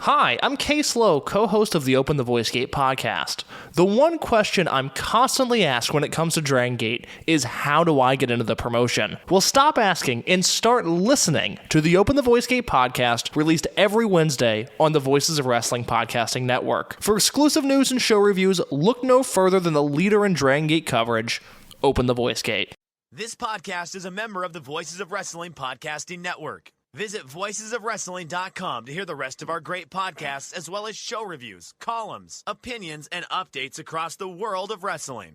Hi, I'm Case Lowe, co-host of the Open the Voice Gate podcast. The one question I'm constantly asked when it comes to Dragon Gate is, how do I get into the promotion? Well, stop asking and start listening to the Open the Voice Gate podcast, released every Wednesday on the Voices of Wrestling Podcasting Network. For exclusive news and show reviews, look no further than the leader in Dragon Gate coverage, Open the Voice Gate. This podcast is a member of the Voices of Wrestling Podcasting Network. Visit voicesofwrestling.com to hear the rest of our great podcasts, as well as show reviews, columns, opinions, and updates across the world of wrestling.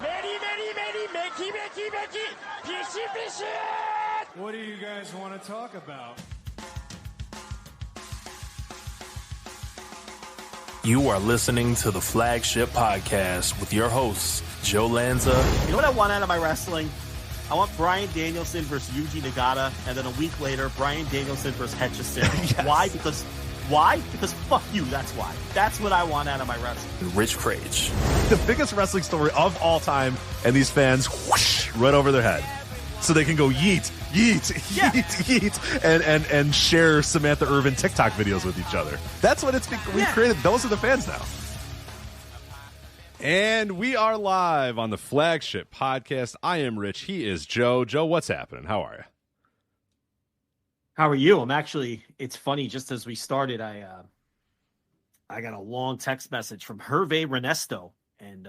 What do you guys want to talk about? You are listening to the Flagship Podcast with your hosts, Joe Lanza. You know what I want out of my wrestling? I want Bryan Danielson versus Yuji Nagata, and then a week later, Bryan Danielson versus Hutchison. Yes. Why? Because fuck you, that's why. That's what I want out of my wrestling. Rich Crage. The biggest wrestling story of all time, and these fans whoosh, right over their head. So they can go yeet, yeet, yeet, yeet, and share Samantha Irvin TikTok videos with each other. That's what we created. Those are the fans now. And we are live on the Flagship Podcast. I am Rich. He is Joe. Joe, what's happening? How are you? How are you? It's funny, just as we started, I got a long text message from Hervé Renesto, and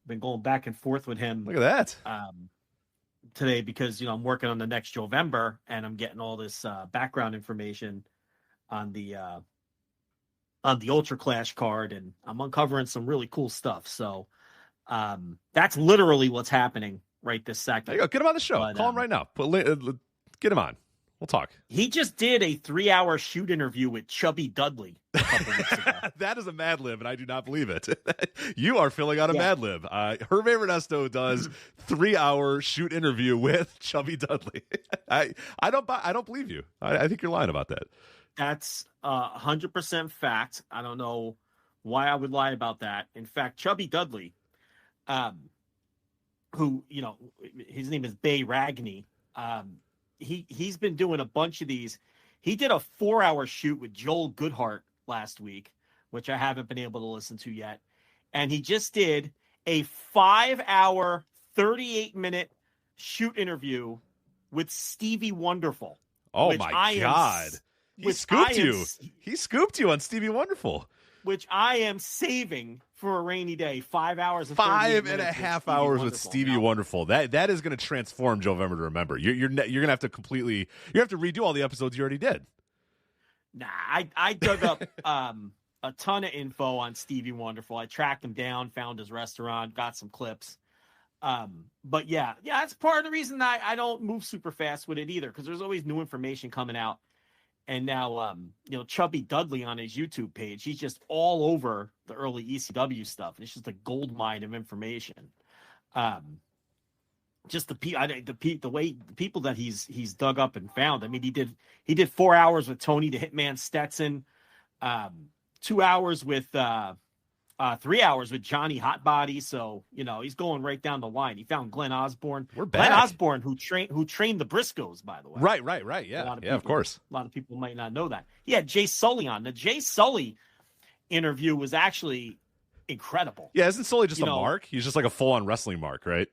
been going back and forth with him. Look at that. Today, because, I'm working on the next Jovember, and I'm getting all this background information on the Ultra Clash card, and I'm uncovering some really cool stuff. So that's literally what's happening right this second. There you go. Get him on the show. Call him right now. Get him on. We'll talk. He just did a 3-hour shoot interview with Chubby Dudley a couple weeks ago. That is a Mad Lib, and I do not believe it. You are filling out a Mad Lib. Hervé Renesto does 3-hour shoot interview with Chubby Dudley. I don't believe you. I think you're lying about that. That's 100% fact. I don't know why I would lie about that. In fact, Chubby Dudley, who, his name is Bay Ragney, he's been doing a bunch of these. He did a 4-hour shoot with Joel Goodhart last week, which I haven't been able to listen to yet. And he just did a 5-hour, 38-minute shoot interview with Stevie Wonderful. Oh, my God. He scooped you on Stevie Wonderful. Which I am saving for a rainy day. 5 hours and 5.5 hours with Stevie Wonderful. That is going to transform Jovember to remember. You're going to have to redo all the episodes you already did. Nah, I dug up a ton of info on Stevie Wonderful. I tracked him down, found his restaurant, got some clips. But yeah, that's part of the reason I don't move super fast with it either, because there's always new information coming out. And now, Chubby Dudley on his YouTube page, he's just all over the early ECW stuff. It's just a gold mine of information. Just the way the people that he's dug up and found. I mean, he did 4 hours with Tony the Hitman Stetson, 2 hours with 3 hours with Johnny Hotbody. So, he's going right down the line. He found Glenn Osborne. We're back. Glenn Osborne, who trained the Briscoes, by the way. Right. Yeah. Of course. A lot of people might not know that. He had Jay Sully on. The Jay Sully interview was actually incredible. Yeah, isn't Sully just a mark? He's just like a full-on wrestling mark, right?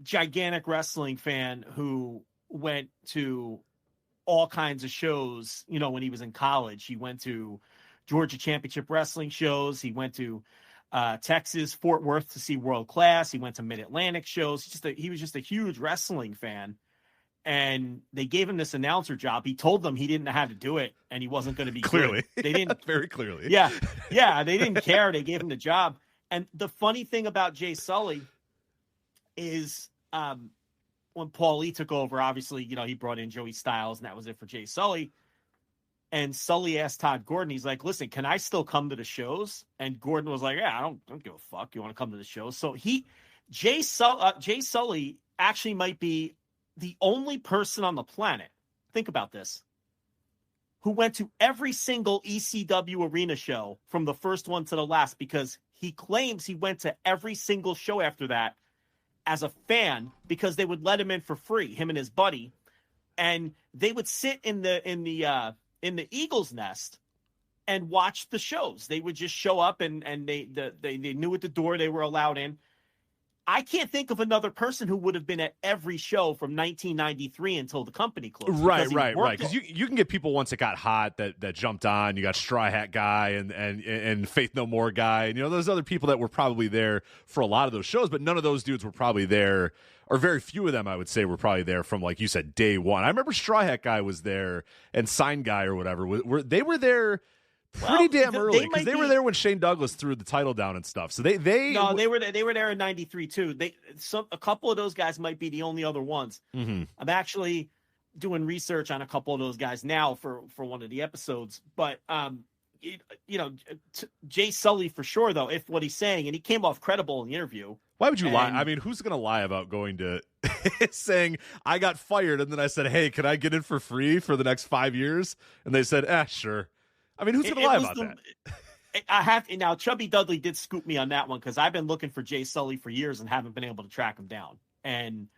Gigantic wrestling fan who went to all kinds of shows, when he was in college. He went to Georgia Championship Wrestling shows. He went to Texas, Fort Worth to see World Class. He went to Mid-Atlantic shows. He was just a huge wrestling fan. And they gave him this announcer job. He told them he didn't know how to do it, and he wasn't going to be clearly. Good. They didn't very clearly. Yeah, they didn't care. They gave him the job. And the funny thing about Jay Sully is when Paul Lee took over, obviously, he brought in Joey Styles, and that was it for Jay Sully. And Sully asked Todd Gordon, he's like, listen, can I still come to the shows? And Gordon was like, yeah, I don't give a fuck. You want to come to the shows? So Jay Sully actually might be the only person on the planet, think about this, who went to every single ECW arena show from the first one to the last, because he claims he went to every single show after that as a fan, because they would let him in for free, him and his buddy. And they would sit in the Eagles nest and watch the shows. They would just show up and they knew at the door they were allowed in. I can't think of another person who would have been at every show from 1993 until the company closed. Right. Because you can get people once it got hot that jumped on. You got Straw Hat guy and Faith No More guy, and those other people that were probably there for a lot of those shows, but none of those dudes were probably there, or very few of them, I would say, were probably there from, like you said, day one. I remember Straw Hat guy was there, and Sign Guy or whatever. They were there pretty damn early, because they were there when Shane Douglas threw the title down and stuff. So they were there in '93 too. A couple of those guys might be the only other ones. Mm-hmm. I'm actually doing research on a couple of those guys now for one of the episodes. But Jay Sully for sure, though, if what he's saying, and he came off credible in the interview. Why would you lie? I mean, who's going to lie about going to saying I got fired and then I said, hey, can I get in for free for the next 5 years? And they said, sure. I mean, who's going to lie about that? I have now. Chubby Dudley did scoop me on that one, because I've been looking for Jay Sully for years and haven't been able to track him down. And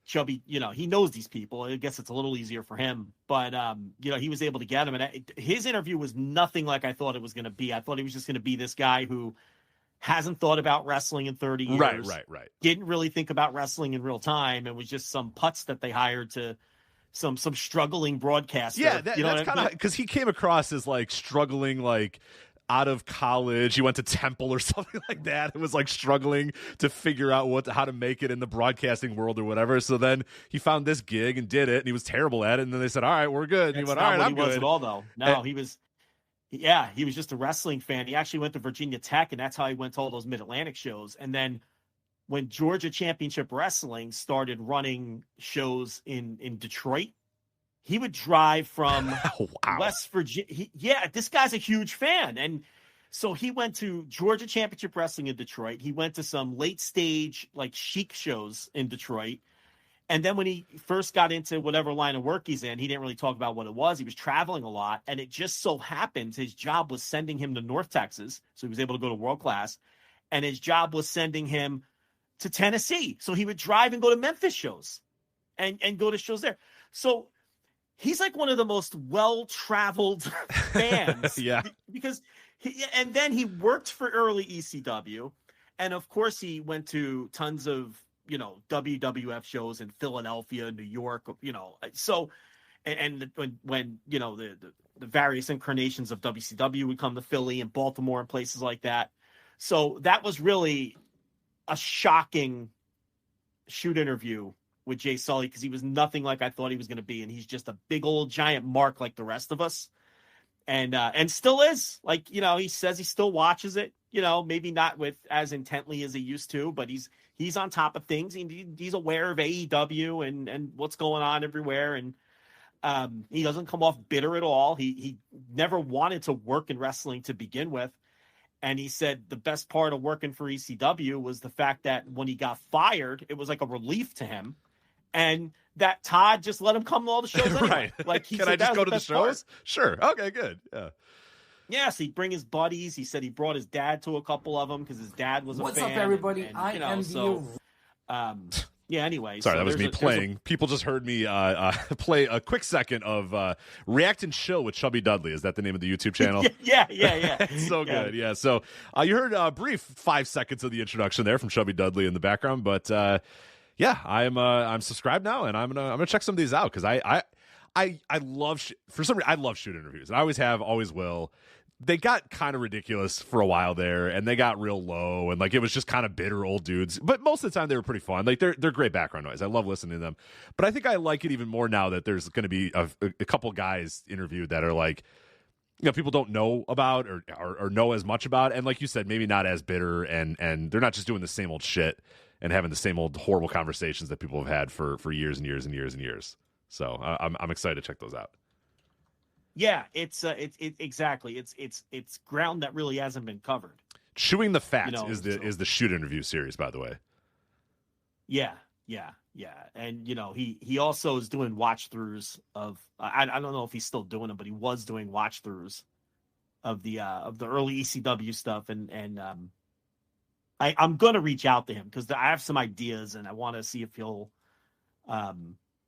Chubby, he knows these people. I guess it's a little easier for him, but he was able to get him. And his interview was nothing like I thought it was going to be. I thought he was just going to be this guy who hasn't thought about wrestling in 30 years. Right. Didn't really think about wrestling in real time. It was just some putz that they hired to. Some struggling broadcaster. Yeah, that's kind of because he came across as like struggling, like out of college. He went to Temple or something like that. It was like struggling to figure out how to make it in the broadcasting world or whatever. So then he found this gig and did it, and he was terrible at it. And then they said, "All right, we're good." And he went, "All right, I'm good." Was at all though. No, he was. Yeah, he was just a wrestling fan. He actually went to Virginia Tech, and that's how he went to all those Mid-Atlantic shows. And then when Georgia Championship Wrestling started running shows in Detroit, he would drive from West Virginia. This guy's a huge fan. And so he went to Georgia Championship Wrestling in Detroit. He went to some late stage, like chic shows in Detroit. And then when he first got into whatever line of work he's in, he didn't really talk about what it was. He was traveling a lot. And it just so happened his job was sending him to North Texas. So he was able to go to World Class. And his job was sending him to Tennessee. So he would drive and go to Memphis shows and go to shows there. So he's like one of the most well-traveled fans. Yeah. Because and then he worked for early ECW. And of course he went to tons of, WWF shows in Philadelphia, New York, so, and when the various incarnations of WCW would come to Philly and Baltimore and places like that. So that was really a shocking shoot interview with Jay Sully, because he was nothing like I thought he was going to be. And he's just a big old giant mark like the rest of us. And still is, like, he says he still watches it, maybe not with as intently as he used to, but he's on top of things. He's aware of AEW and what's going on everywhere. And he doesn't come off bitter at all. He never wanted to work in wrestling to begin with. And he said the best part of working for ECW was the fact that when he got fired, it was like a relief to him. And that Todd just let him come to all the shows anyway. Right. Like, can I just go to the shows? Part. Sure. Okay, good. Yeah. Yes, he'd bring his buddies. He said he brought his dad to a couple of them because his dad was a fan. What's up, everybody? Anyway. Sorry, that was me playing. People just heard me play a quick second of React and Chill with Chubby Dudley. Is that the name of the YouTube channel? Yeah. It's so good. Yeah. So you heard a brief 5 seconds of the introduction there from Chubby Dudley in the background, but I'm subscribed now, and I'm gonna check some of these out, because I love for some reason I love shoot interviews, and I always have, always will. They got kind of ridiculous for a while there, and they got real low, and like it was just kind of bitter old dudes. But most of the time they were pretty fun. Like they're great background noise. I love listening to them. But I think I like it even more now that there's going to be a couple guys interviewed that are like, people don't know about or know as much about, and like you said, maybe not as bitter, and they're not just doing the same old shit and having the same old horrible conversations that people have had for years and years and years and years. So I'm excited to check those out. Yeah, it's exactly. It's ground that really hasn't been covered. Chewing the Fat is the shoot interview series, by the way. Yeah. And he also is doing watch throughs of I don't know if he's still doing them, but he was doing watch throughs of the early ECW stuff, and I'm gonna reach out to him because I have some ideas, and I want to see if he'll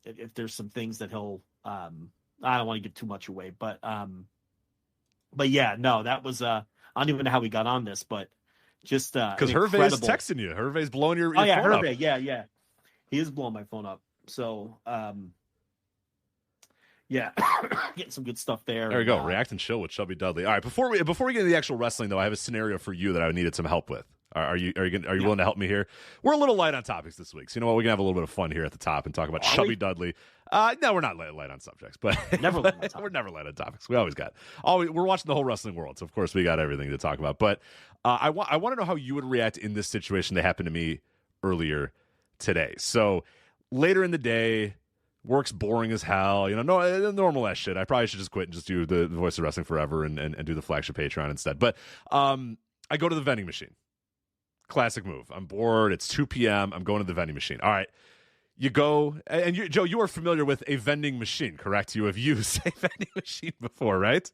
if there's some things that he'll I don't want to give too much away, but But yeah, no, that was I don't even know how we got on this, but just because Hervé's texting you. Hervé's blowing your phone up. Hervé, yeah. He is blowing my phone up. So yeah, getting some good stuff there. There we go. React and chill with Chubby Dudley. All right, before we get into the actual wrestling though, I have a scenario for you that I needed some help with. Are you willing to help me here? We're a little light on topics this week, so you know what? We're gonna have a little bit of fun here at the top and talk about Chubby Dudley. No, we're not light on subjects, but never light on topics. We're never light on topics. We always got. We're watching the whole wrestling world, so of course we got everything to talk about. But I want to know how you would react in this situation that happened to me earlier today. So later in the day, work's boring as hell. You know, no normal ass shit. I probably should just quit and just do the Voice of Wrestling forever and do the flagship Patreon instead. But I go to the vending machine. Classic move. I'm bored. It's 2 p.m. I'm going to the vending machine. All right. You go, and Joe, you are familiar with a vending machine, correct? You have used a vending machine before, right?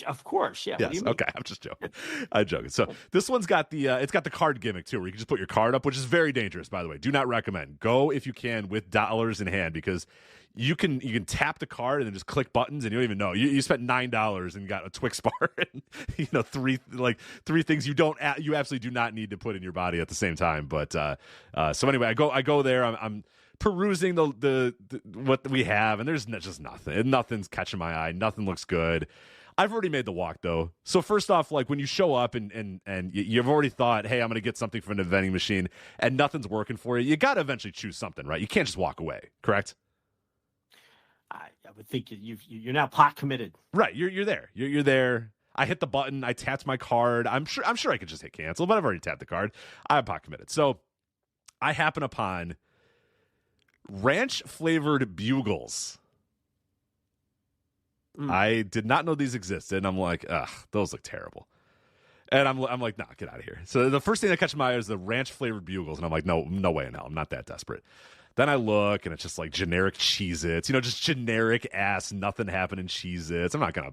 Of course, yeah. Yes. Okay, I'm just joking. I'm joking. So this one's got it's got the card gimmick too, where you can just put your card up, which is very dangerous, by the way. Do not recommend. Go if you can with dollars in hand, because you can tap the card and then just click buttons and you don't even know. You spent $9 and got a Twix bar and three things you absolutely do not need to put in your body at the same time. But so anyway, I go there. I'm perusing the what we have, and there's just nothing. Nothing's catching my eye. Nothing looks good. I've already made the walk though. So first off, like when you show up and you've already thought, hey, I'm going to get something from the vending machine, and nothing's working for you, you got to eventually choose something, right? You can't just walk away, correct? I would think you're now pot committed, right? You're there. You're there. I hit the button. I tapped my card. I'm sure I could just hit cancel, but I've already tapped the card. I'm pot committed. So I happen upon ranch flavored Bugles. I did not know these existed, and I'm like, ugh, those look terrible. And I'm like, nah, get out of here. So the first thing that catches my eye is the ranch flavored Bugles, and I'm like, no way in hell, I'm not that desperate. Then I look, and it's just like generic Cheez-Its, just generic ass, nothing happening Cheez-Its. I'm not gonna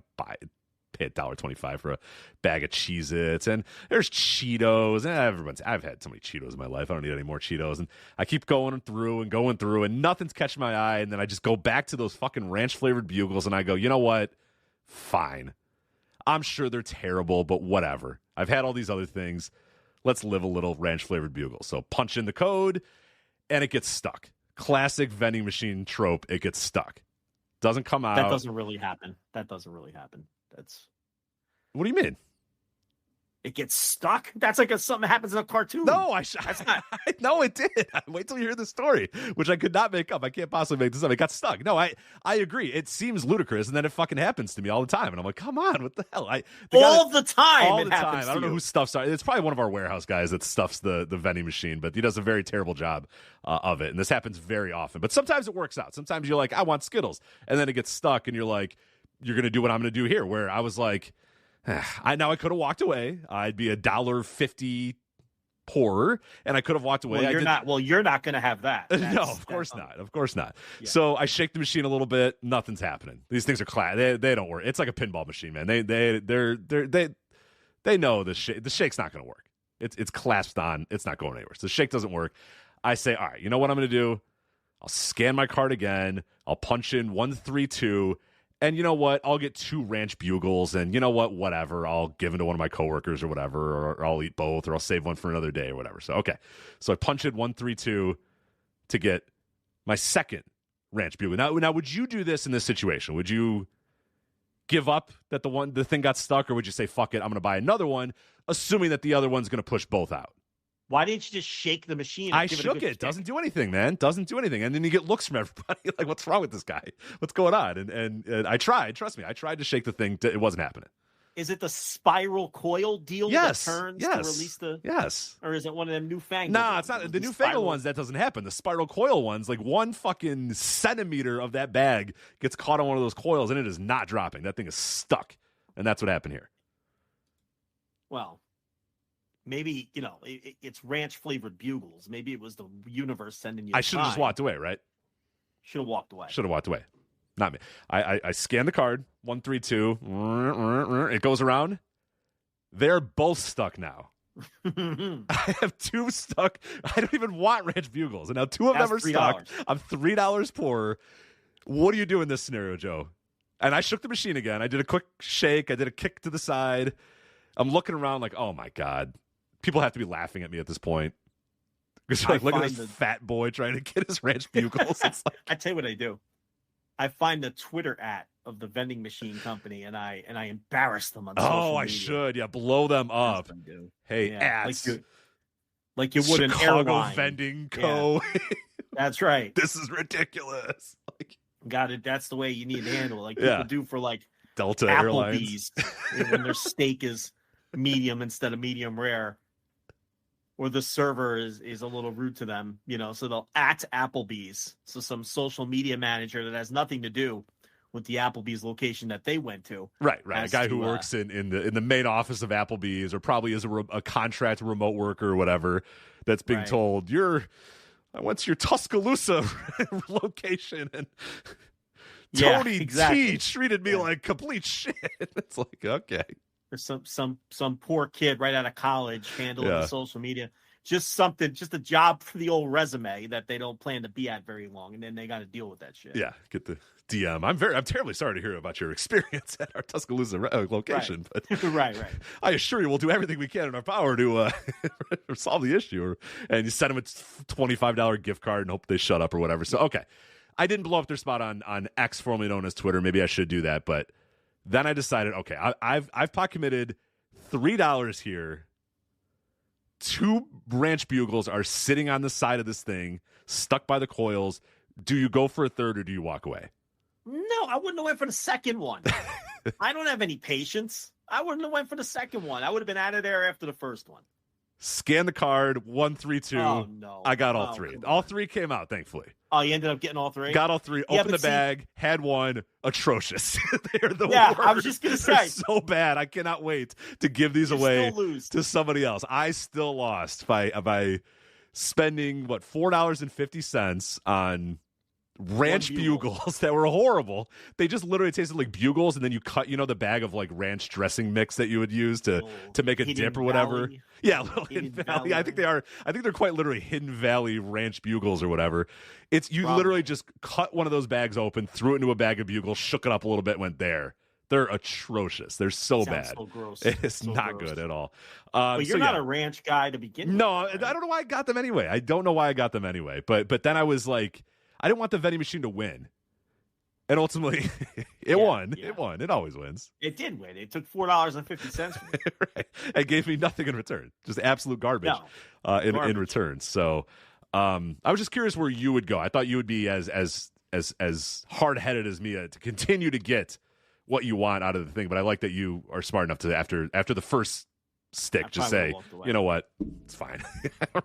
pay $1.25 for a bag of Cheez-Its. And there's Cheetos. I've had so many Cheetos in my life. I don't need any more Cheetos. And I keep going through, and nothing's catching my eye. And then I just go back to those fucking ranch-flavored Bugles, and I go, you know what? Fine. I'm sure they're terrible, but whatever. I've had all these other things. Let's live a little ranch-flavored Bugle. So punch in the code, and it gets stuck. Classic vending machine trope. It gets stuck. Doesn't come out. That doesn't really happen. That's what do you mean? It gets stuck? That's like something that happens in a cartoon. No, that's not. No, it did. Wait till you hear the story, which I could not make up. I can't possibly make this up. It got stuck. No, I agree. It seems ludicrous, and then it fucking happens to me all the time. And I'm like, come on, what the hell? All the time. I don't know who stuffs it. It's probably one of our warehouse guys that stuffs the vending machine, but he does a very terrible job of it. And this happens very often. But sometimes it works out. Sometimes you're like, I want Skittles. And then it gets stuck, and you're like, you're going to do what I'm going to do here, where I was like, I could have walked away. I'd be $1.50 poorer, and I could have walked away. Well, you're not going to have that. No, of course not. Of course not. Yeah. So I shake the machine a little bit. Nothing's happening. These things are they don't work. It's like a pinball machine, man. They know the shake's not going to work. It's clasped on. It's not going anywhere. So the shake doesn't work. I say, all right, you know what I'm going to do? I'll scan my card again. I'll punch in 132. And you know what? I'll get 2 ranch Bugles, and you know what? Whatever. I'll give them to one of my coworkers or whatever, or I'll eat both, or I'll save one for another day or whatever. So, okay. So I punch in 132 to get my second ranch Bugle. Now, would you do this in this situation? Would you give up that the thing got stuck, or would you say, fuck it, I'm going to buy another one, assuming that the other one's going to push both out? Why didn't you just shake the machine? I shook it. Doesn't do anything, man. Doesn't do anything. And then you get looks from everybody like, what's wrong with this guy? What's going on? And I tried. Trust me. I tried to shake the thing. It wasn't happening. Is it the spiral coil deal that turns to release the... Yes. Or is it one of them newfangled? No, it's not. The newfangled ones, that doesn't happen. The spiral coil ones, like 1 fucking centimeter of that bag gets caught on one of those coils, and it is not dropping. That thing is stuck. And that's what happened here. Well... Maybe, it's ranch-flavored Bugles. Maybe it was the universe sending you. I should have just walked away, right? Should have walked away. Should have walked away. Not me. I scan the card, 132. It goes around. They're both stuck now. I have 2 stuck. I don't even want ranch Bugles. And now 2 of them are stuck. I'm $3 poorer. What do you do in this scenario, Joe? And I shook the machine again. I did a quick shake. I did a kick to the side. I'm looking around like, oh my God. People have to be laughing at me at this point. Because like, look at this fat boy trying to get his ranch bugles. It's like... I tell you what I do. I find the Twitter of the vending machine company and I embarrass them on social media. I should. Yeah, blow them up. Yes, I do. Hey, ads. Like you would Chicago an airline. Vending Co. Yeah. That's right. This is ridiculous. Got it. That's the way you need to handle it. Like people do for like Delta Applebee's Airlines. when their steak is medium instead of medium rare, or the server is a little rude to them, so they'll at Applebee's. So some social media manager that has nothing to do with the Applebee's location that they went to. Right. A guy who works in the main office of Applebee's, or probably is a contract remote worker or whatever, that's being told, I went to your Tuscaloosa location and Tony T treated me like complete shit. It's like, okay. Or some poor kid right out of college handling the social media. Just a job for the old resume that they don't plan to be at very long, and then they got to deal with that shit. Yeah, get the DM. I'm terribly sorry to hear about your experience at our Tuscaloosa location. Right. But right. I assure you, we'll do everything we can in our power to solve the issue. And you send them a $25 gift card and hope they shut up or whatever. So okay, I didn't blow up their spot on X, formerly known as Twitter. Maybe I should do that, but then I decided, okay, I've pot committed $3 here. 2 ranch bugles are sitting on the side of this thing, stuck by the coils. Do you go for a third or do you walk away? No, I wouldn't have went for the second one. I don't have any patience. I wouldn't have went for the second one. I would have been out of there after the first one. Scan the card, 1, 3, 2. Oh, no. I got all 3. All 3 came out, thankfully. Oh, you ended up getting all 3? Got all 3. Opened the bag, had one. Atrocious. They're the worst. I was just going to say. They're so bad. I cannot wait to give these away to somebody else. I still lost by spending, $4.50 on ranch bugles that were horrible. They just literally tasted like bugles, and then you cut, the bag of like ranch dressing mix that you would use to make a dip or whatever. Valley. Yeah, little Hidden Valley. I think they're quite literally Hidden Valley ranch bugles or whatever. Literally just cut one of those bags open, threw it into a bag of bugles, shook it up a little bit, went there. They're atrocious. They're so bad. So gross. It's not good at all. But you're not a ranch guy to begin with. No, right? I don't know why I got them anyway. But then I was like, I didn't want the vending machine to win. And ultimately, it won. Yeah. It won. It always wins. It did win. It took $4.50 from me. Right. It gave me nothing in return. Just absolute garbage, in return. So I was just curious where you would go. I thought you would be as hard-headed as me to continue to get what you want out of the thing. But I like that you are smart enough to, after the first stick, just say, you know what? It's fine.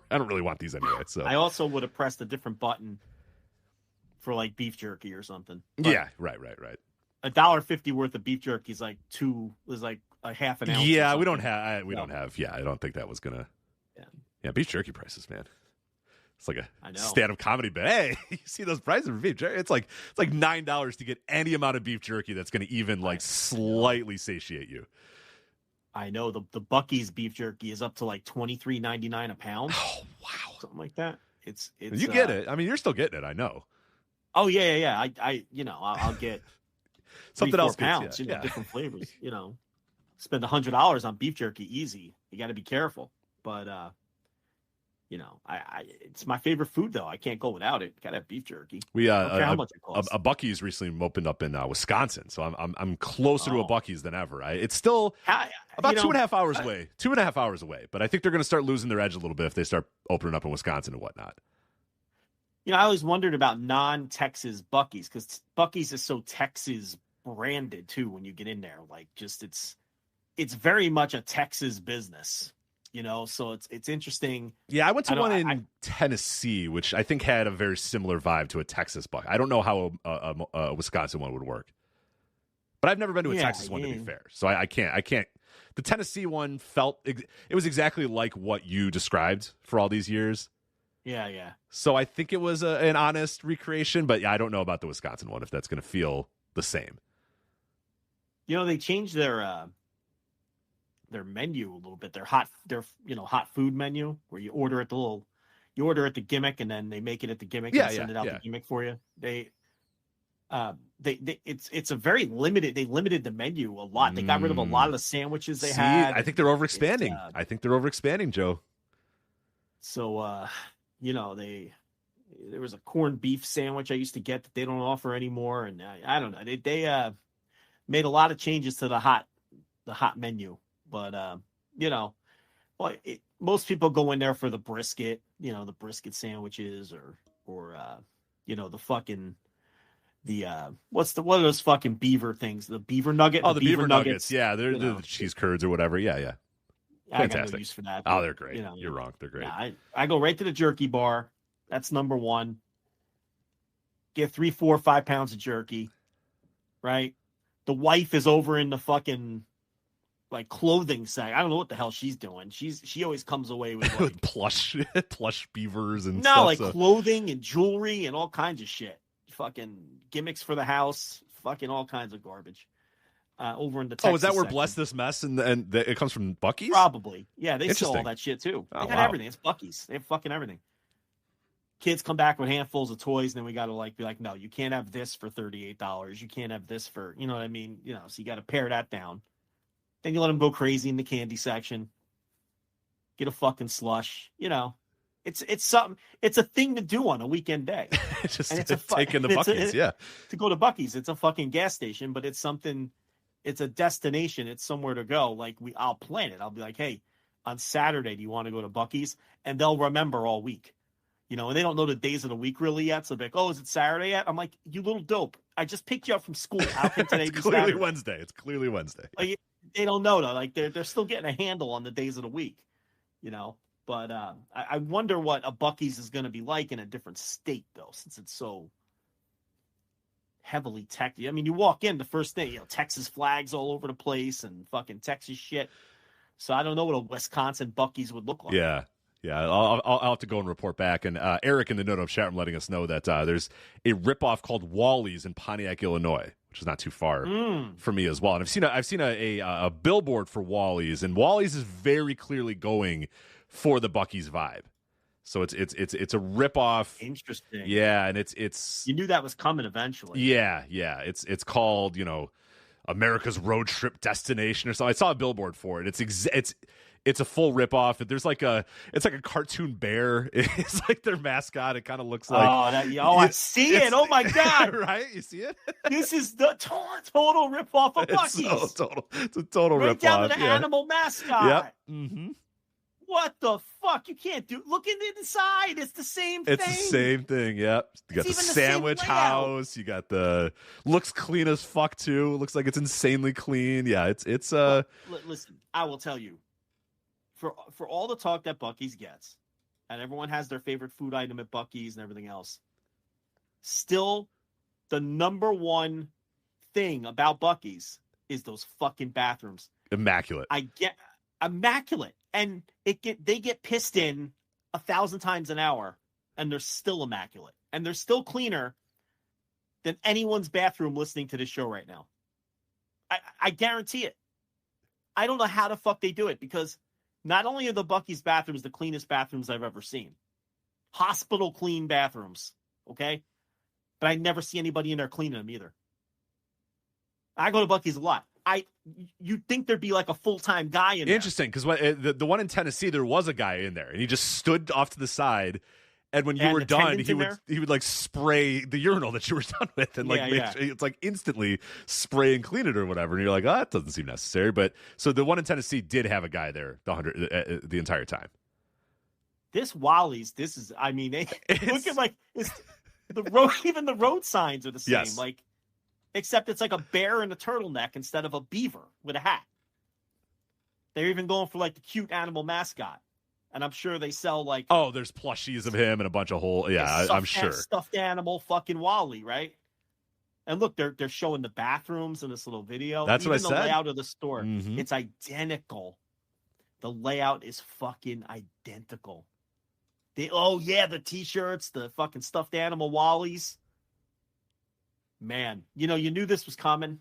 I don't really want these anyway. So I also would have pressed a different button for like beef jerky or something. But yeah, right. $1.50 worth of beef jerky is like a half an ounce. Yeah, we don't have. Yeah, I don't think that was gonna. Yeah, beef jerky prices, man. It's like a stand-up comedy bit. Hey, you see those prices for beef jerky? It's like $9 to get any amount of beef jerky that's going to even like slightly satiate you. I know the Buc-ees beef jerky is up to like $23.99 a pound. Oh wow, something like that. It's you get it. I mean, you're still getting it. I know. Oh yeah. I'll get something else. Pounds, different flavors. Spend $100 on beef jerky easy. You got to be careful, but it's my favorite food though. I can't go without it. Got to have beef jerky. We how much it costs. A Buc-ees recently opened up in Wisconsin, so I'm closer to a Buc-ees than ever. It's still about 2.5 hours away. 2.5 hours away, but I think they're going to start losing their edge a little bit if they start opening up in Wisconsin and whatnot. I always wondered about non-Texas Buc-ees because Buc-ees is so Texas branded too. When you get in there, like just it's very much a Texas business, So it's interesting. Yeah, I went to one in Tennessee, which I think had a very similar vibe to a Texas Buc. I don't know how a Wisconsin one would work, but I've never been to a Texas one to be fair, so I can't. The Tennessee one it was exactly like what you described for all these years. Yeah. So I think it was an honest recreation, but I don't know about the Wisconsin one if that's going to feel the same. They changed their menu a little bit. Their hot food menu where you order at the gimmick and then they make it at the gimmick and send it out the gimmick for you. It's a very limited. They limited the menu a lot. They got rid of a lot of the sandwiches they had. I think they're overexpanding. I think they're overexpanding, Joe. So there was a corned beef sandwich I used to get that they don't offer anymore, and I don't know. They made a lot of changes to the hot menu, but most people go in there for the brisket, the brisket sandwiches, or what are those fucking beaver things? The beaver nugget. Oh, the beaver nuggets. Yeah, they're the cheese curds or whatever. Yeah. Fantastic. I got no use for that. Oh, they're great. You're wrong. They're great. Yeah, I go right to the jerky bar. That's number one. Get 3, 4, 5 pounds of jerky. Right. The wife is over in the fucking like clothing section. I don't know what the hell she's doing. She always comes away with like, plush beavers and stuff. Clothing and jewelry and all kinds of shit. Fucking gimmicks for the house. Fucking all kinds of garbage. Over in the Texas is that where section. Bless This Mess and it comes from Buc-ees? Probably. Yeah, they sell all that shit too. They got everything. It's Buc-ees. They have fucking everything. Kids come back with handfuls of toys, and then we got to be like, no, you can't have this for $38. You can't have this for, you know what I mean? So you got to pare that down. Then you let them go crazy in the candy section. Get a fucking slush. It's something. It's a thing to do on a weekend day. Taking the Buc-ees, to go to Buc-ees. It's a fucking gas station, but it's something. It's a destination. It's somewhere to go. Like I'll plan it. I'll be like, hey, on Saturday, do you want to go to Buc-ees? And they'll remember all week. And they don't know the days of the week really yet. So they're like, oh, is it Saturday yet? I'm like, you little dope. I just picked you up from school. How can today be clearly Saturday? Wednesday. It's clearly Wednesday. Like, they don't know though. Like they're still getting a handle on the days of the week. But I wonder what a Buc-ees is going to be like in a different state though, since it's so heavily tech. I mean, you walk in the first thing, Texas flags all over the place and fucking Texas shit. So I don't know what a Wisconsin Buc-ees would look like. Yeah. I'll have to go and report back. And Eric in the No chat room letting us know that there's a ripoff called Wally's in Pontiac, Illinois, which is not too far from me as well. And I've seen a billboard for Wally's, and Wally's is very clearly going for the Buc-ees vibe. So it's a ripoff. Interesting. Yeah, and it's you knew that was coming eventually. Yeah. It's called America's Road Trip Destination or something. I saw a billboard for it. It's a full ripoff. There's it's like a cartoon bear. It's like their mascot. It kind of looks like. I see it. Oh my god! Right? You see it? This is the total ripoff of Buc-ees. It's a total ripoff. Right down to the animal mascot. Yep. Mm-hmm. What the fuck? You can't do. Look in the inside. It's the same thing. It's the same thing. Yep. You got the sandwich house. You got the looks clean as fuck too. It looks like it's insanely clean. Yeah. It's. Listen, I will tell you. For all the talk that Buc-ees gets, and everyone has their favorite food item at Buc-ees and everything else, still the number one thing about Buc-ees is those fucking bathrooms. Immaculate. Immaculate. And they get pissed in 1,000 times an hour, and they're still immaculate. And they're still cleaner than anyone's bathroom listening to this show right now. I guarantee it. I don't know how the fuck they do it, because not only are the Buc-ees bathrooms the cleanest bathrooms I've ever seen, hospital clean bathrooms, okay? But I never see anybody in there cleaning them either. I go to Buc-ees a lot. You'd think thered be like a full-time guy in there. Interesting, because the one in Tennessee, there was a guy in there, and he just stood off to the side, and when you were done, he would like spray the urinal that you were done with, and make sure it's like instantly spray and clean it or whatever. And you're like, oh, that doesn't seem necessary. But so the one in Tennessee did have a guy there the entire time. This Wally's, they look at the road. Even the road signs are the same. Yes. Except it's like a bear in a turtleneck instead of a beaver with a hat. They're even going for the cute animal mascot. And I'm sure they sell there's plushies of him and a bunch of I'm sure. Stuffed animal fucking Wally, right? And look, they're showing the bathrooms in this little video. That's what I said. The layout of the store, mm-hmm. It's identical. The layout is fucking identical. The t-shirts, the fucking stuffed animal Wallies. Man, you knew this was coming,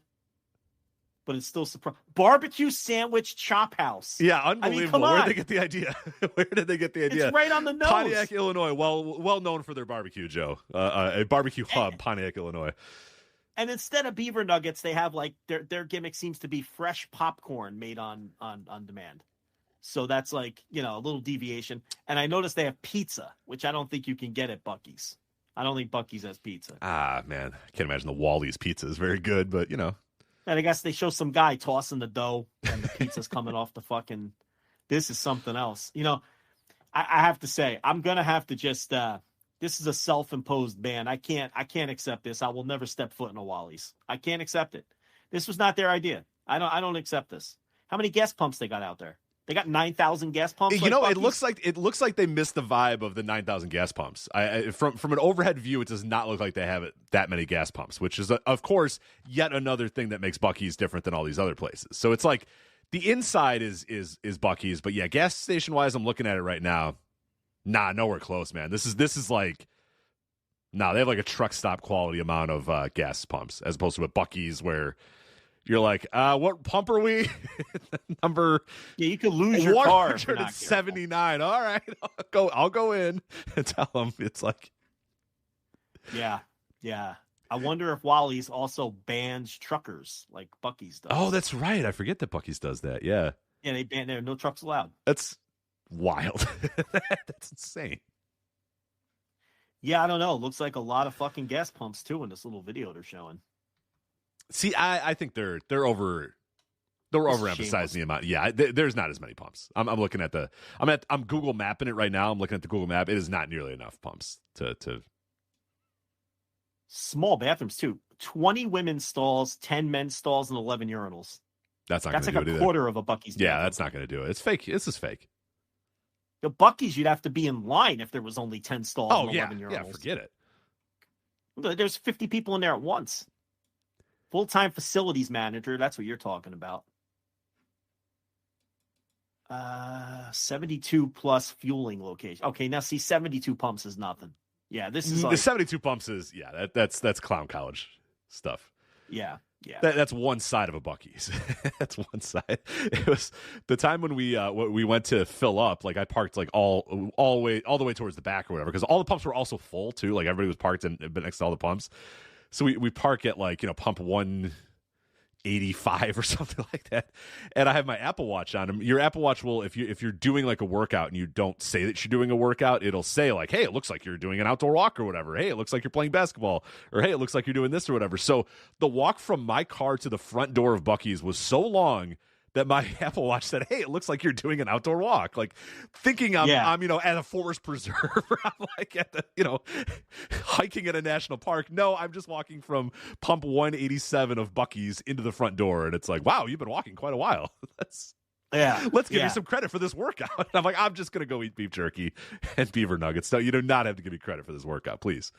but it's still surprising. Barbecue sandwich chop house. Yeah, unbelievable. Where did they get the idea? Where did they get the idea? It's right on the nose. Pontiac, Illinois, well known for their barbecue, Joe. A barbecue hub, Pontiac, Illinois. And instead of beaver nuggets, they have like their gimmick seems to be fresh popcorn made on demand. So that's like, a little deviation. And I noticed they have pizza, which I don't think you can get at Buc-ees. I don't think Buc-ees has pizza. Ah, man. I can't imagine the Wally's pizza is very good, but, And I guess they show some guy tossing the dough and the pizza's coming off the fucking... This is something else. I have to say, I'm going to have to just... this is a self-imposed ban. I can't accept this. I will never step foot in a Wally's. I can't accept it. This was not their idea. I don't accept this. How many gas pumps they got out there? They got 9,000 gas pumps. It looks like they missed the vibe of the 9,000 gas pumps. From an overhead view, it does not look like they have that many gas pumps, which is of course yet another thing that makes Buc-ees different than all these other places. So it's like the inside is Buc-ees, but yeah, gas station wise, I'm looking at it right now. Nah, nowhere close, man. This is like, they have like a truck stop quality amount of gas pumps as opposed to a Buc-ees where. You're like, what pump are we? Number you could lose your car. 179. All right, I'll go in and tell them it's like. Yeah. I wonder if Wally's also bans truckers like Buc-ees does. Oh, that's right. I forget that Buc-ees does that. Yeah. Yeah, they ban there. No trucks allowed. That's wild. That's insane. Yeah, I don't know. Looks like a lot of fucking gas pumps too in this little video they're showing. See, I think they're overemphasizing the amount. Yeah, there's not as many pumps. I'm looking at I'm Google mapping it right now. I'm looking at the Google map. It is not nearly enough pumps to. Small bathrooms too. 20 women's stalls, 10 men's stalls, and 11 urinals. That's like a quarter of a Buc-ees. Yeah, that's not going to do it. It's fake. This is fake. The Buc-ees, you'd have to be in line if there was only 10 stalls and 11 urinals. Yeah, forget it. There's 50 people in there at once. Full-time facilities manager, that's what you're talking about. 72 plus fueling location. Okay, now see, 72 pumps is nothing. Yeah, this is the 72 pumps is that's clown college stuff. Yeah. That's one side of a Buc-ees. That's one side. It was the time when we went to fill up. Like I parked like all the way towards the back or whatever because all the pumps were also full too. Like everybody was parked next to all the pumps. So we park at like, pump 185 or something like that. And I have my Apple Watch on. Your Apple Watch will, if you're doing like a workout and you don't say that you're doing a workout, it'll say like, hey, it looks like you're doing an outdoor walk or whatever. Hey, it looks like you're playing basketball. Or hey, it looks like you're doing this or whatever. So the walk from my car to the front door of Buc-ees was so long that my Apple Watch said, hey, it looks like you're doing an outdoor walk. Like thinking I'm at a forest preserve. I'm like at the, hiking at a national park. No, I'm just walking from pump 187 of Buc-ees into the front door. And it's like, wow, you've been walking quite a while. Let's give you some credit for this workout. And I'm like, I'm just going to go eat beef jerky and beaver nuggets. So you do not have to give me credit for this workout. Please.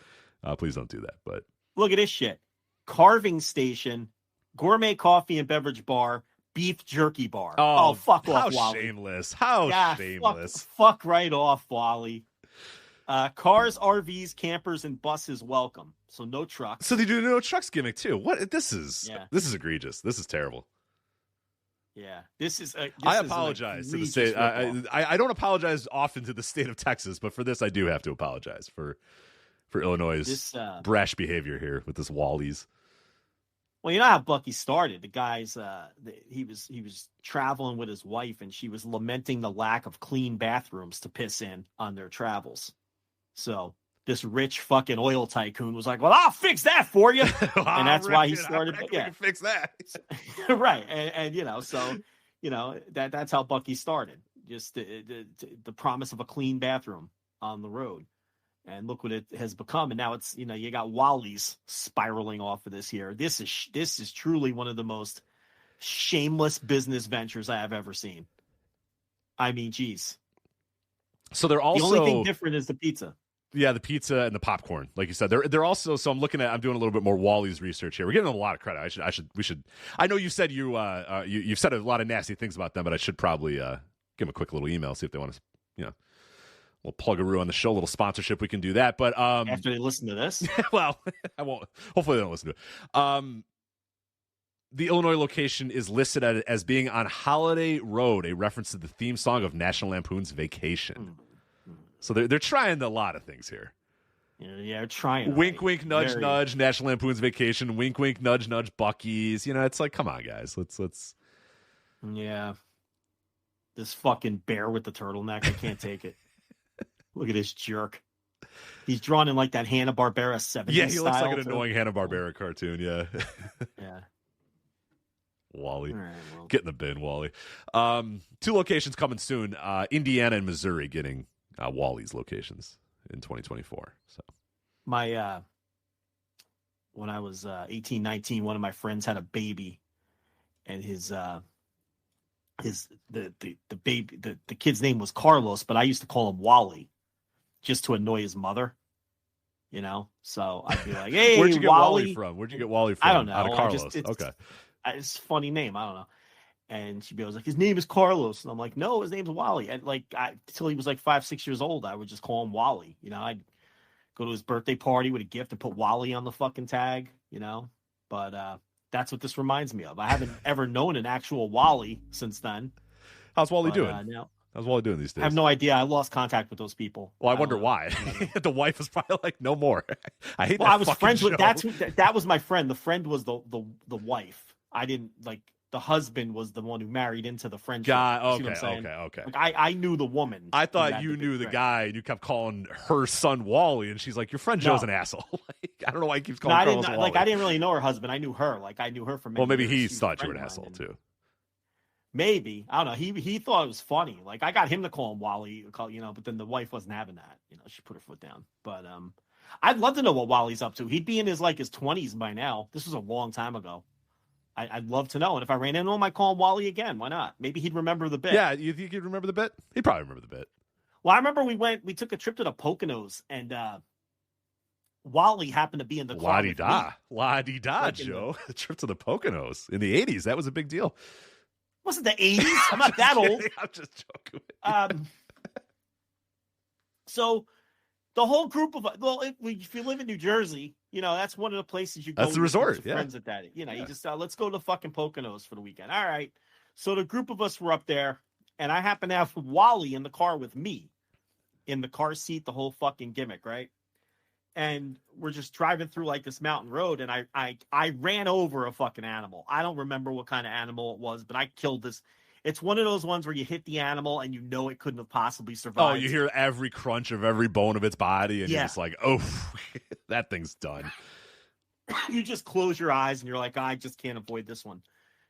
Please don't do that. But look at this shit. Carving station, gourmet coffee and beverage bar, beef jerky bar. Oh, fuck off, Wally. Shameless. How shameless. Fuck right off, Wally. Cars, RVs, campers, and buses welcome. So no trucks. So they do no trucks gimmick too. What? This is egregious. This is terrible. Yeah. I apologize to the state. I don't apologize often to the state of Texas, but for this I do have to apologize for Illinois' brash behavior here with this Wally's. Well, you know how Buc-ee started. The guys, he was traveling with his wife, and she was lamenting the lack of clean bathrooms to piss in on their travels. So this rich fucking oil tycoon was like, "Well, I'll fix that for you," and that's why he started. Fix that, right? And that's how Buc-ee started. Just the promise of a clean bathroom on the road. And look what it has become. And now it's, you got Wally's spiraling off of this here. This is truly one of the most shameless business ventures I have ever seen. I mean, geez. So they're also the only thing different is the pizza. Yeah, the pizza and the popcorn, like you said. They're also. So I'm doing a little bit more Wally's research here. We're giving them a lot of credit. We should. I know you said you've said a lot of nasty things about them, but I should probably give them a quick little email, see if they want to, we'll plug-a-roo on the show, a little sponsorship. We can do that. But after they listen to this, well, I won't. Hopefully, they don't listen to it. The Illinois location is listed as being on Holiday Road, a reference to the theme song of National Lampoon's Vacation. So they're trying a lot of things here. Yeah, trying. Wink, right. wink, nudge, nudge. National Lampoon's Vacation. Wink, wink, nudge, nudge. Buc-ees. It's like, come on, guys. Let's. Yeah. This fucking bear with the turtleneck. I can't take it. Look at this jerk. He's drawn in like that Hanna-Barbera 70s Yeah, he looks like an too. annoying Hanna-Barbera cartoon. Yeah. Yeah. Wally. All right, well. Get in the bin, Wally. 2 locations coming soon. Indiana and Missouri getting Wally's locations in 2024. So My when I was 18, 19, one of my friends had a baby, and the baby the kid's name was Carlos, but I used to call him Wally just to annoy his mother. So I'd be like, "Hey, where'd you get Wally from? Where'd you get Wally from? I don't know. Out of Carlos. Okay. It's a funny name. I don't know." And she'd be like, "His name is Carlos," and I'm like, "No, his name's Wally." And till he was like 5, 6 years old, I would just call him Wally. I'd go to his birthday party with a gift and put Wally on the fucking tag. But that's what this reminds me of. I haven't ever known an actual Wally since then. How's Wally doing? No. How's Wally doing these days? I have no idea. I lost contact with those people. Well, I wonder why. The wife was probably like, no more. I hate that. I was fucking friends show. with that was my friend. The friend was the wife. I didn't like the husband was the one who married into the friendship. God, You see what I'm saying? okay. Like I knew the woman. I thought you knew the guy, and you kept calling her son Wally, and she's like, "Your friend Joe's an asshole." I don't know why he keeps calling Carlos Wally. I didn't really know her husband. I knew her. Like I knew her from. Well, maybe he thought you were an asshole too. Maybe, I don't know. He thought it was funny. Like I got him to call him Wally, but then the wife wasn't having that. She put her foot down. But I'd love to know what Wally's up to. He'd be in his 20s by now. This was a long time ago. I'd love to know. And if I ran into him, I'd call him Wally again. Why not? Maybe he'd remember the bit. Yeah, you think he'd remember the bit? He'd probably remember the bit. Well, I remember we took a trip to the Poconos, and Wally happened to be in the car. La-di-da, Joe. The trip to the Poconos in the 80s. That was a big deal. Wasn't the 80s? I'm not that old. I'm just joking. So the whole group of if you live in New Jersey, that's one of the places you go. That's the resort. Yeah. Friends at that. You just let's go to fucking Poconos for the weekend. All right. So the group of us were up there, and I happened to have Wally in the car with me, in the car seat, the whole fucking gimmick, right? And we're just driving through this mountain road, and I ran over a fucking animal. I don't remember what kind of animal it was, but I killed this. It's one of those ones where you hit the animal and it couldn't have possibly survived. Oh, you hear every crunch of every bone of its body, and you're just like, oh, that thing's done. You just close your eyes, and you're like, I just can't avoid this one.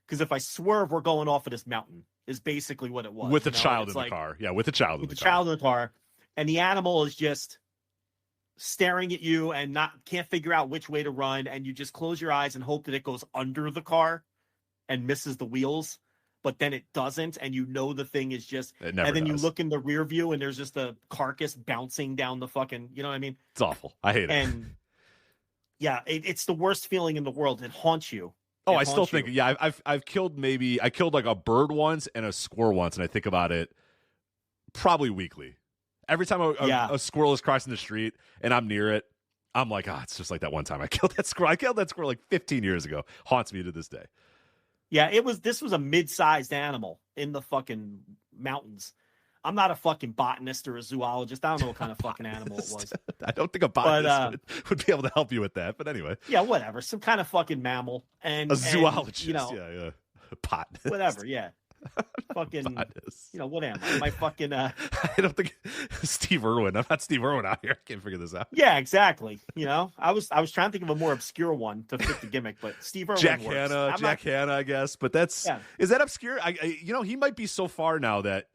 Because if I swerve, we're going off of this mountain, is basically what it was. With the child in the car. Yeah, with the child in the car. With the child in the car. And the animal is just staring at you and can't figure out which way to run, and you just close your eyes and hope that it goes under the car and misses the wheels, but then it doesn't, and the thing is just and then does. You look in the rear view and there's just a carcass bouncing down the fucking, you know what I mean? It's awful. I hate it. And yeah, it's the worst feeling in the world. It haunts you. I still think I've killed like a bird once and a squirrel once, and I think about it probably weekly. Every time a squirrel is crossing the street and I'm near it, I'm like, it's just like that one time I killed that squirrel. I killed that squirrel like 15 years ago. Haunts me to this day. Yeah, this was a mid-sized animal in the fucking mountains. I'm not a fucking botanist or a zoologist. I don't know what kind of fucking animal it was. I don't think a botanist would be able to help you with that, but anyway. Yeah, whatever. Some kind of fucking mammal. And a zoologist. And, yeah. Botanist. Whatever, yeah. Fucking, what am I? Am I fucking I don't think Steve Irwin. I'm not Steve Irwin out here. I can't figure this out. Yeah, exactly. I was trying to think of a more obscure one to fit the gimmick, but Steve Irwin Jack works. Hanna, I guess. But is that obscure? He might be so far now that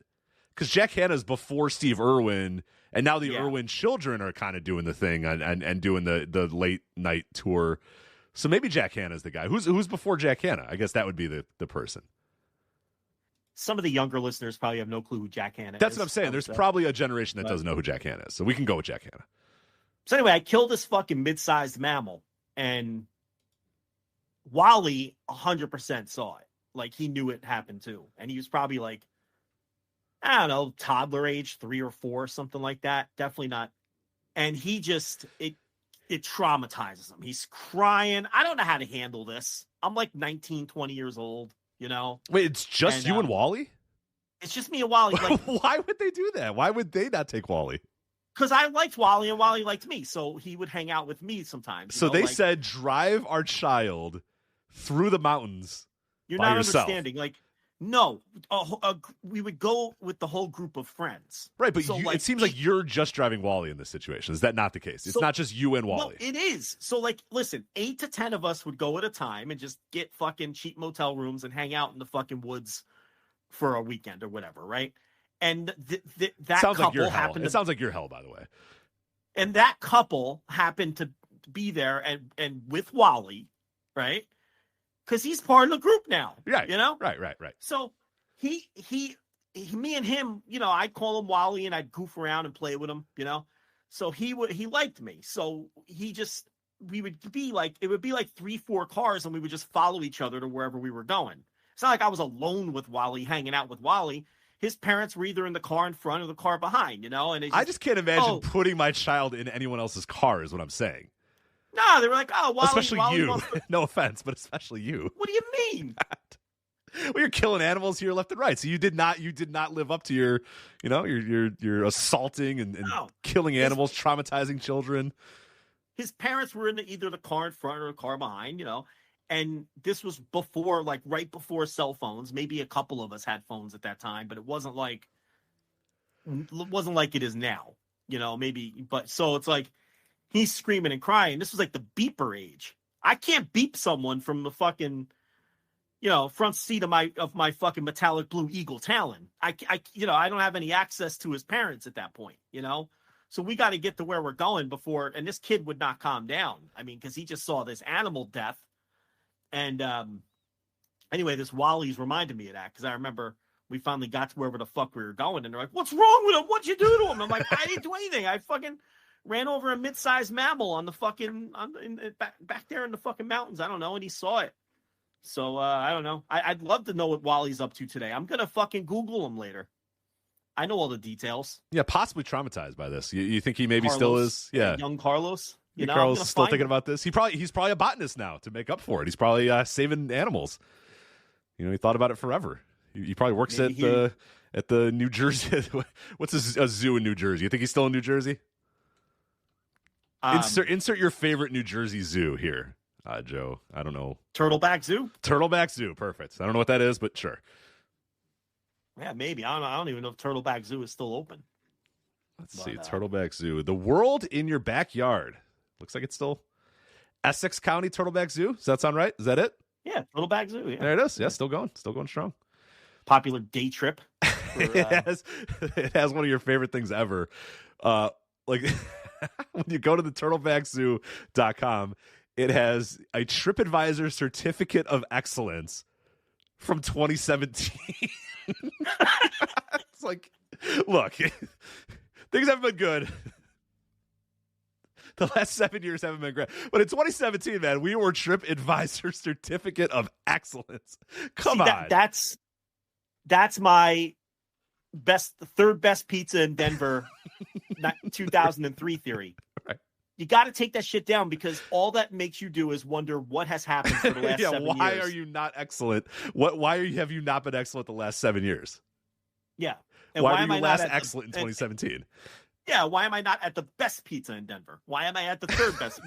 because Jack Hanna's before Steve Irwin, and now the Irwin children are kind of doing the thing and doing the late night tour. So maybe Jack Hanna's the guy. Who's before Jack Hanna? I guess that would be the person. Some of the younger listeners probably have no clue who Jack Hanna is. That's what I'm saying. There's probably a generation that doesn't know who Jack Hanna is. So we can go with Jack Hanna. So anyway, I killed this fucking mid-sized mammal, and Wally 100% saw it. Like, he knew it happened too. And he was probably like, I don't know, toddler age, 3 or 4, something like that. Definitely not. And he just, it traumatizes him. He's crying. I don't know how to handle this. I'm like 19, 20 years old. Wait, it's just you and Wally? It's just me and Wally. Like, why would they do that? Why would they not take Wally? because I liked Wally and Wally liked me, so he would hang out with me sometimes. So they said, drive our child through the mountains. You're by not yourself. understanding. Like, no, we would go with the whole group of friends. Right, but so, it seems like you're just driving Wally in this situation. Is that not the case? It's not just you and Wally. No, it is. So, like, listen, 8 to 10 of us would go at a time and just get fucking cheap motel rooms and hang out in the fucking woods for a weekend or whatever, right? And that sounds couple like your hell. happened. It sounds like your hell, by the way. And that couple happened to be there and with Wally, right? Because he's part of the group now. Right. You know? Right. So he me and him, you know, I'd call him Wally and I'd goof around and play with him, you know? So he liked me. So it would be like 3-4 cars and we would just follow each other to wherever we were going. It's not like I was alone with Wally, hanging out with Wally. His parents were either in the car in front or the car behind, you know? And I just can't imagine putting my child in anyone else's car is what I'm saying. No, they were like, oh, Wally. Especially Wally you. No offense, but especially you. What do you mean? Well, you're killing animals here left and right. So you did not live up to your, you know, you're assaulting and killing animals, traumatizing children. His parents were in either the car in front or the car behind, you know. And this was before, like right before cell phones. Maybe a couple of us had phones at that time, but it wasn't like it is now, you know, maybe. But so it's like he's screaming and crying. This was like the beeper age. I can't beep someone from the fucking, you know, front seat of my fucking metallic blue Eagle Talon. I don't have any access to his parents at that point, you know? So we got to get to where we're going before, and this kid would not calm down. I mean, because he just saw this animal death. And anyway, this Wally's reminded me of that because I remember we finally got to wherever the fuck we were going, and they're like, "What's wrong with him? What'd you do to him?" I'm like, "I didn't do anything. I fucking ran over a mid-sized mammal on the fucking back there in the fucking mountains. I don't know," and he saw it. So I don't know. I'd love to know what Wally's up to today. I'm gonna fucking Google him later. I know all the details. Yeah, possibly traumatized by this. You think he maybe still is? Yeah, young Carlos. You know, Carlos is still thinking about this. He's probably a botanist now to make up for it. He's probably saving animals. You know, he thought about it forever. He probably works at the New Jersey. What's a zoo in New Jersey? You think he's still in New Jersey? Insert your favorite New Jersey zoo here, Joe. I don't know. Turtleback Zoo. Turtleback Zoo, perfect. I don't know what that is, but sure. Yeah, maybe. I don't even know if Turtleback Zoo is still open. Let's see. Turtleback Zoo. The world in your backyard. Looks like it's still Essex County Turtleback Zoo. Does that sound right? Is that it? Yeah, Turtleback Zoo. Yeah. There it is. Yeah, still going strong. Popular day trip. For, it has one of your favorite things ever. Like when you go to the turtlebackzoo.com, it has a TripAdvisor certificate of excellence from 2017. It's like, look, things haven't been good. The last 7 years haven't been great. But in 2017, man, we were TripAdvisor certificate of excellence. Come on. That's my third best pizza in Denver 2003 theory. Right. You got to take that shit down because all that makes you do is wonder what has happened for the last 7 years. Why are you not excellent? Have you not been excellent the last 7 years? Yeah. And why were you last excellent in 2017? Yeah, why am I not at the best pizza in Denver? Why am I at the third best?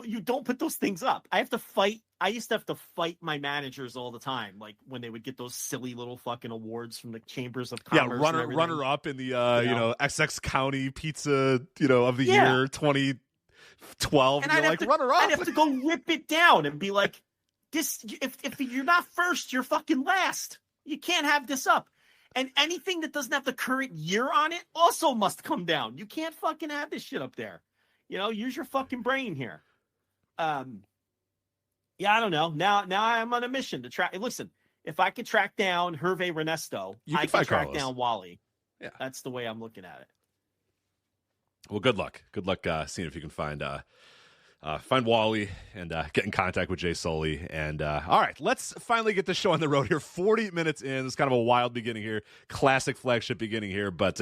You don't put those things up. I have to fight. I used to have to fight my managers all the time, like when they would get those silly little fucking awards from the chambers of commerce. Yeah, runner up in the Essex County Pizza of the year 2012. And you're like runner up. I'd have to go rip it down and be like, this. If you're not first, you're fucking last. You can't have this up. And anything that doesn't have the current year on it also must come down. You can't fucking have this shit up there. Use your fucking brain here. Yeah, I don't know. Now I'm on a mission to track. Listen, if I could track down Hervé Ernesto, I can track down Wally. Yeah, that's the way I'm looking at it. Well, good luck. Good luck seeing if you can find find Wally and get in contact with Jay Sully. And all right, let's finally get the show on the road here. 40 minutes in. It's kind of a wild beginning here. Classic Flagship beginning here. But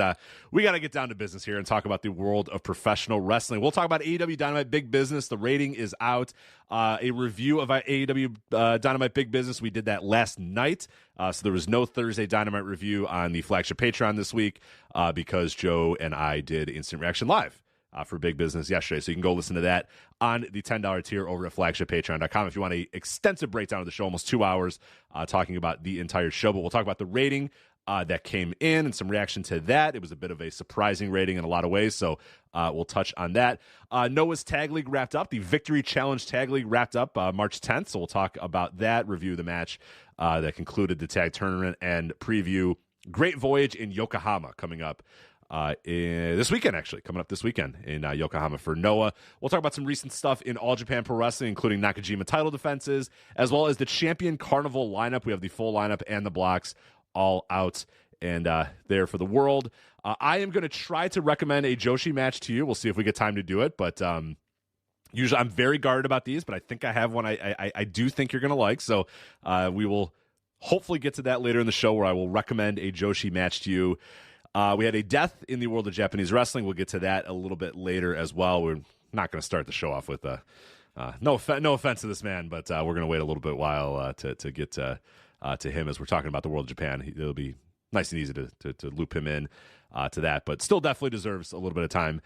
we got to get down to business here and talk about the world of professional wrestling. We'll talk about AEW Dynamite Big Business. The rating is out. A review of AEW Dynamite Big Business. We did that last night. So there was no Thursday Dynamite review on the Flagship Patreon this week because Joe and I did Instant Reaction Live for Big Business yesterday. So you can go listen to that on the $10 tier over at flagshippatreon.com if you want an extensive breakdown of the show, almost 2 hours talking about the entire show. But we'll talk about the rating that came in and some reaction to that. It was a bit of a surprising rating in a lot of ways, so we'll touch on that. Noah's Tag League wrapped up. The Victory Challenge Tag League wrapped up March 10th, so we'll talk about that, review the match that concluded the tag tournament, and preview Great Voyage in Yokohama coming up this weekend, actually, coming up this weekend in Yokohama for Noah. We'll talk about some recent stuff in All Japan Pro Wrestling, including Nakajima title defenses, as well as the Champion Carnival lineup. We have the full lineup and the blocks all out and there for the world. I am going to try to recommend a Joshi match to you. We'll see if we get time to do it, but usually I'm very guarded about these, but I think I have one I do think you're going to like, so we will hopefully get to that later in the show where I will recommend a Joshi match to you. We had a death in the world of Japanese wrestling. We'll get to that a little bit later as well. We're not going to start the show off with no offense to this man, but we're going to wait a little bit while to get to him as we're talking about the world of Japan. It'll be nice and easy to loop him in to that, but still definitely deserves a little bit of time.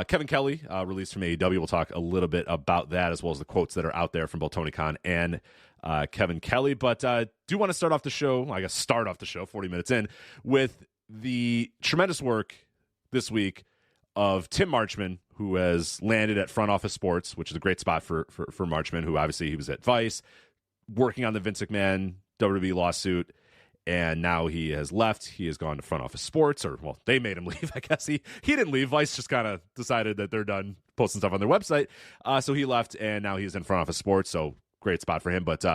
Kevin Kelly released from AEW. We'll talk a little bit about that as well as the quotes that are out there from both Tony Khan and Kevin Kelly. But do want to start off the show 40 minutes in, with the tremendous work this week of Tim Marchman, who has landed at Front Office Sports, which is a great spot for Marchman, who obviously he was at Vice, working on the Vince McMahon WWE lawsuit, and now he has left. He has gone to Front Office Sports, or, well, they made him leave, I guess. He didn't leave. Vice just kind of decided that they're done posting stuff on their website, so he left, and now he's in Front Office Sports, so great spot for him. But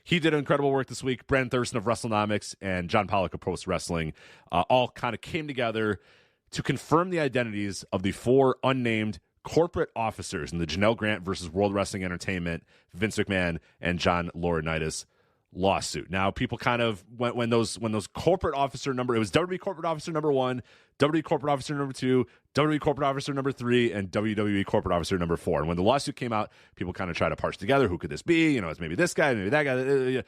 he did incredible work this week. Brandon Thurston of WrestleNomics and John Pollock of Post Wrestling all kind of came together to confirm the identities of the 4 unnamed corporate officers in the Janel Grant versus World Wrestling Entertainment, Vince McMahon, and John Laurinaitis lawsuit. Now, people kind of when those corporate officer number, it was WWE Corporate Officer number 1, WWE Corporate Officer number 2, WWE Corporate Officer number 3, and WWE Corporate Officer number 4. And when the lawsuit came out, people kind of tried to parse together, who could this be? It's maybe this guy, maybe that guy.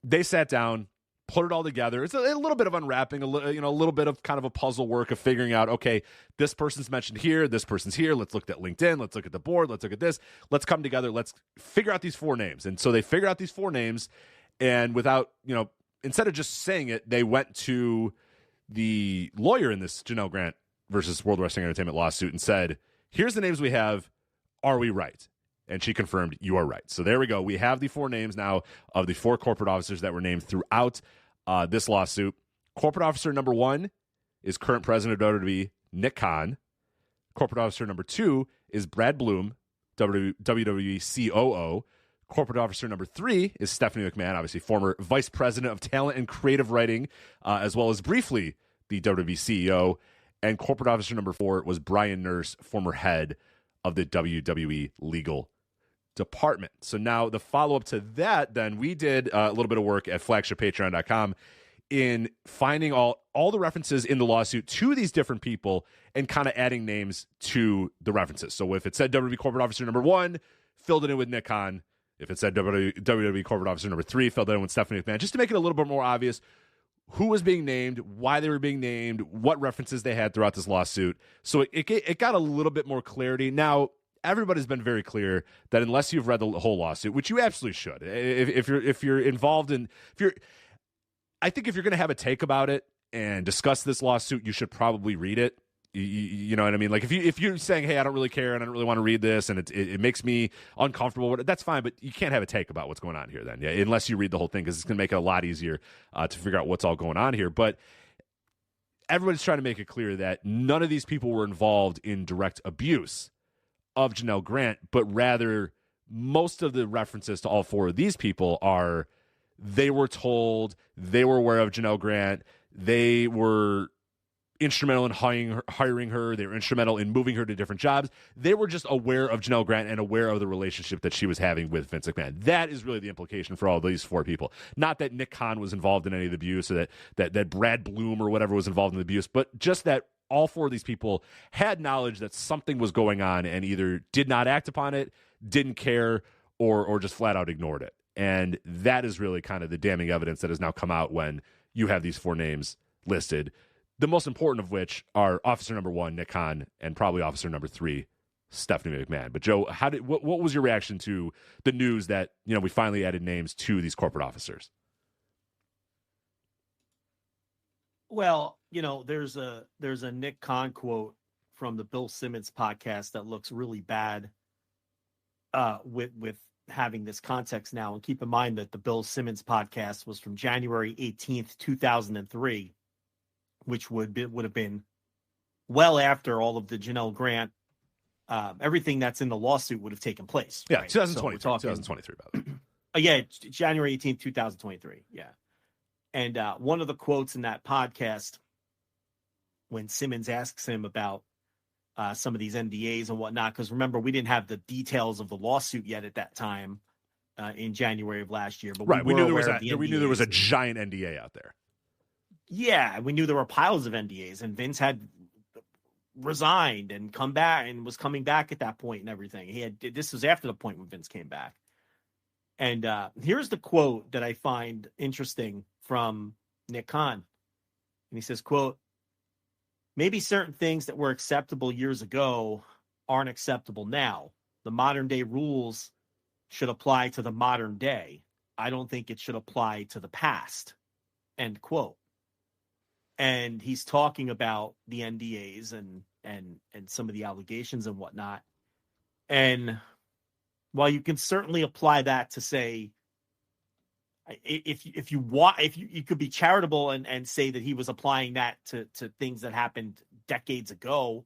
They sat down, put it all together. It's a little bit of unwrapping, a little bit of kind of a puzzle work of figuring out, okay, this person's mentioned here, this person's here. Let's look at LinkedIn. Let's look at the board. Let's look at this. Let's come together. Let's figure out these 4 names. And so they figured out these 4 names, and without, instead of just saying it, they went to the lawyer in this Janel Grant versus World Wrestling Entertainment lawsuit and said, here's the names we have. Are we right? And she confirmed, you are right. So there we go. We have the 4 names now of the 4 corporate officers that were named throughout this lawsuit. Corporate officer number 1 is current president of WWE, Nick Khan. Corporate officer number 2 is Brad Bloom, WWE COO. Corporate officer number 3 is Stephanie McMahon, obviously former vice president of talent and creative writing, as well as briefly the WWE CEO. And corporate officer number 4 was Brian Nurse, former head of the WWE legal department. So now the follow-up to that, then we did a little bit of work at flagshippatreon.com in finding all the references in the lawsuit to these different people and kind of adding names to the references. So if it said WWE Corporate Officer number 1, filled it in with Nick Khan. If it said WWE Corporate Officer number 3, filled it in with Stephanie McMahon, just to make it a little bit more obvious who was being named, why they were being named, what references they had throughout this lawsuit. So it got a little bit more clarity. Now, everybody's been very clear that unless you've read the whole lawsuit, which you absolutely should, if you're involved in, I think if you're going to have a take about it and discuss this lawsuit, you should probably read it. You know what I mean? Like if you're saying, hey, I don't really care and I don't really want to read this and it makes me uncomfortable, that's fine, but you can't have a take about what's going on here then, unless you read the whole thing, because it's going to make it a lot easier to figure out what's all going on here. But everybody's trying to make it clear that none of these people were involved in direct abuse of Janel Grant, but rather most of the references to all 4 of these people are they were told, they were aware of Janel Grant, they were instrumental in hiring her. They were instrumental in moving her to different jobs. They were just aware of Janel Grant and aware of the relationship that she was having with Vince McMahon. That is really the implication for all these four people. Not that Nick Khan was involved in any of the abuse, or that Brad Bloom or whatever was involved in the abuse, but just that all four of these people had knowledge that something was going on and either did not act upon it, didn't care, or just flat out ignored it. And that is really kind of the damning evidence that has now come out when you have these four names listed. The most important of which are officer number 1, Nick Khan, and probably officer number 3, Stephanie McMahon. But Joe, what was your reaction to the news that, we finally added names to these corporate officers? Well, there's a Nick Khan quote from the Bill Simmons podcast that looks really bad with having this context now. And keep in mind that the Bill Simmons podcast was from January 18th, 2003, which would have been well after all of the Janel Grant, everything that's in the lawsuit would have taken place. Yeah, right? 2023. So 2023, by the way. Yeah, January 18th, 2023. Yeah. And one of the quotes in that podcast, when Simmons asks him about some of these NDAs and whatnot, because remember, we didn't have the details of the lawsuit yet at that time in January of last year. But we knew there was a giant NDA out there. Yeah, we knew there were piles of NDAs, and Vince had resigned and come back and was coming back at that point and everything. This was after the point when Vince came back. And here's the quote that I find interesting from Nick Khan. And he says, quote, "Maybe certain things that were acceptable years ago aren't acceptable now. The modern day rules should apply to the modern day. I don't think it should apply to the past." End quote. And he's talking about the NDAs and some of the allegations and whatnot. And while you can certainly apply that to say, if you could be charitable and say that he was applying that to things that happened decades ago,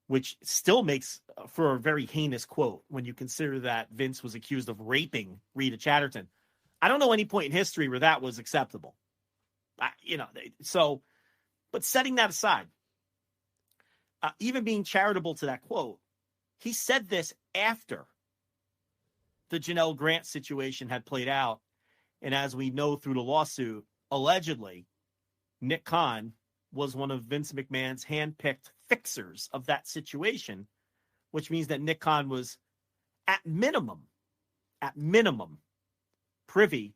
which still makes for a very heinous quote when you consider that Vince was accused of raping Rita Chatterton. I don't know any point in history where that was acceptable. But setting that aside, even being charitable to that quote, he said this after the Janel Grant situation had played out. And as we know through the lawsuit, allegedly, Nick Khan was one of Vince McMahon's handpicked fixers of that situation, which means that Nick Khan was at minimum, privy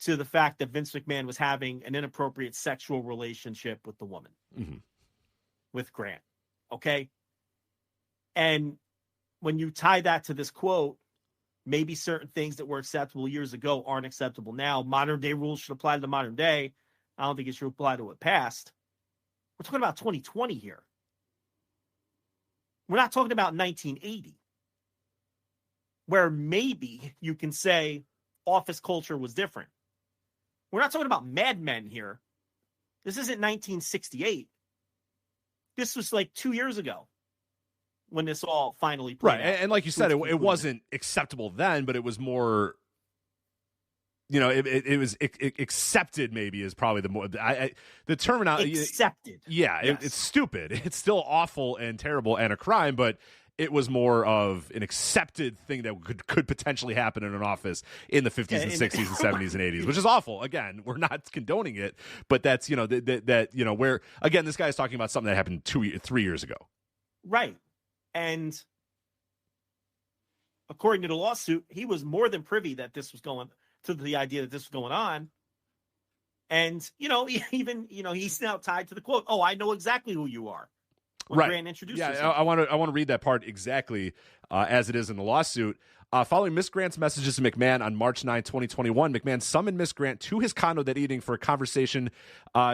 to the fact that Vince McMahon was having an inappropriate sexual relationship with the woman, with Grant. Okay. And when you tie that to this quote, maybe certain things that were acceptable years ago aren't acceptable now. Modern day rules should apply to the modern day. I don't think it should apply to what passed. We're talking about 2020 here. We're not talking about 1980, where maybe you can say office culture was different. We're not talking about Mad Men here. This isn't 1968. This was like 2 years ago when this all finally played out. And like you said, it wasn't acceptable then, but it was more, it was accepted, maybe, is probably the more, the terminology. Accepted. Yeah, yes. It's stupid. It's still awful and terrible and a crime, but it was more of an accepted thing that could potentially happen in an office in the 50s and 60s and 70s and 80s, which is awful. Again, we're not condoning it, but that's, where, again, this guy is talking about something that happened 3 years ago. Right. And according to the lawsuit, he was more than privy that this was going to the idea that this was going on. And, he's now tied to the quote, "Oh, I know exactly who you are." When right. Grant introduced herself. I want to read that part exactly as it is in the lawsuit. Following Miss Grant's messages to McMahon on March 9, 2021, McMahon summoned Miss Grant to his condo that evening for a conversation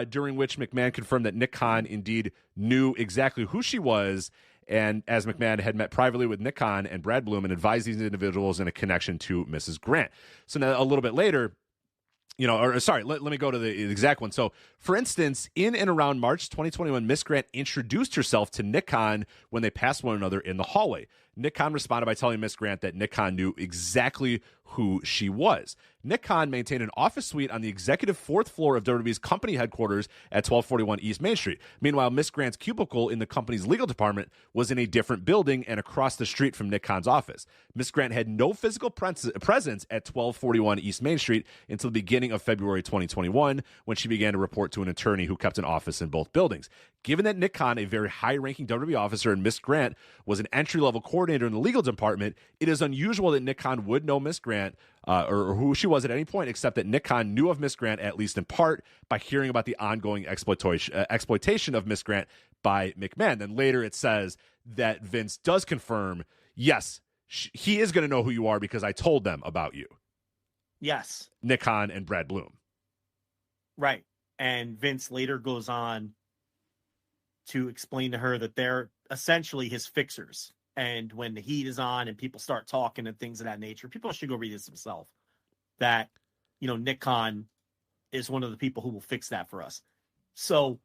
during which McMahon confirmed that Nick Khan indeed knew exactly who she was, and as McMahon had met privately with Nick Khan and Brad Bloom and advised these individuals in a connection to Mrs. Grant. So now a little bit later, let me go to the exact one. So, for instance, in and around March 2021, Miss Grant introduced herself to Nick Khan when they passed one another in the hallway. Nick Khan responded by telling Miss Grant that Nick Khan knew exactly who she was. Nick Khan maintained an office suite on the executive fourth floor of WWE's company headquarters at 1241 East Main Street. Meanwhile, Miss Grant's cubicle in the company's legal department was in a different building and across the street from Nick Khan's office. Miss Grant had no physical presence at 1241 East Main Street until the beginning of February 2021, when she began to report to an attorney who kept an office in both buildings. Given that Nick Khan, a very high-ranking WWE officer, and Miss Grant was an entry-level coordinator in the legal department, it is unusual that Nick Khan would know Miss Grant or who she was at any point, except that Nick Khan knew of Miss Grant, at least in part, by hearing about the ongoing exploitation of Miss Grant by McMahon. Then later it says that Vince does confirm, yes, he is going to know who you are because I told them about you. Yes. Nick Khan and Brad Bloom. Right. And Vince later goes on to explain to her that they're essentially his fixers. And when the heat is on and people start talking and things of that nature, people should go read this themselves. That, Nick Khan is one of the people who will fix that for us. So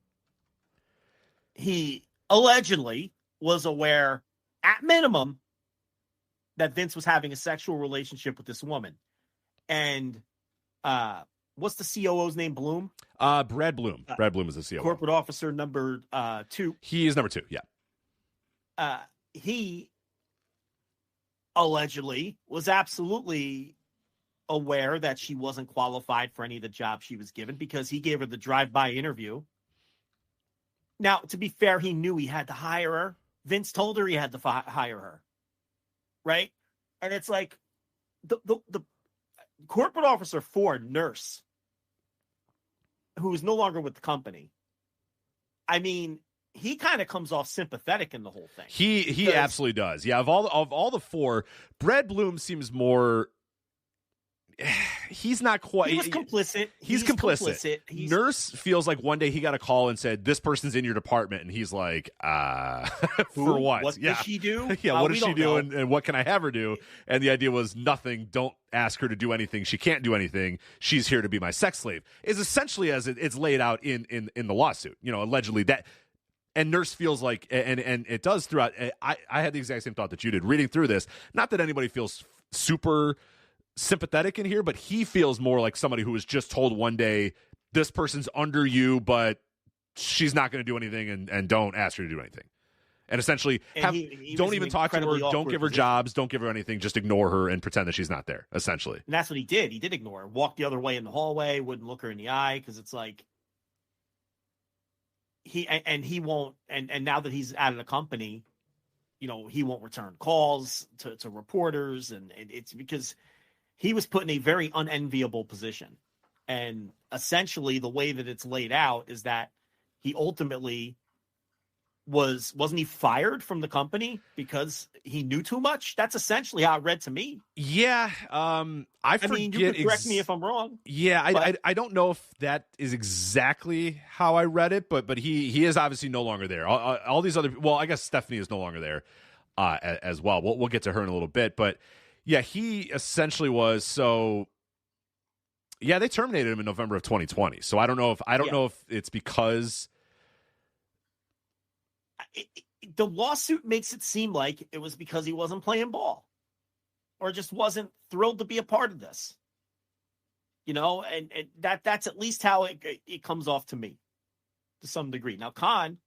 he allegedly was aware, at minimum, that Vince was having a sexual relationship with this woman. And what's the COO's name? Bloom? Brad Bloom. Brad Bloom is the COO. Corporate officer number 2. He is number 2, yeah. He allegedly was absolutely aware that she wasn't qualified for any of the jobs she was given because he gave her the drive-by interview. Now, to be fair, he knew he had to hire her. Vince told her he had to hire her, right? And it's like the corporate officer 4, Nurse, who is no longer with the company. I mean, he kind of comes off sympathetic in the whole thing. He absolutely does. Yeah, of all the 4, Brad Bloom seems more. He's not quite. He was complicit. He's complicit. Nurse feels like one day he got a call and said, "This person's in your department," and he's like, "For what? What does she do? Yeah, what does she do, and what can I have her do?" And the idea was nothing. Don't ask her to do anything. She can't do anything. She's here to be my sex slave. Is essentially as it's laid out in the lawsuit. Allegedly that. And Nurse feels like, and it does throughout. I had the exact same thought that you did reading through this. Not that anybody feels super sympathetic in here, but he feels more like somebody who was just told one day, this person's under you, but she's not going to do anything, and don't ask her to do anything. And essentially, don't even talk to her, don't give her jobs, don't give her anything, just ignore her and pretend that she's not there, essentially. And that's what he did. He did ignore her, walked the other way in the hallway, wouldn't look her in the eye, because it's like, he won't, and now that he's out of the company, he won't return calls to reporters, and it's because he was put in a very unenviable position. And essentially the way that it's laid out is that he ultimately wasn't he fired from the company because he knew too much? That's essentially how it read to me. Yeah. I mean, you can correct me if I'm wrong. Yeah. I don't know if that is exactly how I read it, but he is obviously no longer there. All these other, well, I guess Stephanie is no longer there as well. We'll get to her in a little bit, but yeah, he essentially was. So yeah, they terminated him in November of 2020. So I don't know if it's because the lawsuit makes it seem like it was because he wasn't playing ball or just wasn't thrilled to be a part of this, and that's at least how it comes off to me to some degree. Now, Khan,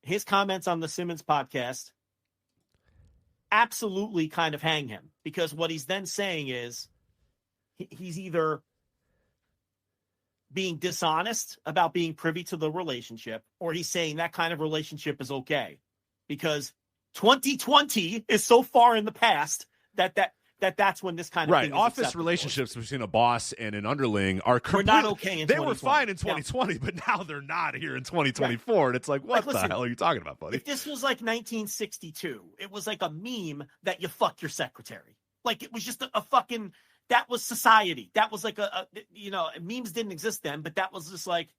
his comments on the Simmons podcast absolutely kind of hang him, because what he's then saying is he's either being dishonest about being privy to the relationship, or he's saying that kind of relationship is okay because 2020 is so far in the past that's when this kind of thing is office acceptable. Relationships between a boss and an underling are not okay in 2020. They were fine in 2020, but now they're not here in 2024. Right. And it's like, what the hell are you talking about, buddy? If this was like 1962, it was like a meme that you fuck your secretary. Like it was just a fucking, that was society. That was like memes didn't exist then, but that was just like,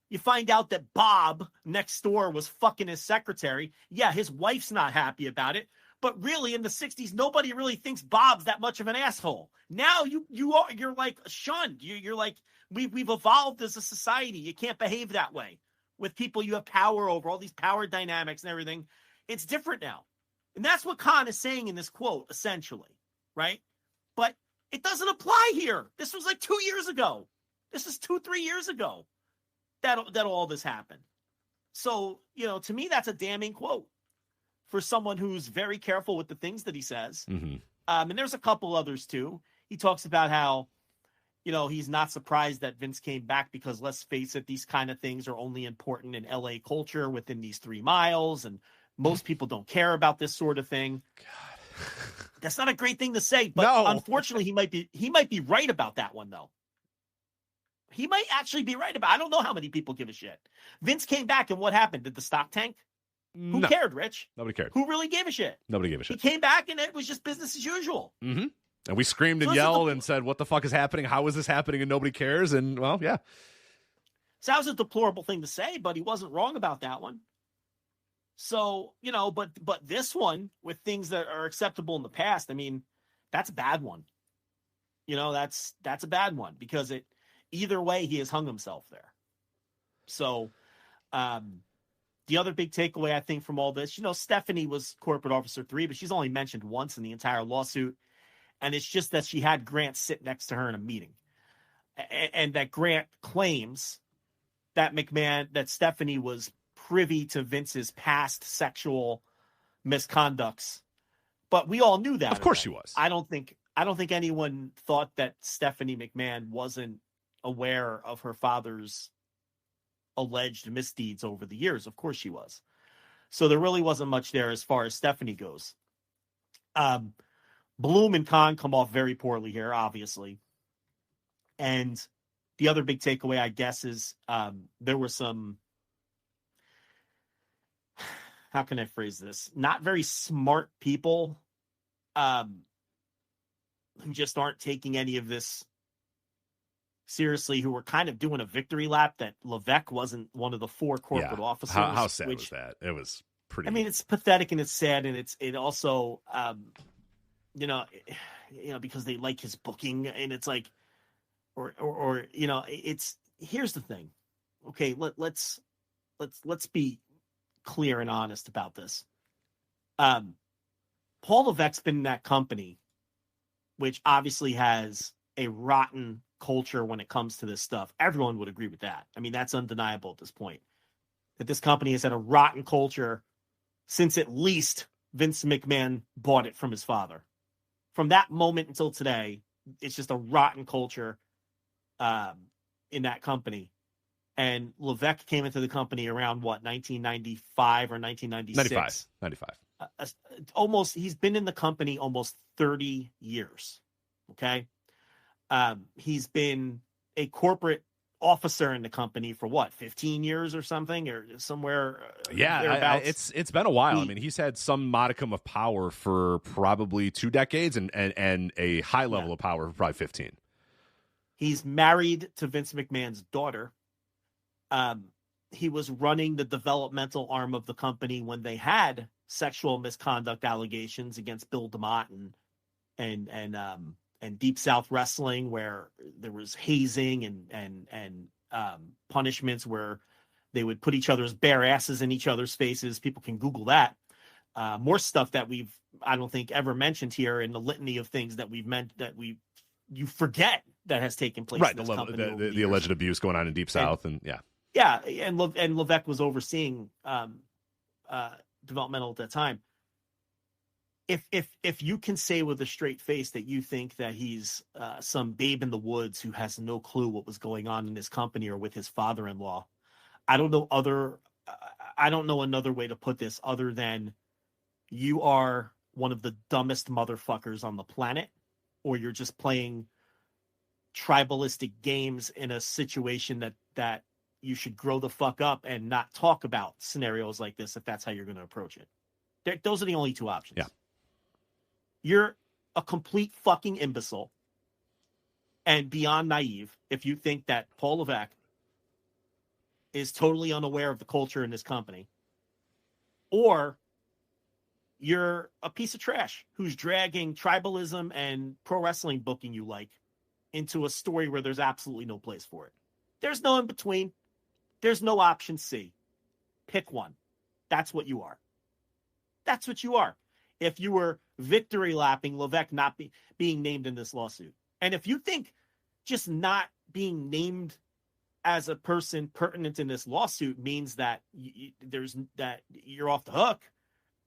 you find out that Bob next door was fucking his secretary. Yeah, his wife's not happy about it. But really, in the 60s, nobody really thinks Bob's that much of an asshole. Now you're like shunned. You're like, we've evolved as a society. You can't behave that way with people you have power over, all these power dynamics and everything. It's different now. And that's what Khan is saying in this quote, essentially, right? But it doesn't apply here. This was like 2 years ago. This is 2-3 years ago that all this happened. So, to me, that's a damning quote for someone who's very careful with the things that he says. Mm-hmm. And there's a couple others, too. He talks about how, he's not surprised that Vince came back because, let's face it, these kind of things are only important in LA culture within these 3 miles. And most people don't care about this sort of thing. God. That's not a great thing to say, but unfortunately, he might be right about that one, though. He might actually be right about. I don't know how many people give a shit. Vince came back, and what happened? Did the stock tank? Who cared, Rich? Nobody cared. Who really gave a shit? Nobody gave a shit. He came back, and it was just business as usual. Mm-hmm. And we screamed and yelled and said, "What the fuck is happening? How is this happening?" And nobody cares. And well, yeah. So that was a deplorable thing to say, but he wasn't wrong about that one. So, but this one with things that are acceptable in the past, I mean, that's a bad one. That's a bad one because either way, he has hung himself there. So, the other big takeaway, I think, from all this, Stephanie was corporate officer 3, but she's only mentioned once in the entire lawsuit. And it's just that she had Grant sit next to her in a meeting. And that Grant claims that Stephanie was privy to Vince's past sexual misconducts. But we all knew that. Of course she was. I don't think anyone thought that Stephanie McMahon wasn't aware of her father's alleged misdeeds over the years. Of course she was. So there really wasn't much there as far as Stephanie goes. Bloom and Khan come off very poorly here, obviously. And the other big takeaway, I guess, is there were some, how can I phrase this? Not very smart people who just aren't taking any of this seriously, who were kind of doing a victory lap that Levesque wasn't one of the 4 corporate officers. How sad was that? It was pretty. I mean, it's pathetic and it's sad, and it also, because they like his booking, and it's like, or it's, here's the thing. Okay, let's be clear and honest about this. Paul Levesque's been in that company, which obviously has a rotten culture when it comes to this stuff. Everyone would agree with that. I mean, that's undeniable at this point, that this company has had a rotten culture since at least Vince McMahon bought it from his father. From that moment until today, it's just a rotten culture in that company. And Levesque came into the company around 1995 or 1996? 95. He's been in the company almost 30 years. Okay. He's been a corporate officer in the company for 15 years or something, or somewhere. Yeah, it's been a while. I mean, he's had some modicum of power for probably 2 decades and a high level of power for probably 15. He's married to Vince McMahon's daughter. He was running the developmental arm of the company when they had sexual misconduct allegations against Bill DeMott and Deep South Wrestling, where there was hazing and punishments where they would put each other's bare asses in each other's faces. People can Google that. More stuff that I don't think ever mentioned here in the litany of things that you forget that has taken place. Right, the alleged abuse going on in Deep South, and Levesque was overseeing developmental at that time. If you can say with a straight face that you think that he's some babe in the woods who has no clue what was going on in his company or with his father-in-law, I don't know another way to put this other than you are one of the dumbest motherfuckers on the planet, or you're just playing tribalistic games in a situation that you should grow the fuck up and not talk about scenarios like this if that's how you're going to approach it. Those are the only 2 options. Yeah. You're a complete fucking imbecile and beyond naive if you think that Paul Levesque is totally unaware of the culture in this company, or you're a piece of trash who's dragging tribalism and pro wrestling booking you like into a story where there's absolutely no place for it. There's no in between. There's no option C. Pick one. That's what you are. That's what you are. if you were victory lapping Levesque not being named in this lawsuit. And if you think just not being named as a person pertinent in this lawsuit means that you're off the hook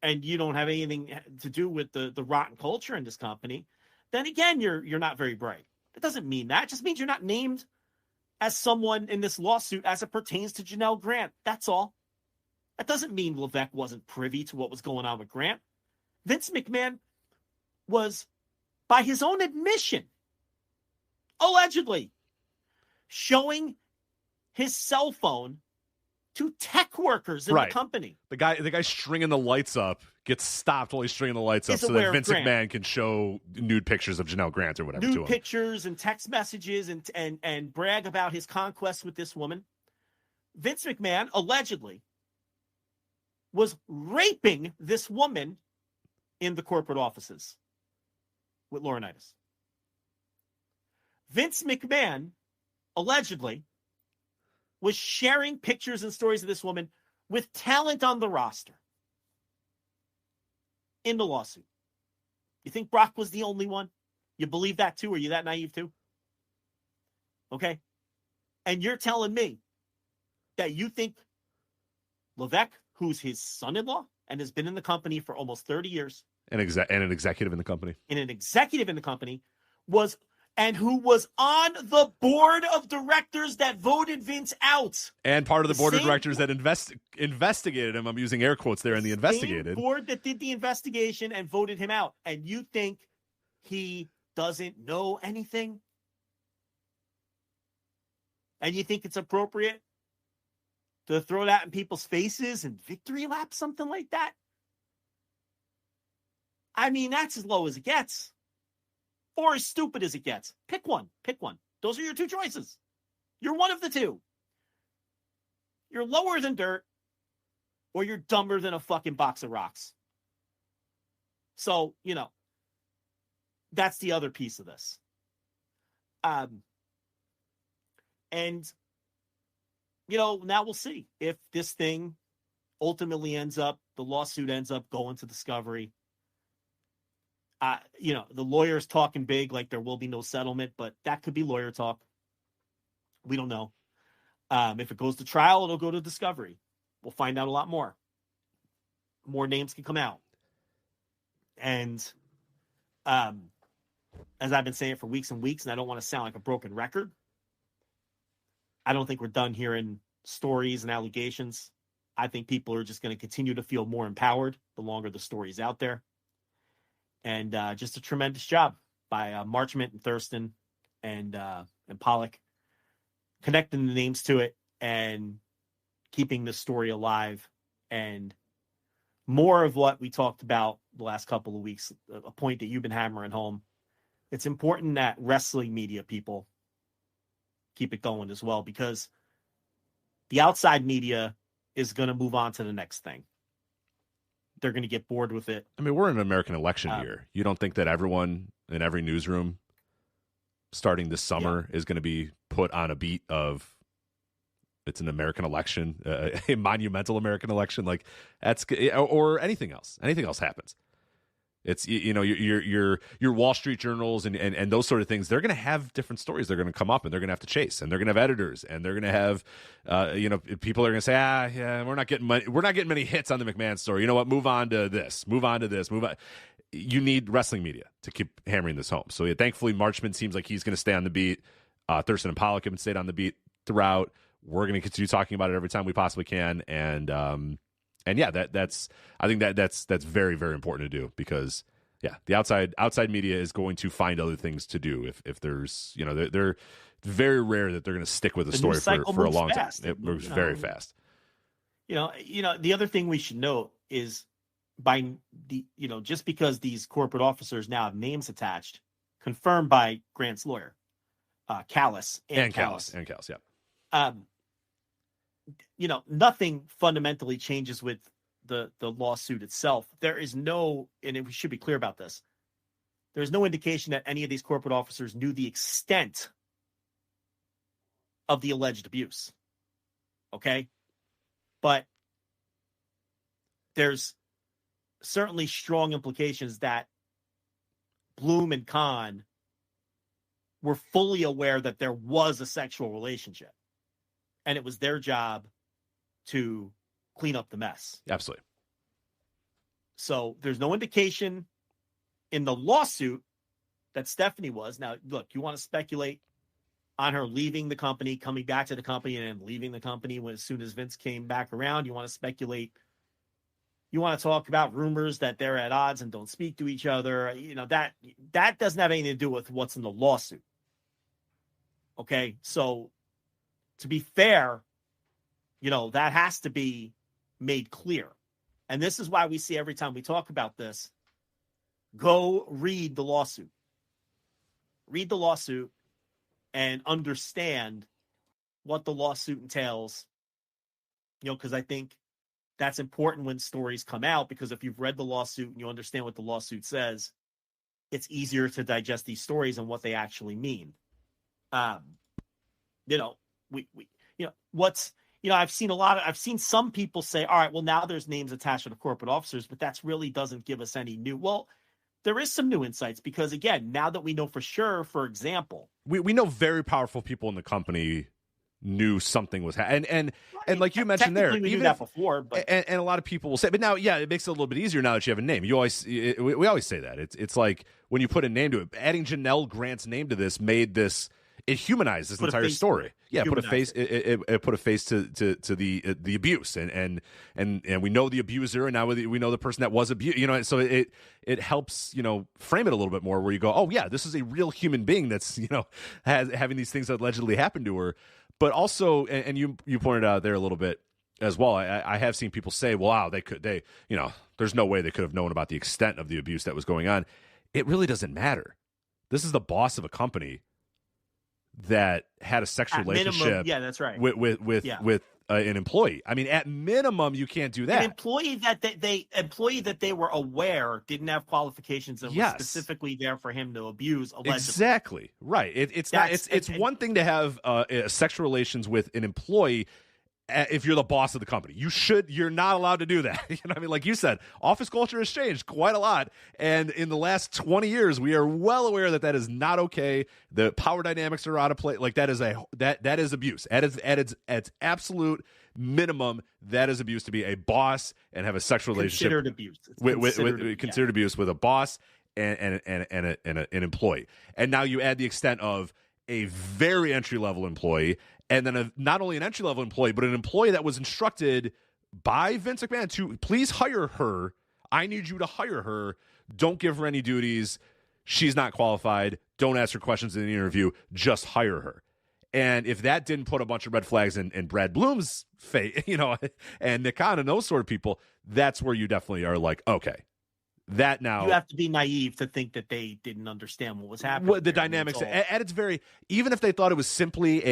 and you don't have anything to do with the rotten culture in this company, then again, you're not very bright. It doesn't mean that. It just means you're not named as someone in this lawsuit as it pertains to Janel Grant. That's all. That doesn't mean Levesque wasn't privy to what was going on with Grant. Vince McMahon was, by his own admission, allegedly showing his cell phone to tech workers in the company. The guy stringing the lights up gets stopped while he's stringing the lights up so that Vince McMahon can show nude pictures of Janel Grant or whatever to him. Nude pictures and text messages and brag about his conquest with this woman. Vince McMahon allegedly was raping this woman in the corporate offices with Laurinaitis. Vince McMahon allegedly was sharing pictures and stories of this woman with talent on the roster in the lawsuit. You think Brock was the only one? You believe that too? Are you that naive too? Okay. And you're telling me that you think Levesque, who's his son-in-law and has been in the company for almost 30 years. And an executive in the company. Who was on the board of directors that voted Vince out. And part of the board of directors that investigated him. I'm using air quotes there in the investigated. Same board that did the investigation and voted him out. And you think he doesn't know anything? And you think it's appropriate to throw that in people's faces and victory lap something like that? I mean, that's as low as it gets. Or as stupid as it gets. Pick one. Those are your two choices. You're one of the two. You're lower than dirt, or you're dumber than a fucking box of rocks. So, that's the other piece of this. Now we'll see if this thing ultimately the lawsuit ends up going to discovery. The lawyer's talking big like there will be no settlement, but that could be lawyer talk. We don't know. If it goes to trial, it'll go to discovery. We'll find out a lot more. More names can come out. And as I've been saying for weeks and weeks, and I don't want to sound like a broken record, I don't think we're done hearing stories and allegations. I think people are just going to continue to feel more empowered the longer the story's out there. And just a tremendous job by Marchment and Thurston and Pollock, connecting the names to it and keeping the story alive. And more of what we talked about the last couple of weeks, a point that you've been hammering home. It's important that wrestling media people keep it going as well, because the outside media is going to move on to the next thing. They're going to get bored with it. I mean, we're in an American election year. You don't think that everyone in every newsroom starting this summer is going to be put on a beat of it's an American election, a monumental American election, like that's, or anything else. Anything else happens. It's, your Wall Street journals and those sort of things. They're going to have different stories. They're going to come up and they're going to have to chase, and they're going to have editors, and they're going to have, people are going to say, we're not getting many hits on the McMahon story. You know what? Move on to this. Move on. You need wrestling media to keep hammering this home. So thankfully, Marchman seems like he's going to stay on the beat. Thurston and Pollock have stayed on the beat throughout. We're going to continue talking about it every time we possibly can, I think that's very, very important to do, because the outside media is going to find other things to do if there's, they're very rare that they're going to stick with a story for a long time. It moves very fast. The other thing we should note is just because these corporate officers now have names attached, confirmed by Grant's lawyer, Callis and Callis. Nothing fundamentally changes with the lawsuit itself. There is no, and we should be clear about this, there's no indication that any of these corporate officers knew the extent of the alleged abuse. Okay? But there's certainly strong implications that Bloom and Khan were fully aware that there was a sexual relationship, and it was their job to clean up the mess. Absolutely. So there's no indication in the lawsuit that Stephanie was. Now, look, you want to speculate on her leaving the company, coming back to the company, and then leaving the company as soon as Vince came back around. You want to speculate. You want to talk about rumors that they're at odds and don't speak to each other. You know, that doesn't have anything to do with what's in the lawsuit. Okay, so to be fair, you know, that has to be made clear. And this is why we see every time we talk about this, go read the lawsuit. Read the lawsuit and understand what the lawsuit entails. You know, because I think that's important when stories come out, because if you've read the lawsuit and you understand what the lawsuit says, it's easier to digest these stories and what they actually mean. You know, I've seen some people say, all right, well, now there's names attached to the corporate officers, but that's really doesn't give us any new. Well, there is some new insights because, again, now that we know for sure, for example, we know very powerful people in the company knew something was happening. And like you mentioned there, we knew that before, but and a lot of people will say, but now, yeah, it makes it a little bit easier now that you have a name. We always say that. It's like when you put a name to it, adding Janel Grant's name to this made this, it humanized this entire story. Yeah, put a face. It put a face to the abuse, and we know the abuser, and now we know the person that was abused. You know, so it helps, you know, frame it a little bit more, where you go, oh yeah, this is a real human being that's, you know, having these things that allegedly happened to her. But also, and you pointed out there a little bit as well, I have seen people say, wow, they you know, there's no way they could have known about the extent of the abuse that was going on. It really doesn't matter. This is the boss of a company that had a sexual relationship. Minimum, yeah, that's right. With an employee. I mean, at minimum, you can't do that. An employee that they were aware didn't have qualifications and was specifically there for him to abuse. Allegedly. Exactly right. It's one thing to have sexual relations with an employee. If you're the boss of the company, you're not allowed to do that. You know what I mean? Like you said, office culture has changed quite a lot. And in the last 20 years, we are well aware that is not okay. The power dynamics are out of play. Like that is abuse. At its absolute minimum, that is abuse to be a boss and have a sexual relationship. Considered abuse. Considered abuse with a boss and an employee. And now you add the extent of a very entry-level employee, and then not only an entry-level employee, but an employee that was instructed by Vince McMahon to please hire her. I need you to hire her. Don't give her any duties. She's not qualified. Don't ask her questions in the interview. Just hire her. And if that didn't put a bunch of red flags in Brad Bloom's face, you know, and Nick Khan and those sort of people, that's where you definitely are like, okay. That now you have to be naive to think that they didn't understand what was happening. The dynamics at its very, even if they thought it was simply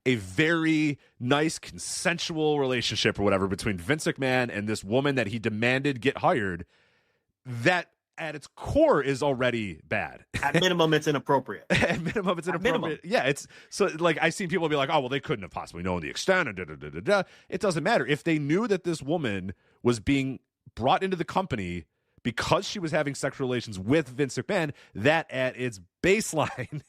a very nice consensual relationship or whatever between Vince McMahon and this woman that he demanded get hired, that at its core is already bad. At minimum, it's inappropriate. At minimum, it's inappropriate. Yeah, it's so like I've seen people be like, oh well, they couldn't have possibly known the extent. And It doesn't matter if they knew that this woman was being brought into the company because she was having sexual relations with Vince McMahon. That at its baseline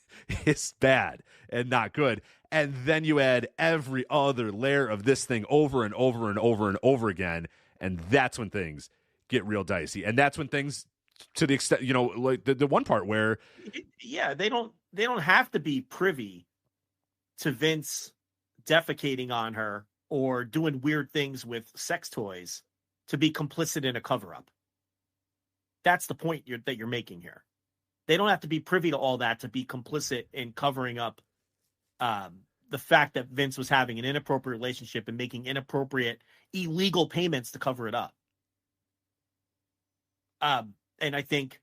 is bad and not good. And then you add every other layer of this thing over and over and over and over again. And that's when things get real dicey. And that's when things, to the extent, you know, like the one part where. Yeah, they don't have to be privy to Vince defecating on her or doing weird things with sex toys to be complicit in a cover-up. That's the point that you're making here. They don't have to be privy to all that to be complicit in covering up the fact that Vince was having an inappropriate relationship and making inappropriate, illegal payments to cover it up. And I think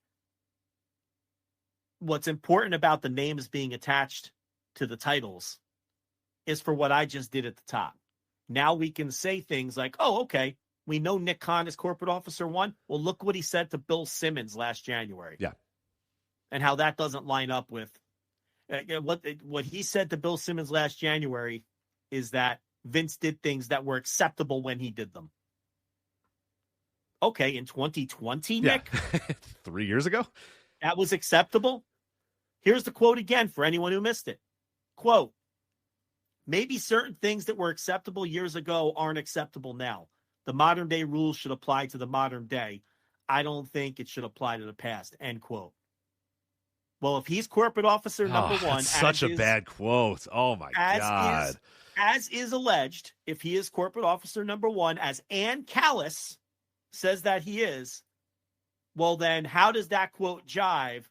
what's important about the names being attached to the titles is for what I just did at the top. Now we can say things like, oh, okay, we know Nick Khan is corporate officer 1. Well, look what he said to Bill Simmons last January. Yeah. And how that doesn't line up with what he said to Bill Simmons last January is that Vince did things that were acceptable when he did them. Okay, in 2020, Yeah. Nick, 3 years ago. that was acceptable. Here's the quote again for anyone who missed it. Quote, maybe certain things that were acceptable years ago aren't acceptable now. The modern day rules should apply to the modern day. I don't think it should apply to the past, end quote. Well, if he's corporate officer number one. That's such a bad quote. Oh, my God. As is alleged, if he is corporate officer number one, as Ann Callis says that he is, well, then how does that quote jive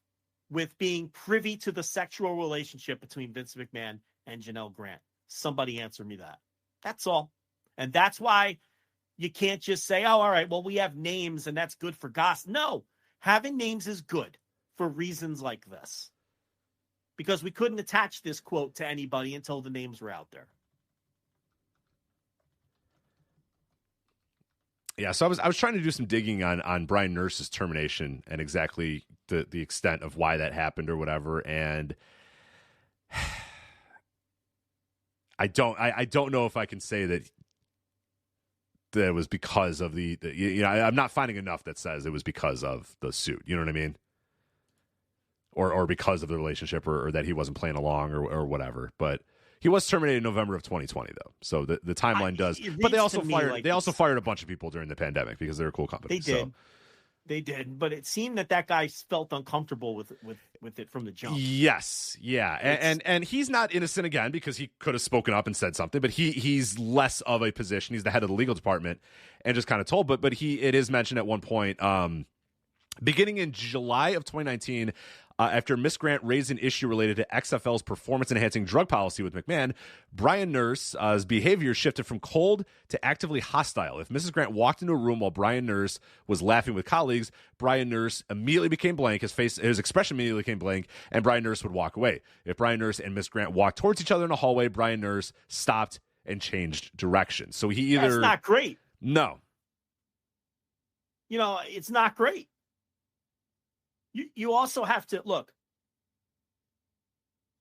with being privy to the sexual relationship between Vince McMahon and Janel Grant? Somebody answer me that. That's all. And that's why you can't just say, oh, all right, well, we have names and that's good for gossip. No, having names is good for reasons like this. Because we couldn't attach this quote to anybody until the names were out there. Yeah, so I was trying to do some digging on Brian Nurse's termination and exactly the extent of why that happened or whatever, and I don't know if I can say that it was because of the I'm not finding enough that says it was because of the suit. You know what I mean? Or because of the relationship, or that he wasn't playing along, or whatever. But he was terminated in November of 2020, though. So the timeline does. But they also fired a bunch of people during the pandemic because they're a cool company. They did. But it seemed that guy felt uncomfortable with it from the jump. Yes, yeah, and he's not innocent again because he could have spoken up and said something. But he's less of a position. He's the head of the legal department and just kind of told. But it is mentioned at one point, beginning in July of 2019. After Miss Grant raised an issue related to XFL's performance-enhancing drug policy with McMahon, Brian Nurse's behavior shifted from cold to actively hostile. If Mrs. Grant walked into a room while Brian Nurse was laughing with colleagues, Brian Nurse immediately became blank. His expression immediately became blank, and Brian Nurse would walk away. If Brian Nurse and Miss Grant walked towards each other in a hallway, Brian Nurse stopped and changed direction. So he either... That's not great. No. It's not great. You also have to look.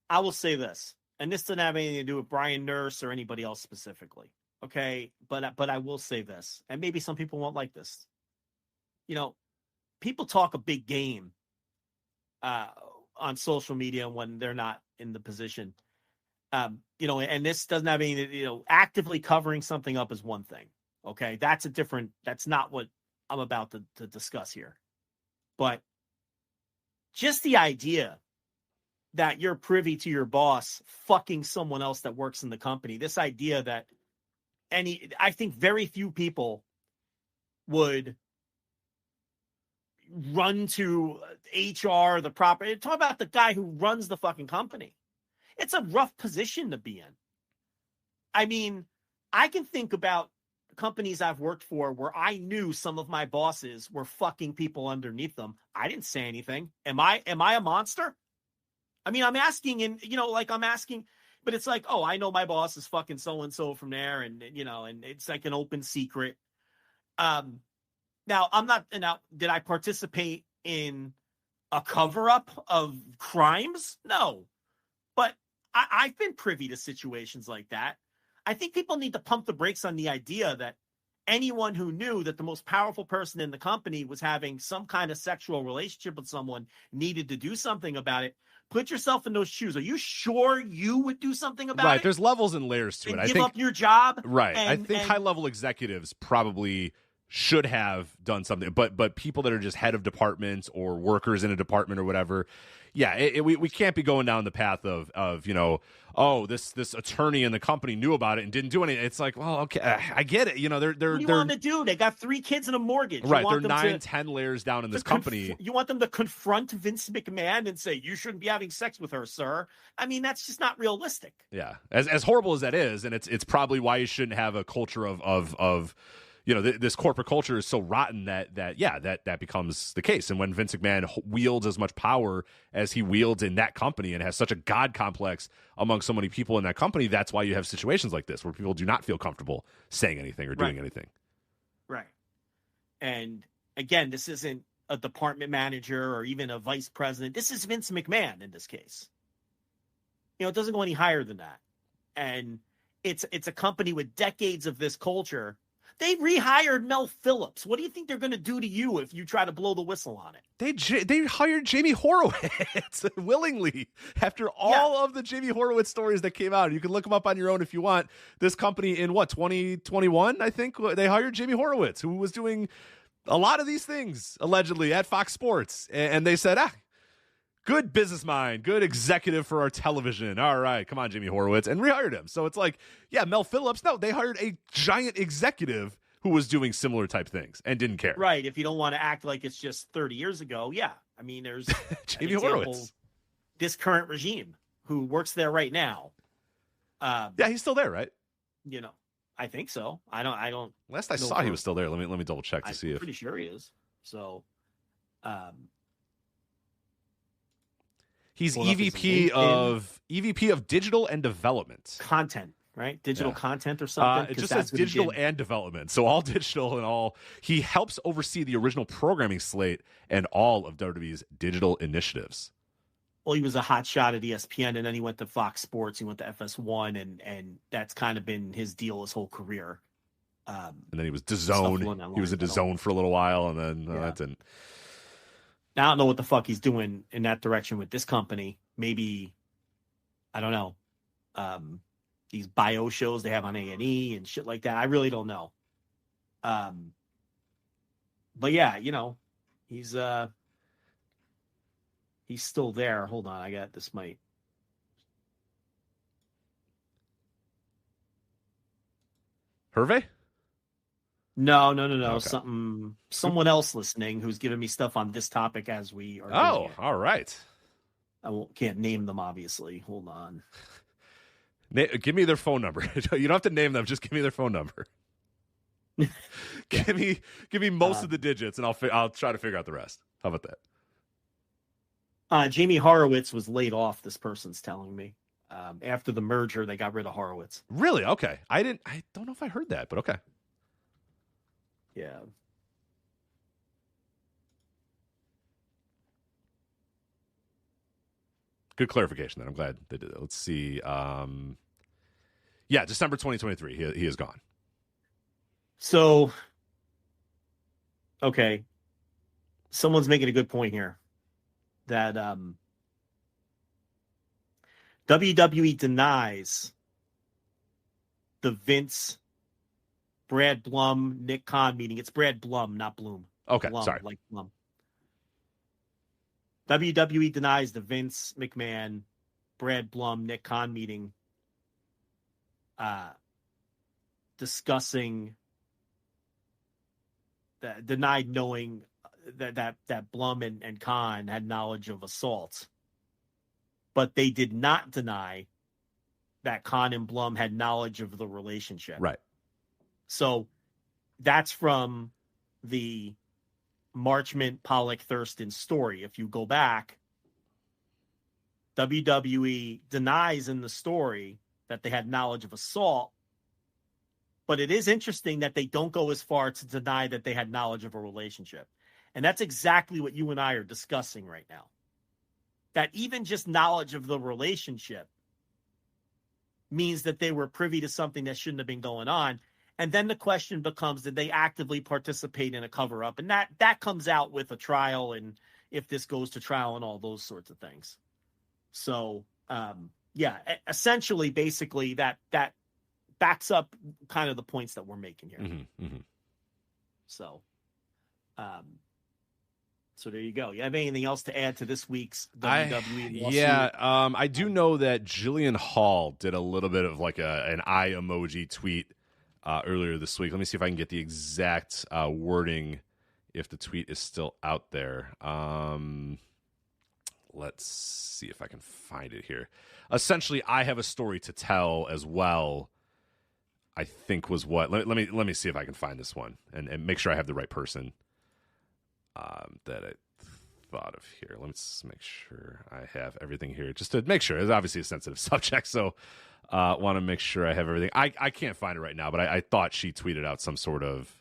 I will say this, and this doesn't have anything to do with Brian Nurse or anybody else specifically. Okay, but I will say this, and maybe some people won't like this. People talk a big game on social media when they're not in the position. And this doesn't have anything. Actively covering something up is one thing. Okay, that's not what I'm about to discuss here. But just the idea that you're privy to your boss fucking someone else that works in the company, this idea that I think very few people would run to HR, the proper, talk about the guy who runs the fucking company. It's a rough position to be in. I mean, I can think about companies I've worked for where I knew some of my bosses were fucking people underneath them. I didn't say anything. Am I a monster? I mean, I'm asking, and I'm asking, but it's like, oh, I know my boss is fucking so-and-so from there. And it's like an open secret. Now did I participate in a cover-up of crimes? No, but I've been privy to situations like that. I think people need to pump the brakes on the idea that anyone who knew that the most powerful person in the company was having some kind of sexual relationship with someone needed to do something about it. Put yourself in those shoes. Are you sure you would do something about it? Right. There's levels and layers to it. Give up your job. Right. I think high-level executives probably should have done something, but people that are just head of departments or workers in a department or whatever, yeah, we can't be going down the path of this attorney in the company knew about it and didn't do anything. It's like, well, okay, I get it. They're what do you want them to do? They got 3 kids and a mortgage. Right, they're 9-10 layers down in this company. You want them to confront Vince McMahon and say, you shouldn't be having sex with her, sir. I mean, that's just not realistic. Yeah, as horrible as that is, and it's probably why you shouldn't have a culture of this corporate culture is so rotten that becomes the case. And when Vince McMahon wields as much power as he wields in that company and has such a God complex among so many people in that company, that's why you have situations like this where people do not feel comfortable saying anything or doing anything. Right. And again, this isn't a department manager or even a vice president. This is Vince McMahon in this case. It doesn't go any higher than that. And it's a company with decades of this culture They rehired Mel Phillips. What do you think they're going to do to you if you try to blow the whistle on it? They hired Jamie Horowitz willingly after all of the Jamie Horowitz stories that came out. You can look them up on your own if you want. This company in 2021, I think they hired Jamie Horowitz, who was doing a lot of these things allegedly at Fox Sports. And they said, good business mind, good executive for our television. All right, come on, Jamie Horowitz, and rehired him. So it's like, yeah, Mel Phillips. No, they hired a giant executive who was doing similar type things and didn't care. Right. If you don't want to act like it's just 30 years ago, yeah. I mean, there's Jamie Horowitz, this current regime who works there right now. Yeah, he's still there, right? You know, I think so. I don't. Last I saw, he was still there. Let me double check to see if. I'm pretty sure he is. So, he's EVP of digital and development content, right? Digital content or something. It just says digital and development. So all digital and all. He helps oversee the original programming slate and all of WWE's digital initiatives. Well, he was a hot shot at ESPN, and then he went to Fox Sports. He went to FS1, and that's kind of been his deal his whole career. And then he was DAZN. He was at DAZN for a little while, and then that didn't. Now, I don't know what the fuck he's doing in that direction with this company. Maybe, I don't know, these bio shows they have on A&E and shit like that. I really don't know. But yeah, you know, he's still there. Hold on, I got this might. Hervé? No. Okay. Someone else listening who's giving me stuff on this topic as we are. Oh, all right. Can't name them, obviously. Hold on. Give me their phone number. You don't have to name them. Just give me their phone number. Give me most of the digits, and I'll try to figure out the rest. How about that? Jamie Horowitz was laid off. This person's telling me after the merger, they got rid of Horowitz. Really? Okay. I don't know if I heard that, but okay. Yeah. Good clarification then. I'm glad they did it. Let's see. Yeah, December 2023. He is gone. So, okay. Someone's making a good point here that WWE denies the Vince, Brad Blum, Nick Khan meeting. It's Brad Blum, not Bloom. Okay, Blum, sorry. like Blum. WWE denies the Vince McMahon, Brad Blum, Nick Khan meeting discussing that, denied knowing that Blum and Khan had knowledge of assaults. But they did not deny that Khan and Blum had knowledge of the relationship. Right. So that's from the Marchment, Pollock, Thurston story. If you go back, WWE denies in the story that they had knowledge of assault, but it is interesting that they don't go as far to deny that they had knowledge of a relationship. And that's exactly what you and I are discussing right now. That even just knowledge of the relationship means that they were privy to something that shouldn't have been going on. And then the question becomes, did they actively participate in a cover-up? And that comes out with a trial, and if this goes to trial and all those sorts of things. So, yeah, essentially, basically, that backs up kind of the points that we're making here. Mm-hmm, mm-hmm. So there you go. You have anything else to add to this week's WWE lawsuit? Yeah, I do know that Jillian Hall did a little bit of like an eye emoji tweet earlier this week. Let me see if I can get the exact wording if the tweet is still out there. Let's see if I can find it here. Essentially, I have a story to tell as well, I think was what. Let me see if I can find this one and make sure I have the right person that I thought of here. Let me just make sure I have everything here just to make sure. It's obviously a sensitive subject, so want to make sure I have everything. I can't find it right now, but I thought she tweeted out some sort of.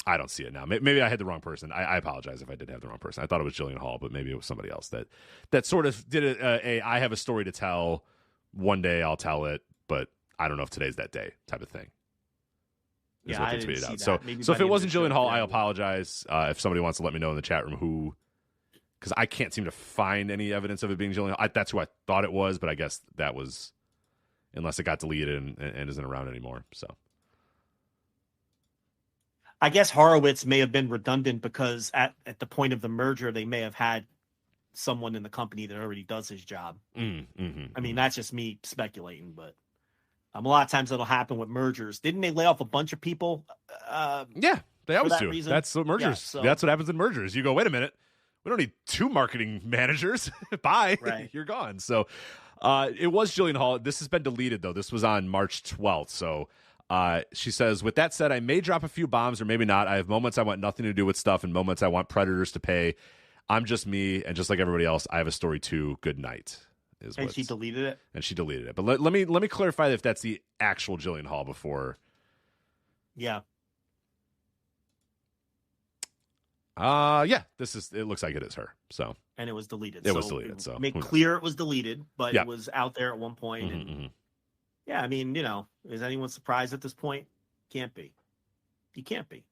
I don't see it now. Maybe I had the wrong person. I apologize if I did have the wrong person. I thought it was Jillian Hall, but maybe it was somebody else that sort of did I have a story to tell. One day I'll tell it, but I don't know if today's that day type of thing. is Yeah, what I they didn't tweeted see out. that. Maybe So by if the it end wasn't of the Jillian show, Hall, yeah. I apologize. If somebody wants to let me know in the chat room who, because I can't seem to find any evidence of it being Jillian Hall. That's who I thought it was, but I guess that was, unless it got deleted and isn't around anymore. So I guess Horowitz may have been redundant because at the point of the merger, they may have had someone in the company that already does his job. I mean, that's just me speculating, but a lot of times that'll happen with mergers. Didn't they lay off a bunch of people? yeah, they always that do. reason? That's what mergers. Yeah, so- That's what happens in mergers. You go, wait a minute, we don't need 2 marketing managers. Bye, Right. You're gone. So it was Jillian Hall. This has been deleted though. This was on March 12th. So she says, with that said, I may drop a few bombs or maybe not. I have moments I want nothing to do with stuff and moments I want predators to pay. I'm just me, and just like everybody else, I have a story too. Good night. And she deleted it. And she deleted it. But let me clarify if that's the actual Jillian Hall before. Yeah. Yeah. It looks like it is her. So And it was deleted. It was deleted, so make who knows? clear it was deleted, but Yeah. it was out there at one point. Mhm, And mhm. yeah, I mean, is anyone surprised at this point? Can't be. You can't be.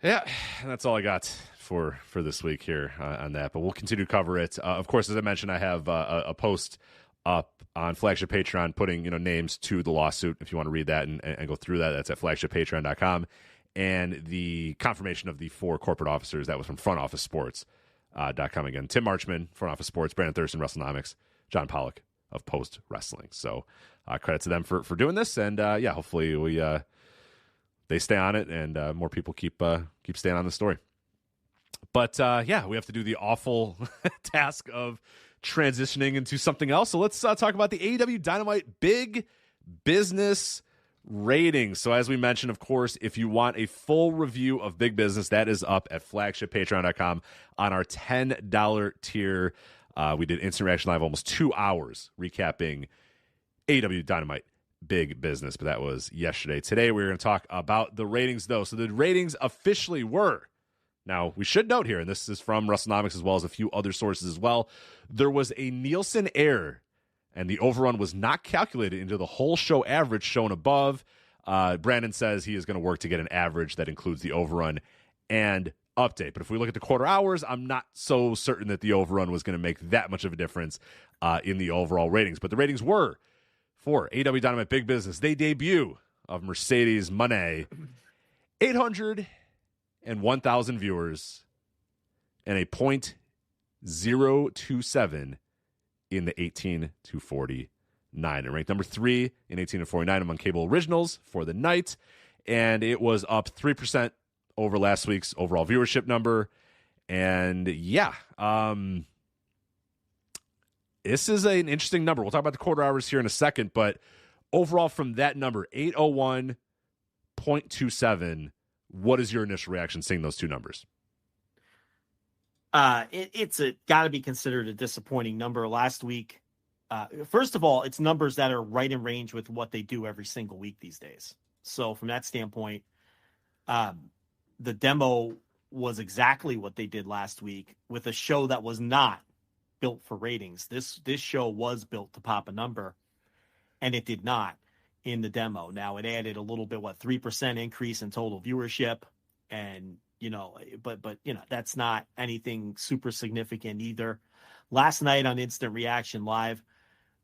Yeah, and that's all I got for this week here on that. But we'll continue to cover it. Of course, as I mentioned, I have a post up on Flagship Patreon putting names to the lawsuit. If you want to read that and go through that, that's at flagshippatreon.com. And the confirmation of the 4 corporate officers, that was from frontofficesports.com again. Tim Marchman, Front Office Sports, Brandon Thurston, WrestleNomics, John Pollock of Post Wrestling. So credit to them for doing this. And yeah, hopefully they stay on it and more people keep staying on the story. But yeah, we have to do the awful task of transitioning into something else. So let's talk about the AEW Dynamite Big Business ratings. So as we mentioned, of course, if you want a full review of Big Business, that is up at flagshippatreon.com on our $10 tier. We did Instant Reaction Live almost 2 hours recapping AEW Dynamite Big Business, but that was yesterday. Today we're going to talk about the ratings, though. So the ratings officially were, now we should note here, and this is from WrestleNomics as well as a few other sources as well, there was a Nielsen error, and the overrun was not calculated into the whole show average shown above. Brandon says he is going to work to get an average that includes the overrun and update. But if we look at the quarter hours, I'm not so certain that the overrun was going to make that much of a difference in the overall ratings. But the ratings were for AEW Dynamite Big Business, they debut of Mercedes Moné, 801,000 viewers and a .027 in the 18 to 49. And ranked number 3 in 18 to 49 among cable originals for the night. And it was up 3% over last week's overall viewership number. And yeah, this is an interesting number. We'll talk about the quarter hours here in a second, but overall from that number, 801.27, what is your initial reaction seeing those two numbers? It's got to be considered a disappointing number last week. First of all, it's numbers that are right in range with what they do every single week these days. So from that standpoint, the demo was exactly what they did last week with a show that was not built for ratings. This show was built to pop a number, and it did not in the demo. Now it added a little bit, 3% increase in total viewership, and but that's not anything super significant either. Last night on Instant Reaction Live,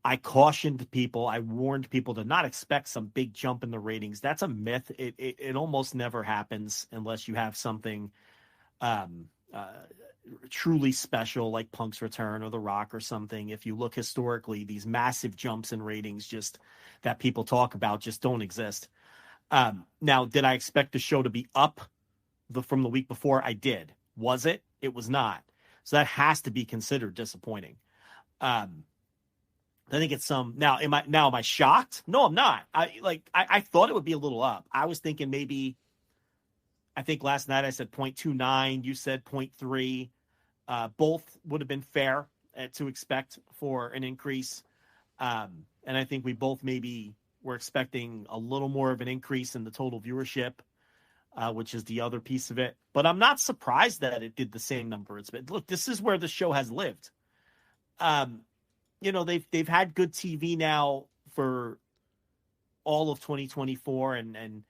I cautioned people, I warned people to not expect some big jump in the ratings. That's a myth. It almost never happens unless you have something truly special like Punk's return or The Rock or something. If you look historically, these massive jumps in ratings just that people talk about just don't exist. Now, did I expect the show to be up from the week before? I did. Was it? It was not. So that has to be considered disappointing. I think it's now am I shocked? No, I'm not. I thought it would be a little up. I was thinking maybe, I think last night I said 0.29, you said 0.3. Both would have been fair to expect for an increase. And I think we both maybe were expecting a little more of an increase in the total viewership, which is the other piece of it. But I'm not surprised that it did the same number. Look, this is where the show has lived. they've had good TV now for all of 2024, and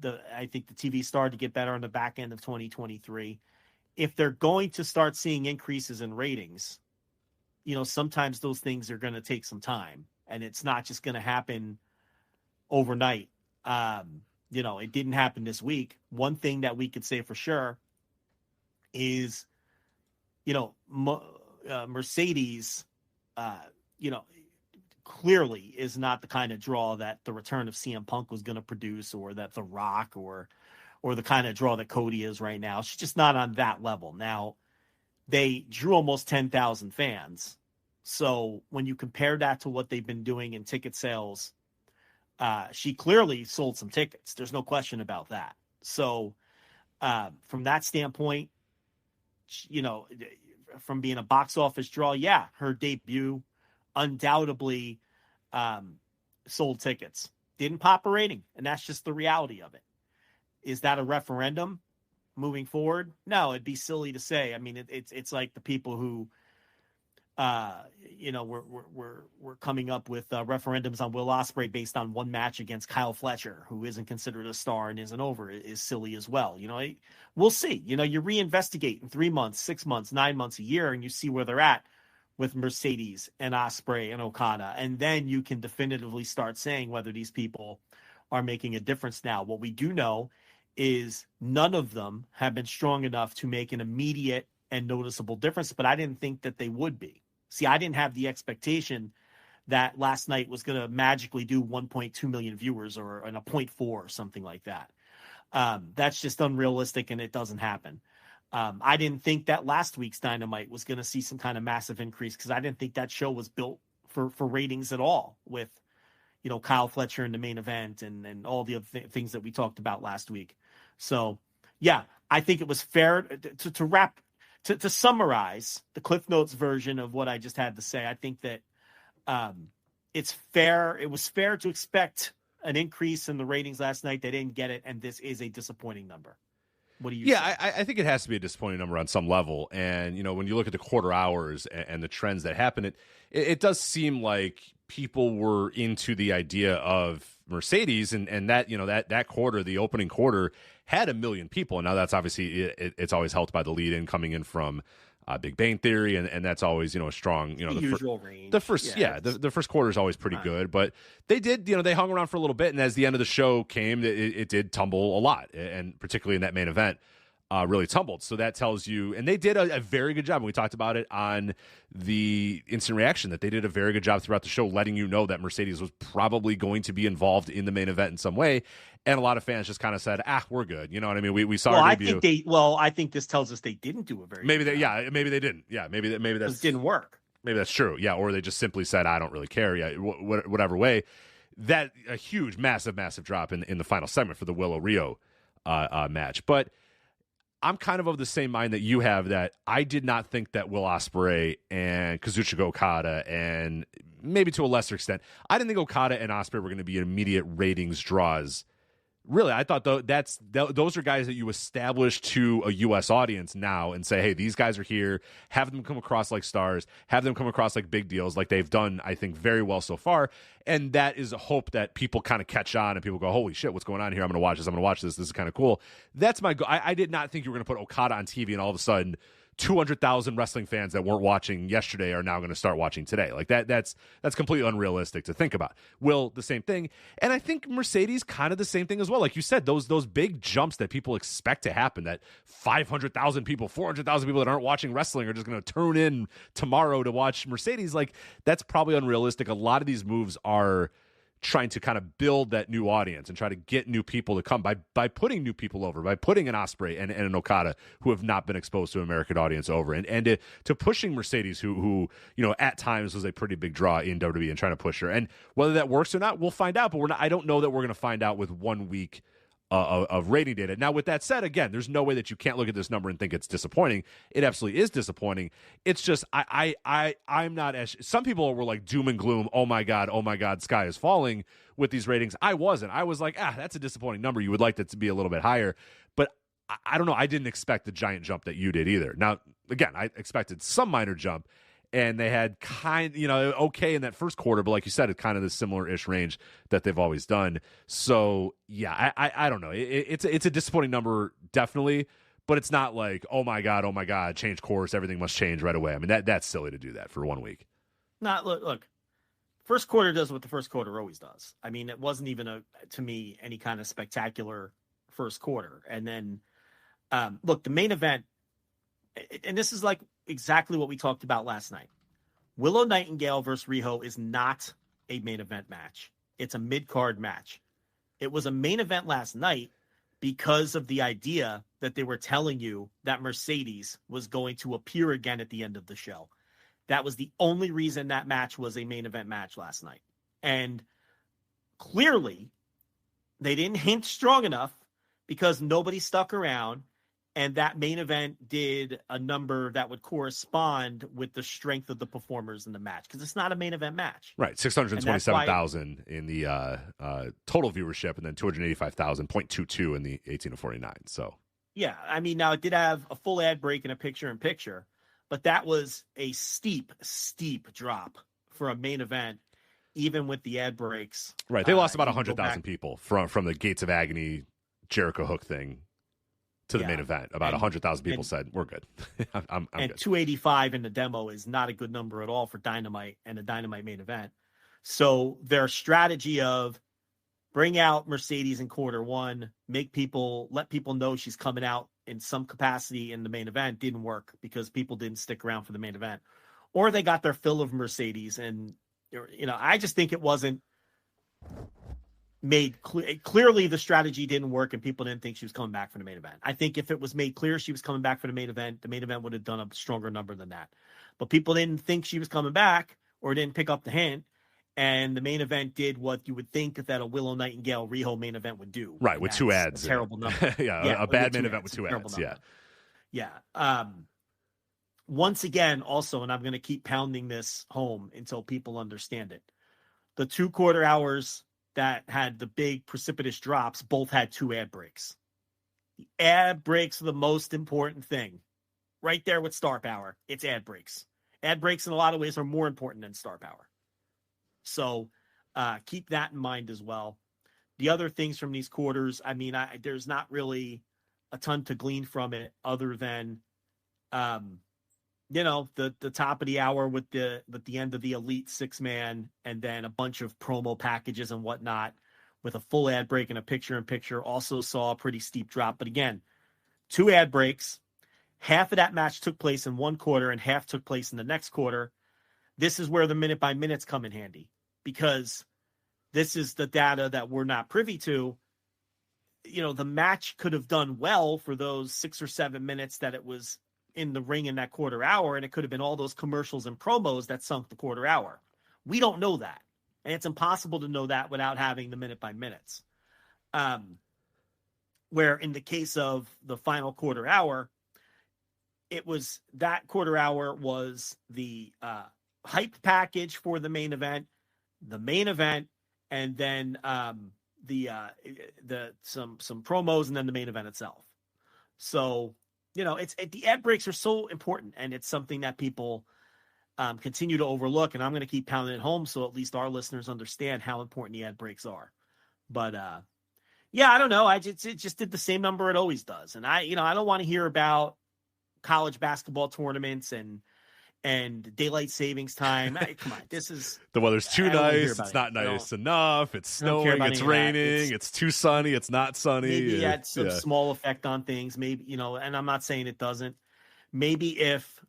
I think the TV started to get better on the back end of 2023. If they're going to start seeing increases in ratings, sometimes those things are going to take some time, and it's not just going to happen overnight. It didn't happen this week. One thing that we could say for sure is, Mercedes, clearly is not the kind of draw that the return of CM Punk was going to produce, or that The Rock or the kind of draw that Cody is right now. She's just not on that level. Now, they drew almost 10,000 fans. So when you compare that to what they've been doing in ticket sales, she clearly sold some tickets. There's no question about that. So from that standpoint, from being a box office draw, her debut undoubtedly sold tickets. Didn't pop a rating, and that's just the reality of it. Is that a referendum moving forward? No, it'd be silly to say. I mean, it's like the people who, we're coming up with referendums on Will Ospreay based on one match against Kyle Fletcher, who isn't considered a star and isn't over, is silly as well. We'll see. You reinvestigate in 3 months, 6 months, 9 months, a year, and you see where they're at with Mercedes and Ospreay and Okada. And then you can definitively start saying whether these people are making a difference now. What we do know is none of them have been strong enough to make an immediate and noticeable difference, but I didn't think that they would be. See, I didn't have the expectation that last night was going to magically do 1.2 million viewers or a 0.4 or something like that. That's just unrealistic, and it doesn't happen. I didn't think that last week's Dynamite was going to see some kind of massive increase, because I didn't think that show was built for ratings at all, with, Kyle Fletcher in the main event and all the other things that we talked about last week. So, I think it was fair to summarize the Cliff Notes version of what I just had to say. I think that it's fair. It was fair to expect an increase in the ratings last night. They didn't get it, and this is a disappointing number. What do you say? I think it has to be a disappointing number on some level. And, when you look at the quarter hours and the trends that happen, it does seem like people were into the idea of Mercedes, and that, that quarter, the opening quarter, had 1 million people. And now that's obviously, it's always helped by the lead in coming in from Big Bang Theory, and that's always, a strong, the usual range. The first, the first quarter is always pretty good, but they did, they hung around for a little bit, and as the end of the show came, it did tumble a lot, and particularly in that main event, really tumbled. So that tells you, and they did a very good job, and we talked about it on the instant reaction, that they did a very good job throughout the show letting you know that Mercedes was probably going to be involved in the main event in some way. And a lot of fans just kind of said, we're good. You know what I mean? We saw our debut. I think this tells us they didn't do a very good job. Maybe they didn't. Yeah, maybe that's, it didn't work. Maybe that's true. Yeah, or they just simply said, I don't really care. Yeah, whatever way. That a huge, massive drop in the final segment for the Willow Rio match. But I'm kind of the same mind that you have, that I did not think that Will Ospreay and Kazuchika Okada, and maybe to a lesser extent, I didn't think Okada and Ospreay were going to be immediate ratings draws. Really, I thought those are guys that you establish to a U.S. audience now and say, hey, these guys are here. Have them come across like stars. Have them come across like big deals, like they've done, I think, very well so far. And that is a hope that people kind of catch on and people go, holy shit, what's going on here? I'm going to watch this. I'm going to watch this. This is kind of cool. That's my goal. I did not think you were going to put Okada on TV and all of a sudden 200,000 wrestling fans that weren't watching yesterday are now going to start watching today. Like that's completely unrealistic to think about. Will, the same thing. And I think Mercedes kind of the same thing as well. Like you said, those big jumps that people expect to happen, that 500,000 people, 400,000 people that aren't watching wrestling are just going to turn in tomorrow to watch Mercedes. Like that's probably unrealistic. A lot of these moves are trying to kind of build that new audience and try to get new people to come by putting new people over, by putting an Ospreay and an Okada who have not been exposed to an American audience over, and to pushing Mercedes, who at times was a pretty big draw in WWE, and trying to push her. And whether that works or not, we'll find out. But I don't know that we're going to find out with 1 week of rating data. Now, with that said, again, there's no way that you can't look at this number and think it's disappointing. It absolutely is disappointing. It's just I'm not as some people were like doom and gloom. Oh my God, sky is falling with these ratings. I wasn't. I was like, that's a disappointing number. You would like that to be a little bit higher, but I don't know. I didn't expect the giant jump that you did either. Now, again, I expected some minor jump. and they had okay in that first quarter, but like you said, it's kind of the similar-ish range that they've always done. So yeah, I don't know. It's a disappointing number, definitely, but it's not like, oh my god, change course, everything must change right away. I mean, that's silly to do that for 1 week. Not look. First quarter does what the first quarter always does. I mean, it wasn't even to me any kind of spectacular first quarter. And then look, the main event, and this is like exactly what we talked about last night. Willow Nightingale versus Riho is not a main event match. It's a mid-card match. It was a main event last night because of the idea that they were telling you that Mercedes was going to appear again at the end of the show. That was the only reason that match was a main event match last night. And clearly, they didn't hint strong enough because nobody stuck around. And that main event did a number that would correspond with the strength of the performers in the match, because it's not a main event match. Right, 627,000 in the total viewership, and then 285,000.22 in the 18 to 49. So yeah, I mean, now it did have a full ad break and a picture-in-picture, but that was a steep drop for a main event, even with the ad breaks. Right, they lost about 100,000 people from the Gates of Agony Jericho Hook thing to the main event. About 100,000 people said, we're good. I'm and good. 285 in the demo is not a good number at all for Dynamite and a Dynamite main event. So their strategy of bring out Mercedes in quarter one, let people know she's coming out in some capacity in the main event didn't work because people didn't stick around for the main event. Or they got their fill of Mercedes. And, I just think it wasn't made clear. Clearly the strategy didn't work and people didn't think she was coming back for the main event. I think if it was made clear she was coming back for the main event would have done a stronger number than that. But people didn't think she was coming back or didn't pick up the hint. And the main event did what you would think that a Willow Nightingale Riho main event would do. Right, with two ads. A terrible number. A bad main event with two ads. Yeah. Once again, also, and I'm going to keep pounding this home until people understand it. The 2 quarter hours that had the big precipitous drops both had 2 ad breaks. The ad breaks are the most important thing. Right there with star power, it's ad breaks. Ad breaks in a lot of ways are more important than star power. So keep that in mind as well. The other things from these quarters, I mean, there's not really a ton to glean from it other than, the top of the hour with the end of the Elite 6-man and then a bunch of promo packages and whatnot with a full ad break and a picture-in-picture also saw a pretty steep drop. But again, 2 ad breaks. Half of that match took place in 1 quarter and half took place in the next quarter. This is where the minute by minutes come in handy, because this is the data that we're not privy to. The match could have done well for those 6 or 7 minutes that it was in the ring in that quarter hour, and it could have been all those commercials and promos that sunk the quarter hour. We don't know that, and it's impossible to know that without having the minute by minutes. Where in the case of the final quarter hour, it was that quarter hour was the hype package for the main event, and then some promos, and then the main event itself. So, the ad breaks are so important, and it's something that people continue to overlook, and I'm going to keep pounding it home so at least our listeners understand how important the ad breaks are. But I don't know. It just did the same number it always does, and I don't want to hear about college basketball tournaments and daylight savings time. Come on, this is the weather's too nice. It's not nice enough. It's snowing. It's raining. It's too sunny. It's not sunny. Maybe it had some small effect on things. Maybe and I'm not saying it doesn't. Maybe if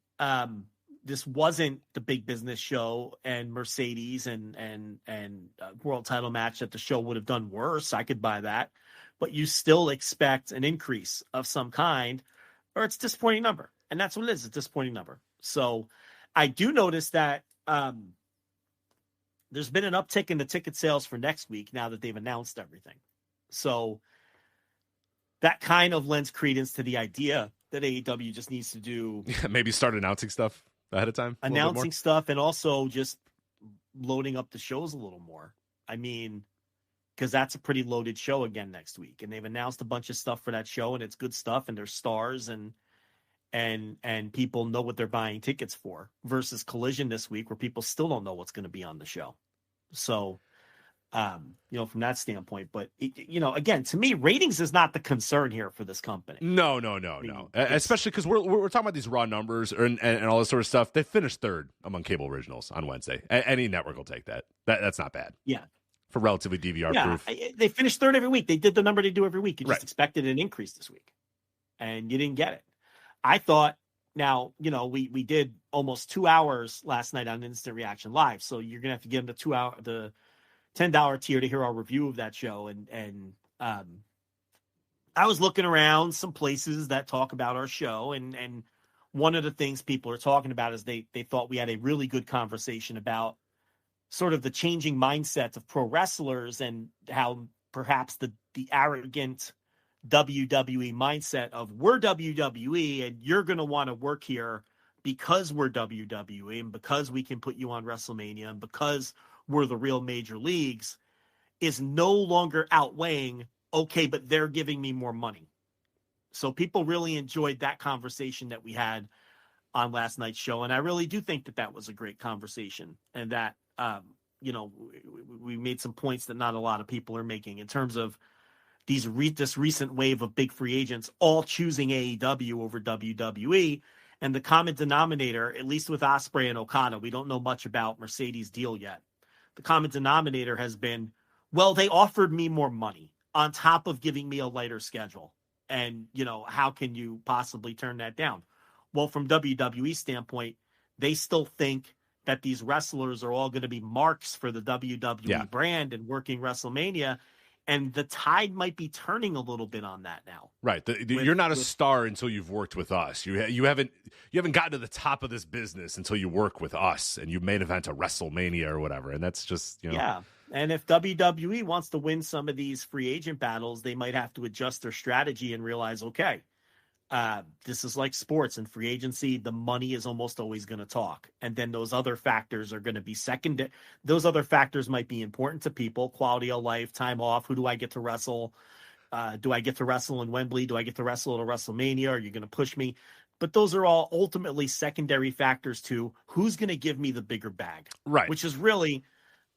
this wasn't the big business show and Mercedes and world title match, that the show would have done worse. I could buy that, but you still expect an increase of some kind, or it's a disappointing number, and that's what it is. It's a disappointing number. So I do notice that there's been an uptick in the ticket sales for next week now that they've announced everything. So that kind of lends credence to the idea that AEW just needs to do maybe start announcing stuff ahead of time, announcing stuff, and also just loading up the shows a little more. I mean, because that's a pretty loaded show again next week, and they've announced a bunch of stuff for that show, and it's good stuff, and there's stars, and and people know what they're buying tickets for, versus Collision this week where people still don't know what's going to be on the show. So, from that standpoint, but again, to me, ratings is not the concern here for this company. No. Especially because we're talking about these raw numbers and all this sort of stuff. They finished third among cable originals on Wednesday. Any network will take that. That's not bad. Yeah. For relatively DVR proof. They finished third every week. They did the number they do every week. You just expected an increase this week, and you didn't get it. I thought, now, we did almost 2 hours last night on Instant Reaction Live, so you're going to have to give them the $10 tier to hear our review of that show. And I was looking around some places that talk about our show, and one of the things people are talking about is they thought we had a really good conversation about sort of the changing mindsets of pro wrestlers and how perhaps the arrogant WWE mindset of we're WWE and you're going to want to work here because we're WWE and because we can put you on WrestleMania and because we're the real major leagues is no longer outweighing, okay, but they're giving me more money. So people really enjoyed that conversation that we had on last night's show. And I really do think that was a great conversation, and that, we made some points that not a lot of people are making in terms of this recent wave of big free agents all choosing AEW over WWE. And the common denominator, at least with Ospreay and Okada, we don't know much about Mercedes' deal yet. The common denominator has been, well, they offered me more money on top of giving me a lighter schedule. And, how can you possibly turn that down? Well, from WWE standpoint, they still think that these wrestlers are all going to be marks for the WWE brand and working WrestleMania. And the tide might be turning a little bit on that now. Right. You're not a star until you've worked with us. You haven't gotten to the top of this business until you work with us and you main event a WrestleMania or whatever. And that's just, Yeah. And if WWE wants to win some of these free agent battles, they might have to adjust their strategy and realize, okay, this is like sports and free agency. The money is almost always going to talk. And then those other factors are going to be second. Those other factors might be important to people: quality of life, time off. Who do I get to wrestle? Do I get to wrestle in Wembley? Do I get to wrestle at a WrestleMania? Are you going to push me? But those are all ultimately secondary factors to who's going to give me the bigger bag. Right. Which is really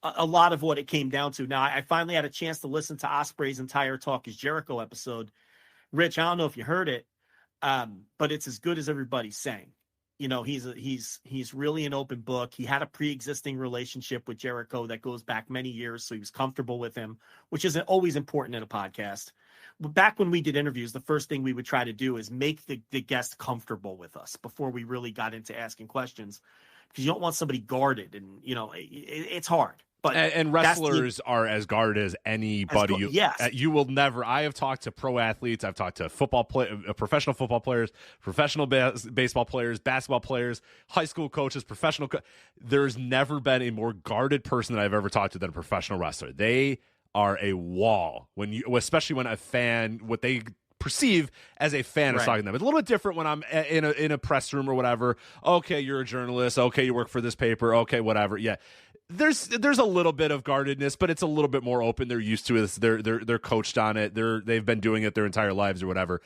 a lot of what it came down to. Now, I finally had a chance to listen to Ospreay's entire Talk is Jericho episode. Rich, I don't know if you heard it. But it's as good as everybody's saying. He's really an open book. He had a pre-existing relationship with Jericho that goes back many years, so he was comfortable with him, which is always important in a podcast. But back when we did interviews, the first thing we would try to do is make the guest comfortable with us before we really got into asking questions, because you don't want somebody guarded, and it's hard. But and wrestlers are as guarded as anybody. Yes. You will never. I have talked to pro athletes. I've talked to professional football players, professional baseball players, basketball players, high school coaches, there's never been a more guarded person that I've ever talked to than a professional wrestler. They are a wall especially when a fan, what they perceive as a fan is talking to them. It's a little bit different when I'm in a press room or whatever. Okay, you're a journalist. Okay, you work for this paper. Okay, whatever. Yeah. There's a little bit of guardedness, but it's a little bit more open. They're used to it. They're coached on it. They've been doing it their entire lives or whatever.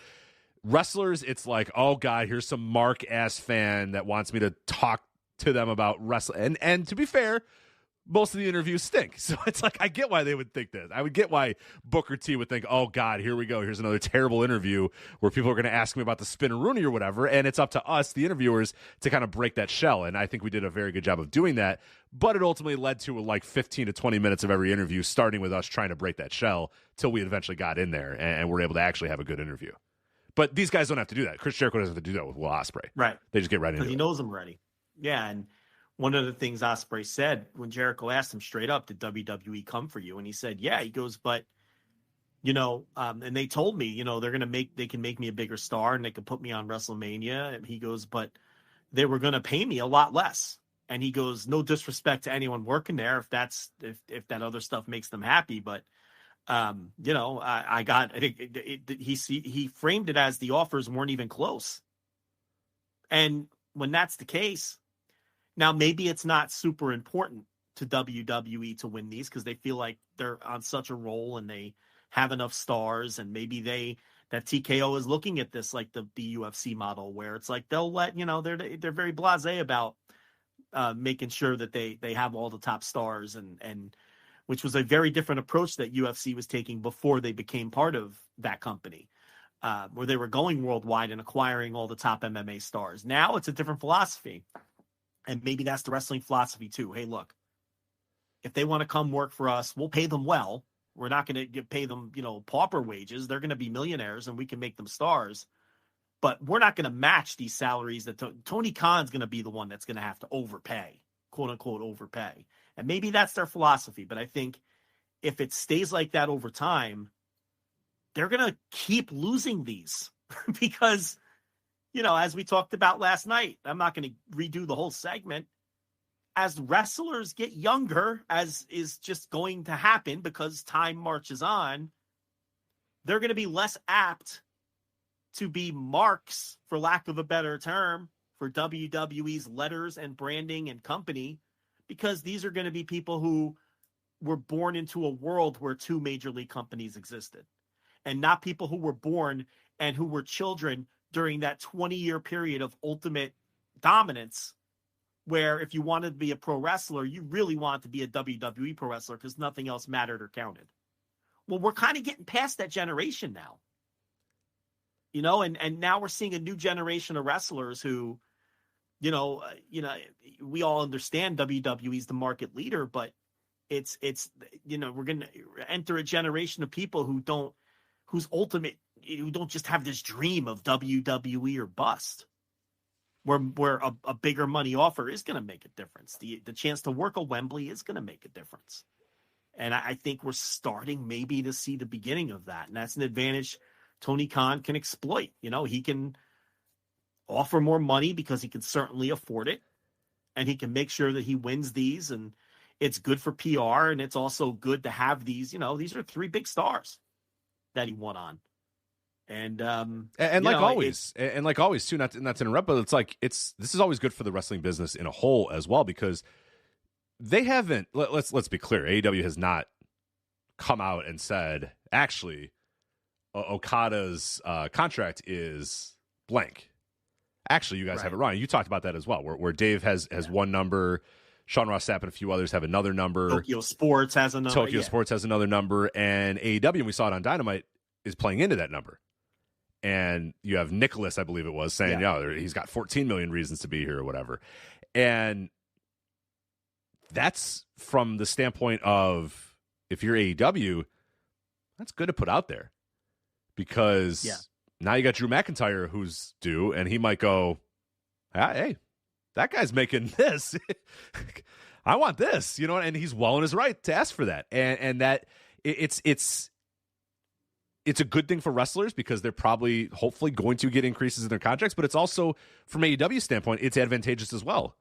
Wrestlers, it's like, oh God, here's some mark ass fan that wants me to talk to them about wrestling. And to be fair, most of the interviews stink. So it's like, I get why they would think this. I would get why Booker T would think, oh God, here we go. Here's another terrible interview where people are going to ask me about the spin-a-rooney or whatever. And it's up to us, the interviewers, to kind of break that shell. And I think we did a very good job of doing that. But it ultimately led to like 15 to 20 minutes of every interview, starting with us trying to break that shell till we eventually got in there and were able to actually have a good interview. But these guys don't have to do that. Chris Jericho doesn't have to do that with Will Ospreay. Right. They just get right into it. Because he knows them already. Yeah, and one of the things Ospreay said when Jericho asked him straight up, did WWE come for you? And he said, yeah. He goes, but, and they told me, they can make me a bigger star and they can put me on WrestleMania. And he goes, but they were going to pay me a lot less. And he goes, no disrespect to anyone working there if that other stuff makes them happy. But, he framed it as the offers weren't even close. And when that's the case, now maybe it's not super important to WWE to win these because they feel like they're on such a roll and they have enough stars, and maybe they that TKO is looking at this like the UFC model, where it's like they'll let, they're very blasé about making sure that they have all the top stars, and which was a very different approach that UFC was taking before they became part of that company, where they were going worldwide and acquiring all the top MMA stars. Now it's a different philosophy, and maybe that's the wrestling philosophy too. Hey, look, if they want to come work for us, we'll pay them well. We're not going to pay them, pauper wages. They're going to be millionaires, and we can make them stars. But we're not going to match these salaries that Tony Khan's going to be the one that's going to have to overpay, quote unquote, overpay. And maybe that's their philosophy. But I think if it stays like that over time, they're going to keep losing these because, as we talked about last night, I'm not going to redo the whole segment. As wrestlers get younger, as is just going to happen because time marches on, they're going to be less apt to be marks, for lack of a better term, for WWE's letters and branding and company, because these are going to be people who were born into a world where two major league companies existed, and not people who were born and who were children during that 20-year period of ultimate dominance, where if you wanted to be a pro wrestler, you really wanted to be a WWE pro wrestler because nothing else mattered or counted. Well, we're kind of getting past that generation now, and now we're seeing a new generation of wrestlers who, we all understand WWE is the market leader, but it's we're going to enter a generation of people who don't just have this dream of WWE or bust. Where a bigger money offer is going to make a difference. The chance to work a Wembley is going to make a difference. And I think we're starting maybe to see the beginning of that. And that's an advantage Tony Khan can exploit. He can offer more money because he can certainly afford it. And he can make sure that he wins these. And it's good for PR. And it's also good to have these, these are three big stars that he won on. And like always too, not to interrupt, but this is always good for the wrestling business in a whole as well, because they haven't, let's be clear, AEW has not come out and said, actually, Okada's contract is blank. Actually, you guys have it wrong. You talked about that as well, where Dave has one number, Sean Ross Sapp and a few others have another number. Tokyo Sports has another. Sports has another number, and AEW, and we saw it on Dynamite, is playing into that number. And you have Nicholas, I believe it was, saying, he's got 14 million reasons to be here or whatever. And that's from the standpoint of, if you're AEW, that's good to put out there. Because now you got Drew McIntyre who's due, and he might go, hey, that guy's making this. I want this, and he's well in his right to ask for that. And that it's a good thing for wrestlers because they're probably, hopefully, going to get increases in their contracts, but it's also, from AEW's standpoint, it's advantageous as well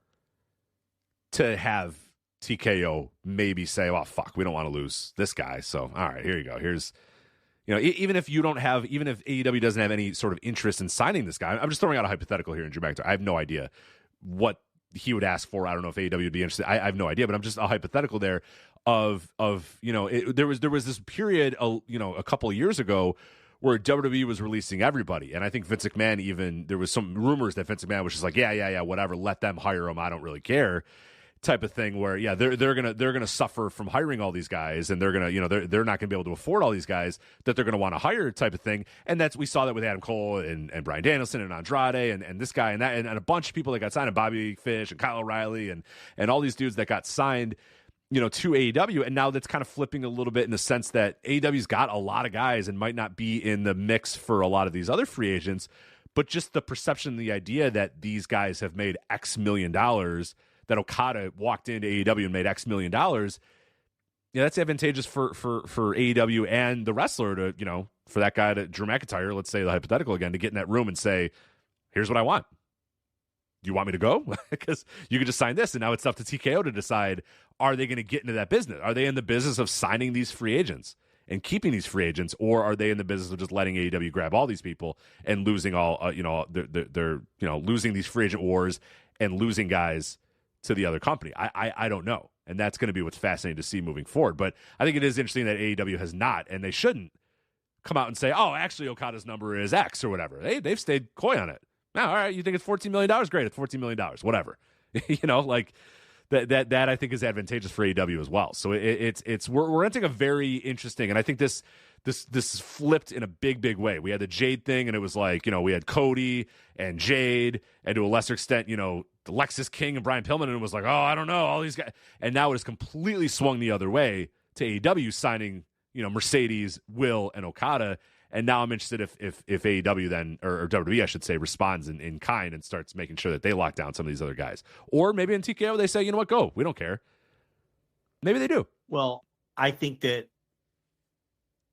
to have TKO maybe say, well, fuck, we don't want to lose this guy. So, all right, here you go. Here's, even if AEW doesn't have any sort of interest in signing this guy, I'm just throwing out a hypothetical here in Drew McIntyre. I have no idea what he would ask for. I don't know if AEW would be interested. I have no idea, but I'm just a hypothetical there of there was this period a couple of years ago where WWE was releasing everybody, and I think Vince McMahon, even there was some rumors that Vince McMahon was just like, yeah, whatever, let them hire him, I don't really care, type of thing, where they're gonna suffer from hiring all these guys, and they're gonna they're not gonna be able to afford all these guys that they're gonna want to hire, type of thing. And we saw that with Adam Cole and Bryan Danielson and Andrade and this guy and that and a bunch of people that got signed, and Bobby Fish and Kyle O'Reilly and all these dudes that got signed to AEW. And now that's kind of flipping a little bit in the sense that AEW's got a lot of guys and might not be in the mix for a lot of these other free agents, but just the perception, the idea that these guys have made X million dollars, that Okada walked into AEW and made X million dollars, that's advantageous for AEW and the wrestler to, for that guy, to Drew McIntyre, let's say the hypothetical again, to get in that room and say, here's what I want. Do you want me to go? Because you could just sign this, and now it's up to TKO to decide, are they going to get into that business? Are they in the business of signing these free agents and keeping these free agents, or are they in the business of just letting AEW grab all these people and losing all, they're losing these free agent wars and losing guys to the other company? I don't know. And that's going to be what's fascinating to see moving forward. But I think it is interesting that AEW has not, and they shouldn't, come out and say, oh, actually Okada's number is X or whatever. They've stayed coy on it. Now, all right, you think it's $14 million? Great, it's $14 million, whatever. Like that I think is advantageous for AEW as well. So we're entering a very interesting, and I think this flipped in a big way. We had the Jade thing, and it was like, we had Cody and Jade, and to a lesser extent, the Lexus King and Brian Pillman, and it was like, oh, I don't know, all these guys. And now it has completely swung the other way to AEW signing, Mercedes, Will, and Okada. And now I'm interested if AEW then, or WWE, I should say, responds in kind and starts making sure that they lock down some of these other guys. Or maybe in TKO they say, you know what, go. We don't care. Maybe they do. Well, I think that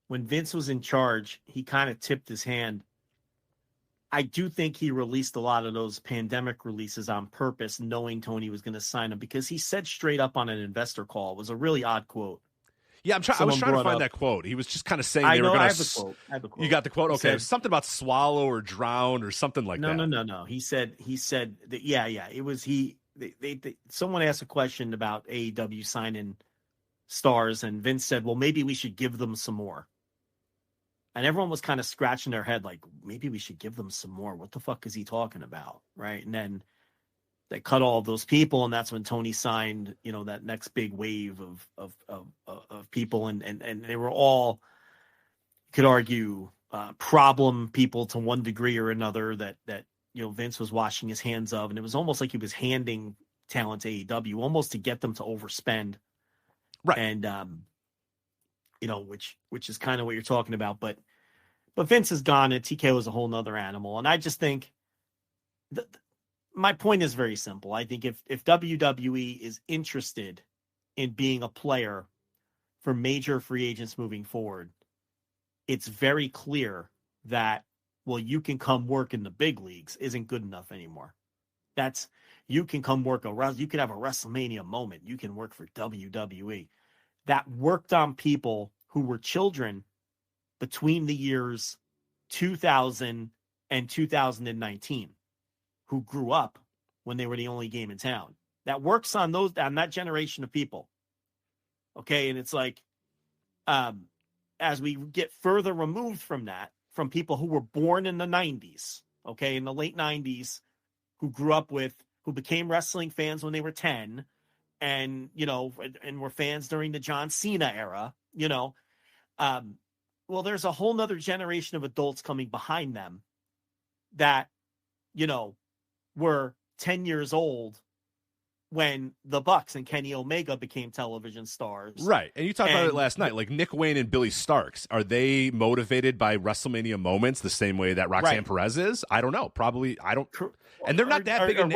when Vince was in charge, he kind of tipped his hand. I do think he released a lot of those pandemic releases on purpose, knowing Tony was going to sign them, because he said straight up on an investor call, it was a really odd quote. Yeah, I was trying to find that quote. He was just kind of saying they were going to. I have the quote. You got the quote? Okay, something about swallow or drown or something like that. No. He said that. Yeah. It was someone asked a question about AEW signing stars, and Vince said, "Well, maybe we should give them some more." And everyone was kind of scratching their head, like, maybe we should give them some more. What the fuck is he talking about, right? And then they cut all of those people, and that's when Tony signed, that next big wave of people, and they were all, you could argue, problem people to one degree or another that Vince was washing his hands of, and it was almost like he was handing talent to AEW almost to get them to overspend, right? And which is kind of what you're talking about, but Vince is gone, and TKO is a whole nother animal, and I just think my point is very simple. I think if WWE is interested in being a player for major free agents moving forward, it's very clear that, well, you can come work in the big leagues isn't good enough anymore. You can come work you can have a WrestleMania moment. You can work for WWE. That worked on people who were children between the years 2000 and 2019. Who grew up when they were the only game in town. That works on that generation of people. Okay. And it's like, as we get further removed from that, from people who were born in the 90s, okay, in the late 90s, who became wrestling fans when they were 10, and, and were fans during the John Cena era, well, there's a whole nother generation of adults coming behind them that, were 10 years old when the Bucks and Kenny Omega became television stars. Right. And you talked about it last night, like Nick Wayne and Billy Starks. Are they motivated by WrestleMania moments the same way that Roxanne Perez is? I don't know. Probably. I don't. And they're not that big. And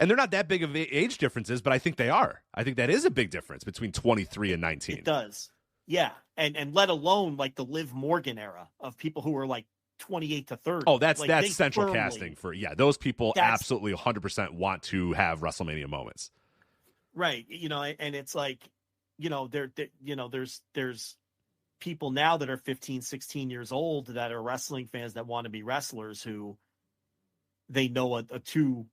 they're not that big of age differences, but I think they are. I think that is a big difference between 23 and 19. It does. Yeah. And let alone like the Liv Morgan era of people who were like 28 to 30. Oh, that's central casting for, those people absolutely 100% want to have WrestleMania moments. Right. And it's like, there's people now that are 15, 16 years old that are wrestling fans that want to be wrestlers who they know a two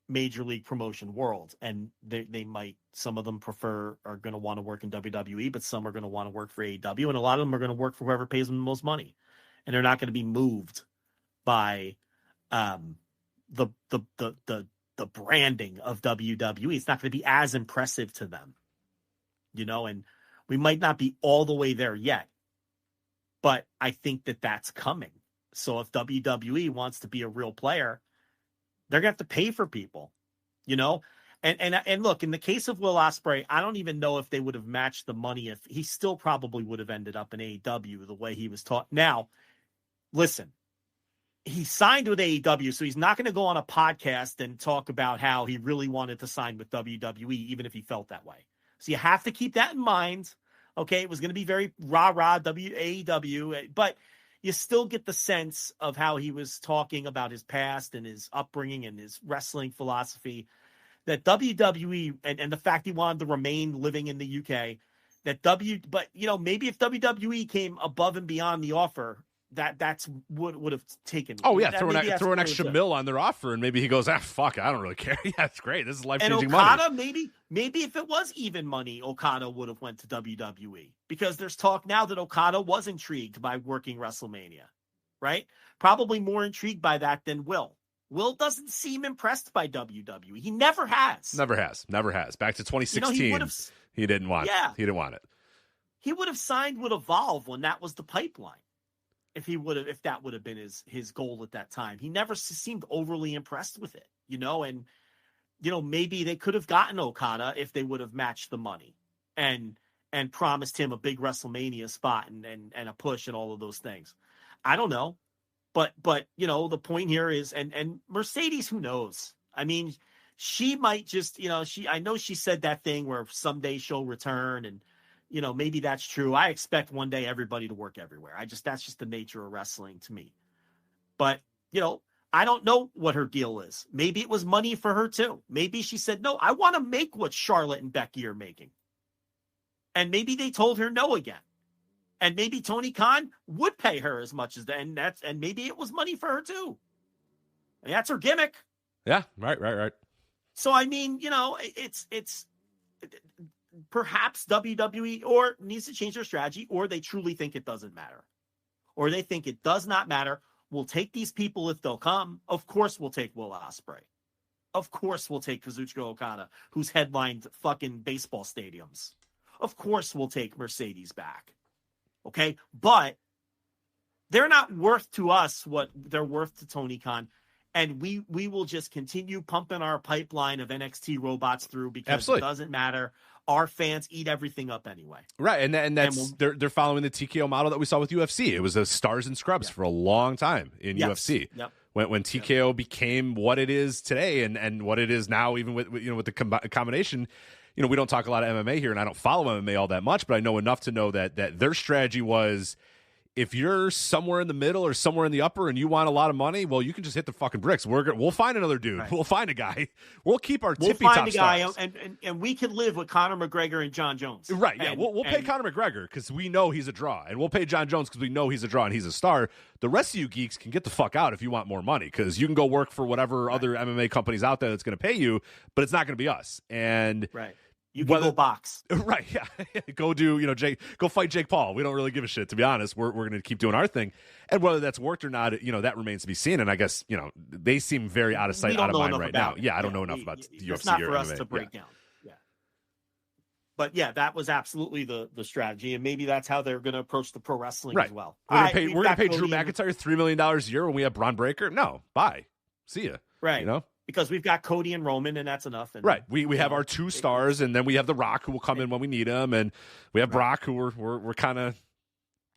major league promotion world. And they might, some of them are going to want to work in WWE, but some are going to want to work for AEW. And a lot of them are going to work for whoever pays them the most money. And they're not going to be moved by the branding of WWE. It's not going to be as impressive to them, and we might not be all the way there yet, but I think that that's coming. So if WWE wants to be a real player, they're going to have to pay for people, and look, in the case of Will Ospreay, I don't even know if they would have matched the money. If he still probably would have ended up in AEW the way he was taught. Now, listen, he signed with AEW, so he's not going to go on a podcast and talk about how he really wanted to sign with WWE, even if he felt that way. So you have to keep that in mind. Okay, it was going to be very rah-rah AEW, but you still get the sense of how he was talking about his past and his upbringing and his wrestling philosophy, that WWE, and the fact he wanted to remain living in the UK, but maybe if WWE came above and beyond the offer, that's what would have taken. Oh yeah, throw an extra mil on their offer, and maybe he goes, fuck, I don't really care. Yeah, it's great. This is life-changing money. And Okada, maybe if it was even money, Okada would have went to WWE, because there's talk now that Okada was intrigued by working WrestleMania, right? Probably more intrigued by that than Will. Will doesn't seem impressed by WWE. He never has. Never has. Back to 2016, he didn't want it. He didn't want it. He would have signed with Evolve when that was the pipeline. If that would have been his goal at that time. He never seemed overly impressed with it, and, maybe they could have gotten Okada if they would have matched the money and promised him a big WrestleMania spot and a push and all of those things. I don't know. But the point here is, and Mercedes, who knows? I mean, she might just, I know she said that thing where someday she'll return, and, maybe that's true. I expect one day everybody to work everywhere. That's just the nature of wrestling to me. But, I don't know what her deal is. Maybe it was money for her too. Maybe she said, no, I want to make what Charlotte and Becky are making. And maybe they told her no again. And maybe Tony Khan would pay her as much as that, and maybe it was money for her too. And that's her gimmick. Yeah, right. So I mean, it's perhaps WWE or needs to change their strategy, or they truly think it doesn't matter, or they think it does not matter. We'll take these people if they'll come. Of course, we'll take Will Ospreay. Of course, we'll take Kazuchika Okada, who's headlined fucking baseball stadiums. Of course, we'll take Mercedes back. Okay, but they're not worth to us what they're worth to Tony Khan, and we will just continue pumping our pipeline of NXT robots through, because Absolutely. It doesn't matter. Our fans eat everything up anyway. Right, and that's they're following the TKO model that we saw with UFC. It was a stars and scrubs for a long time in UFC. Yep. When TKO became what it is today, and what it is now, even with the combination. We don't talk a lot of MMA here, and I don't follow MMA all that much, but I know enough to know that their strategy was, if you're somewhere in the middle or somewhere in the upper and you want a lot of money, well, you can just hit the fucking bricks. We'll find another dude. Right. We'll find a guy. We'll keep our tippy top stars. And we can live with Conor McGregor and John Jones. Right, yeah. We'll pay Conor McGregor because we know he's a draw, and we'll pay John Jones because we know he's a draw and he's a star. The rest of you geeks can get the fuck out if you want more money, because you can go work for whatever other MMA companies out there that's going to pay you, but it's not going to be us. And right. You can go box. Right, yeah. Go do, go fight Jake Paul. We don't really give a shit, to be honest. We're going to keep doing our thing. And whether that's worked or not, that remains to be seen. And I guess, they seem very out of sight, out of mind right now. Yeah, I don't know enough about the UFC. It's not for or us MMA. to break down. Yeah. But yeah, that was absolutely the strategy. And maybe that's how they're going to approach the pro wrestling as well. We're going to pay Drew McIntyre $3 million a year when we have Braun Breaker? No, bye. See ya. Right. Because we've got Cody and Roman, and that's enough. And, right. We have our two stars, and then we have The Rock, who will come in when we need him, and we have Brock, who we're kind of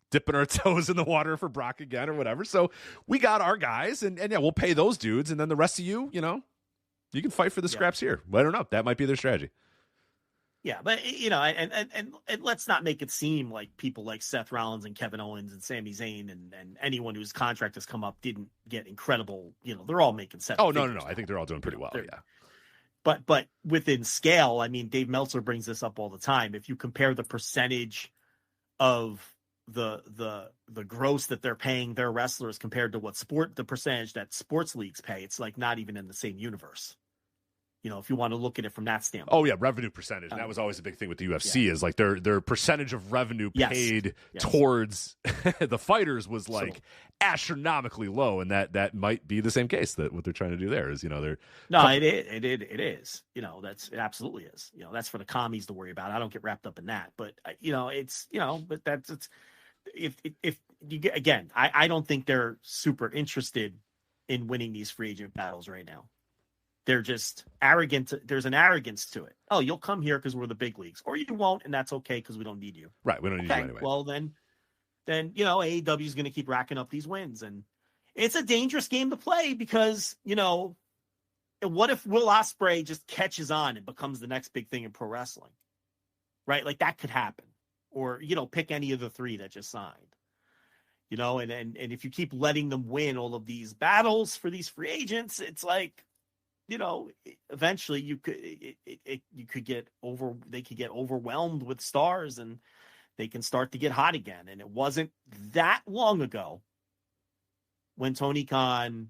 dipping our toes in the water for Brock again or whatever. So we got our guys, and yeah, we'll pay those dudes, and then the rest of you, you can fight for the scraps here. I don't know. That might be their strategy. Yeah, but and let's not make it seem like people like Seth Rollins and Kevin Owens and Sami Zayn and anyone whose contract has come up didn't get incredible. They're all making seven. Oh no! I think they're all doing pretty well. Yeah. But within scale, I mean, Dave Meltzer brings this up all the time. If you compare the percentage of the gross that they're paying their wrestlers compared to the percentage that sports leagues pay, it's like not even in the same universe. If you want to look at it from that standpoint. Oh, yeah, revenue percentage. That was always a big thing with the UFC is like their percentage of revenue paid towards the fighters was like astronomically low, and that might be the same case that what they're trying to do there is, they're... No, it is. It absolutely is. That's for the commies to worry about. I don't get wrapped up in that. But, but it's... If you get... Again, I don't think they're super interested in winning these free agent battles right now. They're just arrogant. There's an arrogance to it. Oh, you'll come here because we're the big leagues, or you won't, and that's okay because we don't need you. Right, we don't need you anyway. Well, then AEW is going to keep racking up these wins, and it's a dangerous game to play because what if Will Ospreay just catches on and becomes the next big thing in pro wrestling? Right, like that could happen, or pick any of the three that just signed. And if you keep letting them win all of these battles for these free agents, it's like. Eventually they could get overwhelmed with stars and they can start to get hot again. And it wasn't that long ago when Tony Khan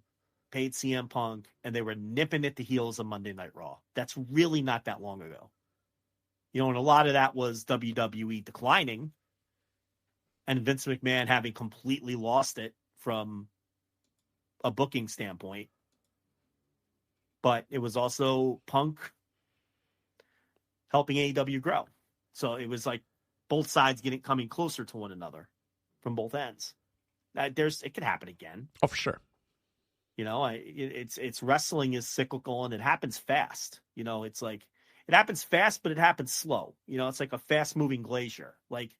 paid CM Punk and they were nipping at the heels of Monday Night Raw. That's really not that long ago. You know, and a lot of that was WWE declining and Vince McMahon having completely lost it from a booking standpoint. But it was also Punk helping AEW grow. So it was like both sides coming closer to one another from both ends. It could happen again. Oh, for sure. You know, it's wrestling is cyclical and it happens fast. You know, it's like it happens fast, but it happens slow. You know, it's like a fast moving glacier. Like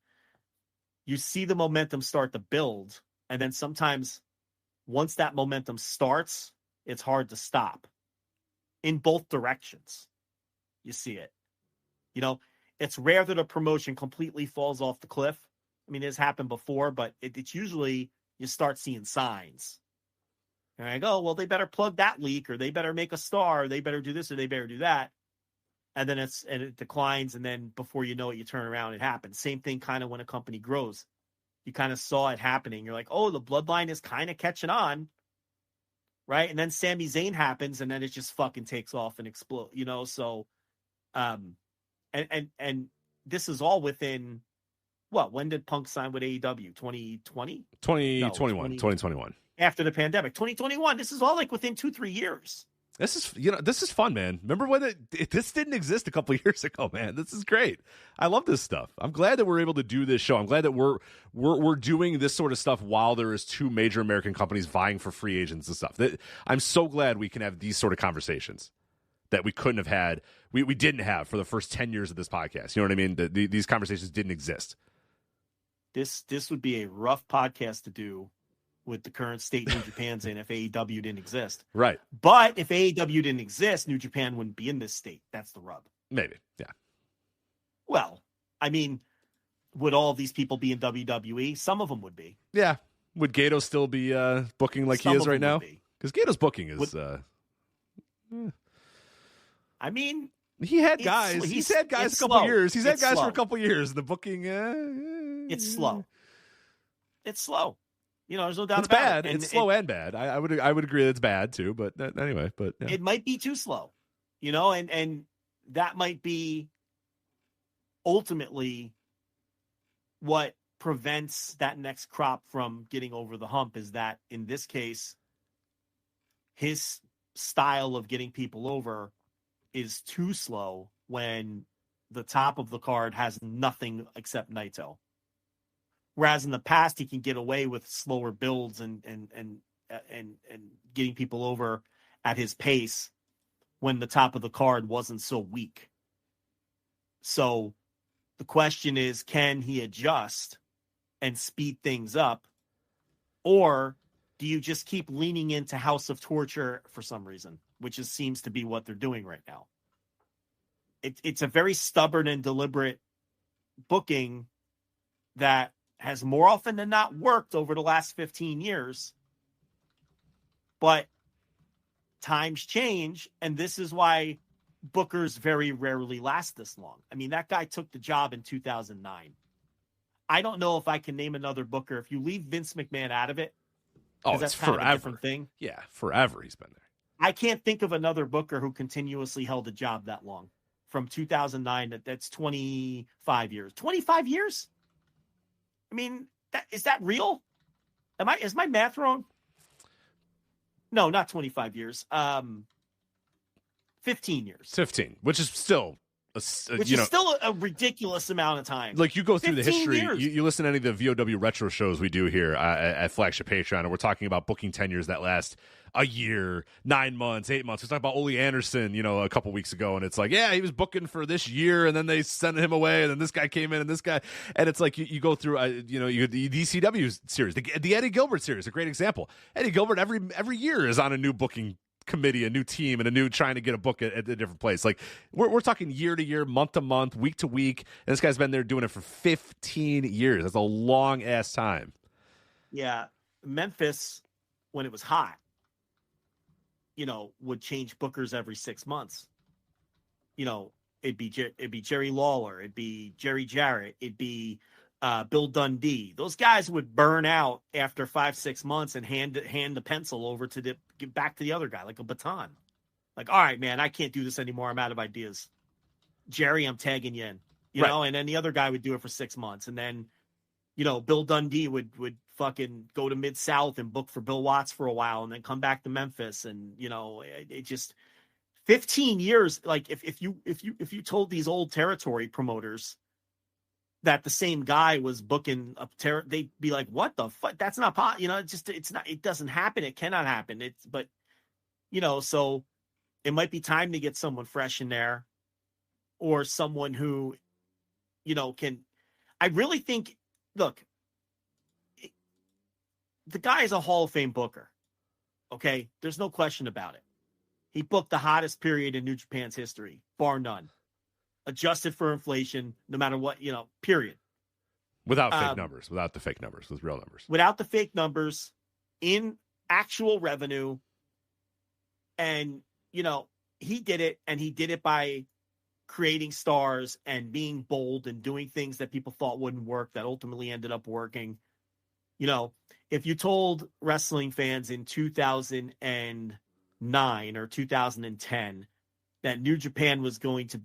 you see the momentum start to build, and then sometimes once that momentum starts, it's hard to stop in both directions. You see it. You know, it's rare that a promotion completely falls off the cliff. I mean, it's happened before, but it's usually you start seeing signs. And I go, well, they better plug that leak, or they better make a star, or they better do this, or they better do that. And then it declines, and then before you know it, you turn around, it happens. Same thing kind of when a company grows. You kind of saw it happening. You're like, oh, the bloodline is kind of catching on, right? And then Sami Zayn happens, and then it just fucking takes off and explodes, you know? So, and this is all within, what, when did Punk sign with AEW? 2020? 2021. After the pandemic. 2021. This is all like within 2-3 years. This is fun, man. Remember when this didn't exist a couple of years ago, man? This is great. I love this stuff. I'm glad that we're able to do this show. I'm glad that we're doing this sort of stuff while there is two major American companies vying for free agents and stuff. I'm so glad we can have these sort of conversations that we couldn't have had. We didn't have for the first 10 years of this podcast. You know what I mean? These conversations didn't exist. This would be a rough podcast to do with the current state New Japan's in if AEW didn't exist. Right. But if AEW didn't exist, New Japan wouldn't be in this state. That's the rub. Maybe. Yeah. Well, I mean, would all of these people be in WWE? Some of them would be. Yeah. Would Gato still be booking like he is right now? Because Gato's booking is... I mean... He had guys. He's had guys a couple years. He's had guys for a couple years. The booking... It's slow. It's slow. You know, there's no doubt it's about bad. it. It's slow and bad. I would agree that it's bad too. But anyway, but yeah. It might be too slow, you know, and that might be ultimately what prevents that next crop from getting over the hump. Is that in this case, his style of getting people over is too slow when the top of the card has nothing except Naito. Whereas in the past, he can get away with slower builds and getting people over at his pace when the top of the card wasn't so weak. So the question is, can he adjust and speed things up? Or do you just keep leaning into House of Torture for some reason, which seems to be what they're doing right now? It's a very stubborn and deliberate booking that has more often than not worked over the last 15 years. But times change, and this is why bookers very rarely last this long. I mean, that guy took the job in 2009. I don't know if I can name another booker. If you leave Vince McMahon out of it, it's forever. Kind of a different thing. Yeah, forever he's been there. I can't think of another booker who continuously held a job that long. From 2009, that's 25 years. 25 years? I mean, is that real? Is my math wrong? No, not 25 years. 15 years. 15, which is still still a ridiculous amount of time. Like you go through the history, you listen to any of the VOW retro shows we do here at Flagship Patreon, and we're talking about booking tenures that last a year, 9 months, 8 months. We're talking about Ole Anderson, a couple weeks ago, and it's like, yeah, he was booking for this year, and then they sent him away, and then this guy came in, and this guy, and it's like you go through, you the DCW series, the Eddie Gilbert series, a great example. Eddie Gilbert every year is on a new booking committee, a new team, and a new trying to get a book at a different place. Like we're talking year to year, month to month, week to week, and this guy's been there doing it for 15 years. That's a long ass time. Yeah, Memphis, when it was hot, would change bookers every 6 months. It'd be Jerry Lawler, it'd be Jerry Jarrett, it'd be Bill Dundee. Those guys would burn out after 5-6 months and hand the pencil over to give back to the other guy like a baton. Like, all right, man, I can't do this anymore. I'm out of ideas. Jerry, I'm tagging you in, you know, and then the other guy would do it for 6 months. And then, Bill Dundee would fucking go to Mid-South and book for Bill Watts for a while and then come back to Memphis. And, it just 15 years. Like if you told these old territory promoters that the same guy was booking they'd be like, what the fuck? That's not it doesn't happen. It cannot happen. So it might be time to get someone fresh in there or someone who, I really think, look, the guy is a Hall of Fame booker. Okay. There's no question about it. He booked the hottest period in New Japan's history, bar none. Adjusted for inflation, no matter what, period. Without fake numbers, without the fake numbers, with real numbers. Without the fake numbers, in actual revenue. And, he did it, and he did it by creating stars and being bold and doing things that people thought wouldn't work that ultimately ended up working. If you told wrestling fans in 2009 or 2010 that New Japan was going to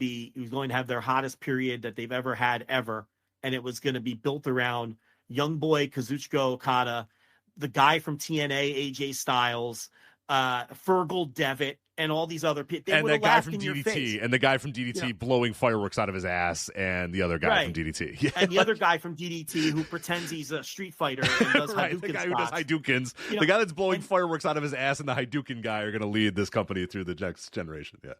have their hottest period that they've ever had ever. And it was going to be built around young boy Kazuchika Okada, the guy from TNA, AJ Styles, Fergal Devitt, and all these other people. And that guy from DDT, and the guy from DDT blowing fireworks out of his ass, and the other guy from DDT. Yeah. And the other guy from DDT who pretends he's a street fighter and does Hadouken the guy spots. who does Hadoukens. The guy that's blowing fireworks out of his ass and the Hadouken guy are going to lead this company through the next generation. Yeah.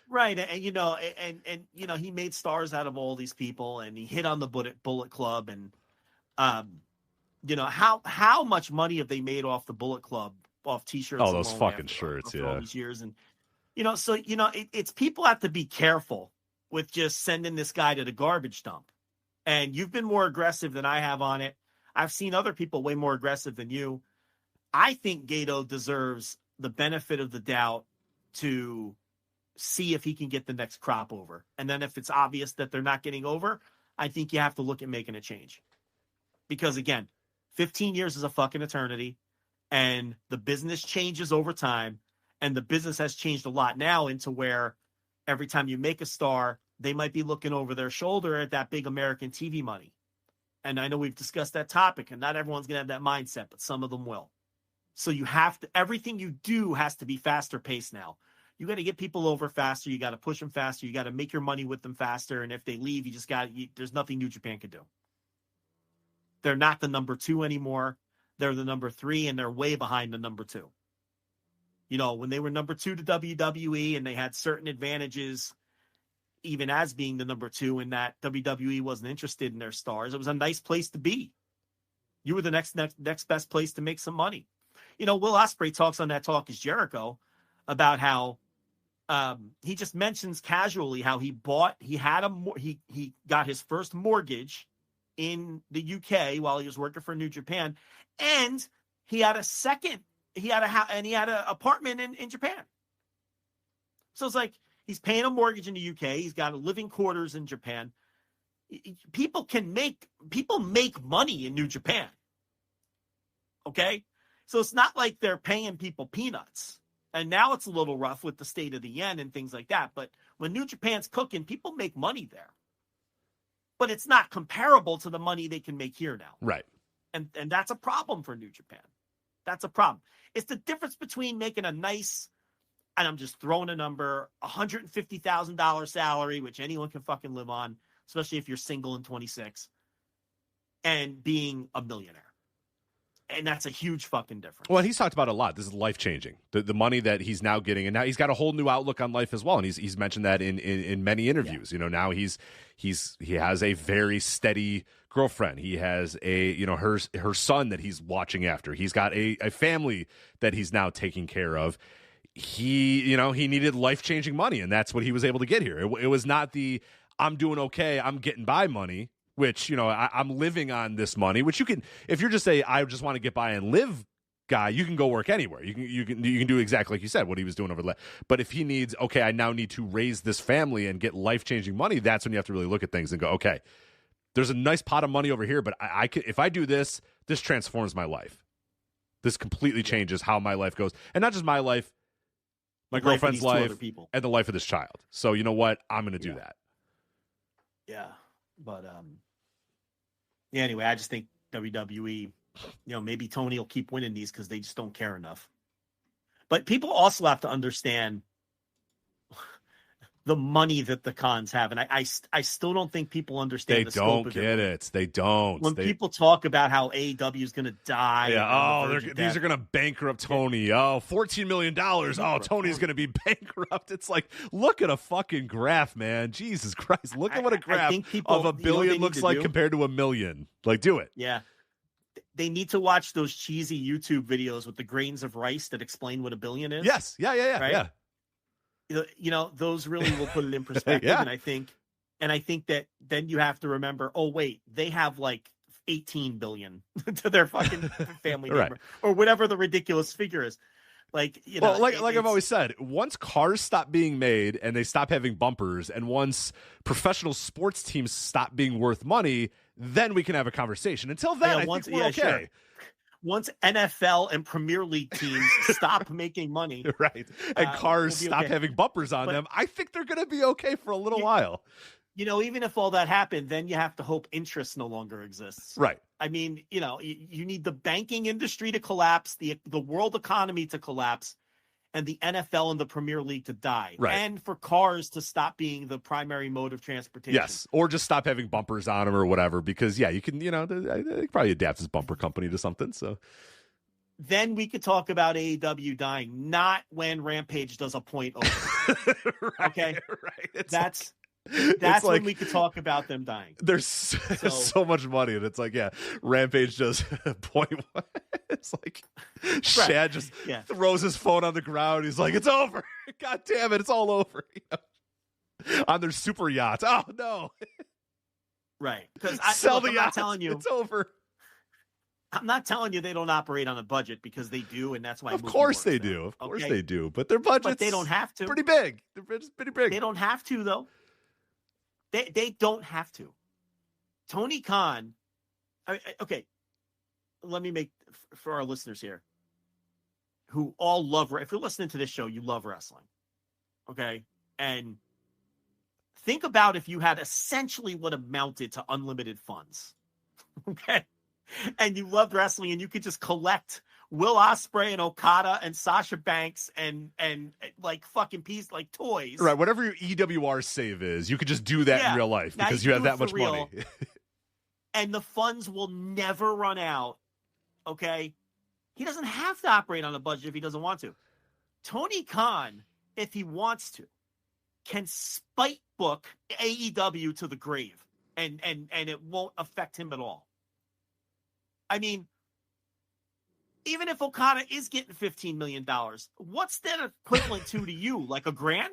Right. And he made stars out of all these people, and he hit on the Bullet Club. And, how much money have they made off the Bullet Club, off t-shirts? Oh, those fucking shirts. For all these years. And, it's people have to be careful with just sending this guy to the garbage dump. And you've been more aggressive than I have on it. I've seen other people way more aggressive than you. I think Gato deserves the benefit of the doubt to see if he can get the next crop over. And then if it's obvious that they're not getting over, I think you have to look at making a change. Because again, 15 years is a fucking eternity, and the business changes over time, and the business has changed a lot now into where every time you make a star, they might be looking over their shoulder at that big American TV money. And I know we've discussed that topic, and not everyone's going to have that mindset, but some of them will. So everything you do has to be faster paced now. You got to get people over faster. You got to push them faster. You got to make your money with them faster. And if they leave, there's nothing New Japan can do. They're not the number 2 anymore. They're the number 3, and they're way behind the number 2. When they were number 2 to WWE and they had certain advantages, even as being the number 2, in that WWE wasn't interested in their stars, it was a nice place to be. You were the next best place to make some money. Will Ospreay talks on that Talk is Jericho about how he just mentions casually how he got his first mortgage in the UK while he was working for New Japan, and he had an apartment in Japan. So it's like he's paying a mortgage in the UK, he's got living quarters in Japan. People make money in New Japan. Okay? So it's not like they're paying people peanuts. And now it's a little rough with the state of the yen and things like that. But when New Japan's cooking, people make money there. But it's not comparable to the money they can make here now. Right. And that's a problem for New Japan. That's a problem. It's the difference between making a nice, and I'm just throwing a number, $150,000 salary, which anyone can fucking live on, especially if you're single and 26, and being a millionaire. And that's a huge fucking difference. Well, he's talked about it a lot. This is life-changing. The money that he's now getting, and now he's got a whole new outlook on life as well. And he's mentioned that in many interviews. Yeah. Now he has a very steady girlfriend. He has her son that he's watching after. He's got a family that he's now taking care of. He needed life-changing money, and that's what he was able to get here. It was not the I'm doing okay, I'm getting by money, which, I'm living on this money, which you can, if you're just I just want to get by and live guy, you can go work anywhere. You can do exactly like you said, what he was doing over the. But if he needs, I now need to raise this family and get life-changing money, that's when you have to really look at things and go, okay, there's a nice pot of money over here, but I could, if I do this, this transforms my life. This completely changes how my life goes. And not just my life, my girlfriend's life, and the life of this child. So you know what? I'm going to do that. Yeah. But, anyway, I just think WWE, maybe Tony will keep winning these because they just don't care enough. But people also have to understand the money that the cons have. And I still don't think people understand the scope of it. They don't get it. They don't. When people talk about how AEW is going to die. Yeah, these are going to bankrupt Tony. Oh, $14 million. Oh, Tony's going to be bankrupt. It's like, look at a fucking graph, man. Jesus Christ. Look at what a graph of $1 billion looks like compared to $1 million. Like, do it. Yeah. They need to watch those cheesy YouTube videos with the grains of rice that explain what $1 billion is. Yes. Yeah. Right? Yeah. Those really will put it in perspective. Yeah. And I think that then you have to remember, oh wait, they have like 18 billion to their fucking family right. member or whatever the ridiculous figure is. Like, I've always said, once cars stop being made and they stop having bumpers, and once professional sports teams stop being worth money, then we can have a conversation. Until then, I think we're okay. Sure. Once NFL and Premier League teams stop making money, right, and cars stop having bumpers on them, I think they're going to be okay for a little while. Even if all that happened, then you have to hope interest no longer exists. Right. I mean, you need the banking industry to collapse, the world economy to collapse, and the NFL and the Premier League to die. Right. And for cars to stop being the primary mode of transportation. Yes. Or just stop having bumpers on them or whatever, because you can, they probably adapt his bumper company to something. So then we could talk about AEW dying, not when Rampage does a point over. Right, okay. Right. That's when we could talk about them dying. There's so much money, and it's like, Rampage does point one. It's like Shad just throws his phone on the ground. He's like, it's over. God damn it, it's all over. On their super yacht. Oh no. Right. Because I'm not telling you it's over. I'm not telling you they don't operate on a budget, because they do, and that's why. Of course they do. Of course they do. But their budgets, but they don't have to. Pretty big. They're just pretty big. They don't have to, though. They don't have to. Tony Khan. Okay. Let me make, for our listeners here, who all love, if you're listening to this show, you love wrestling. Okay. And think about if you had essentially what amounted to unlimited funds. Okay. And you loved wrestling, and you could just collect Will Ospreay and Okada and Sasha Banks and like fucking pieces, like toys. Right. Whatever your EWR save is, you could just do that in real life because you have that much money. And the funds will never run out. Okay. He doesn't have to operate on a budget if he doesn't want to. Tony Khan, if he wants to, can spite book AEW to the grave, and it won't affect him at all. I mean, even if Okada is getting $15 million, what's that equivalent to you? Like $1,000?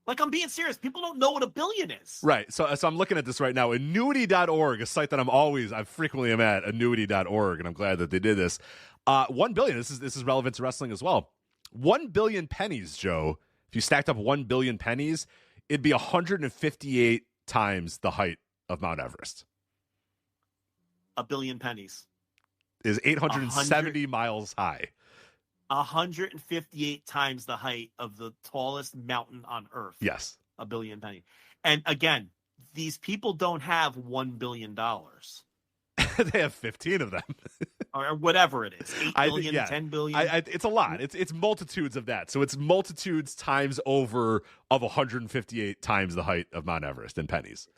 Like, I'm being serious. People don't know what $1 billion is. Right. So I'm looking at this right now. Annuity.org, a site that I frequently am at, annuity.org, and I'm glad that they did this. 1 billion. This is relevant to wrestling as well. 1 billion pennies, Joe. If you stacked up 1 billion pennies, it'd be 158 times the height of Mount Everest. 1 billion pennies is 870 miles high. 158 times the height of the tallest mountain on Earth. Yes. 1 billion pennies. And again, these people don't have $1 billion. They have 15 of them. Or whatever it is. 8 billion, 10 billion. It's a lot. It's multitudes of that. So it's multitudes times over of 158 times the height of Mount Everest in pennies.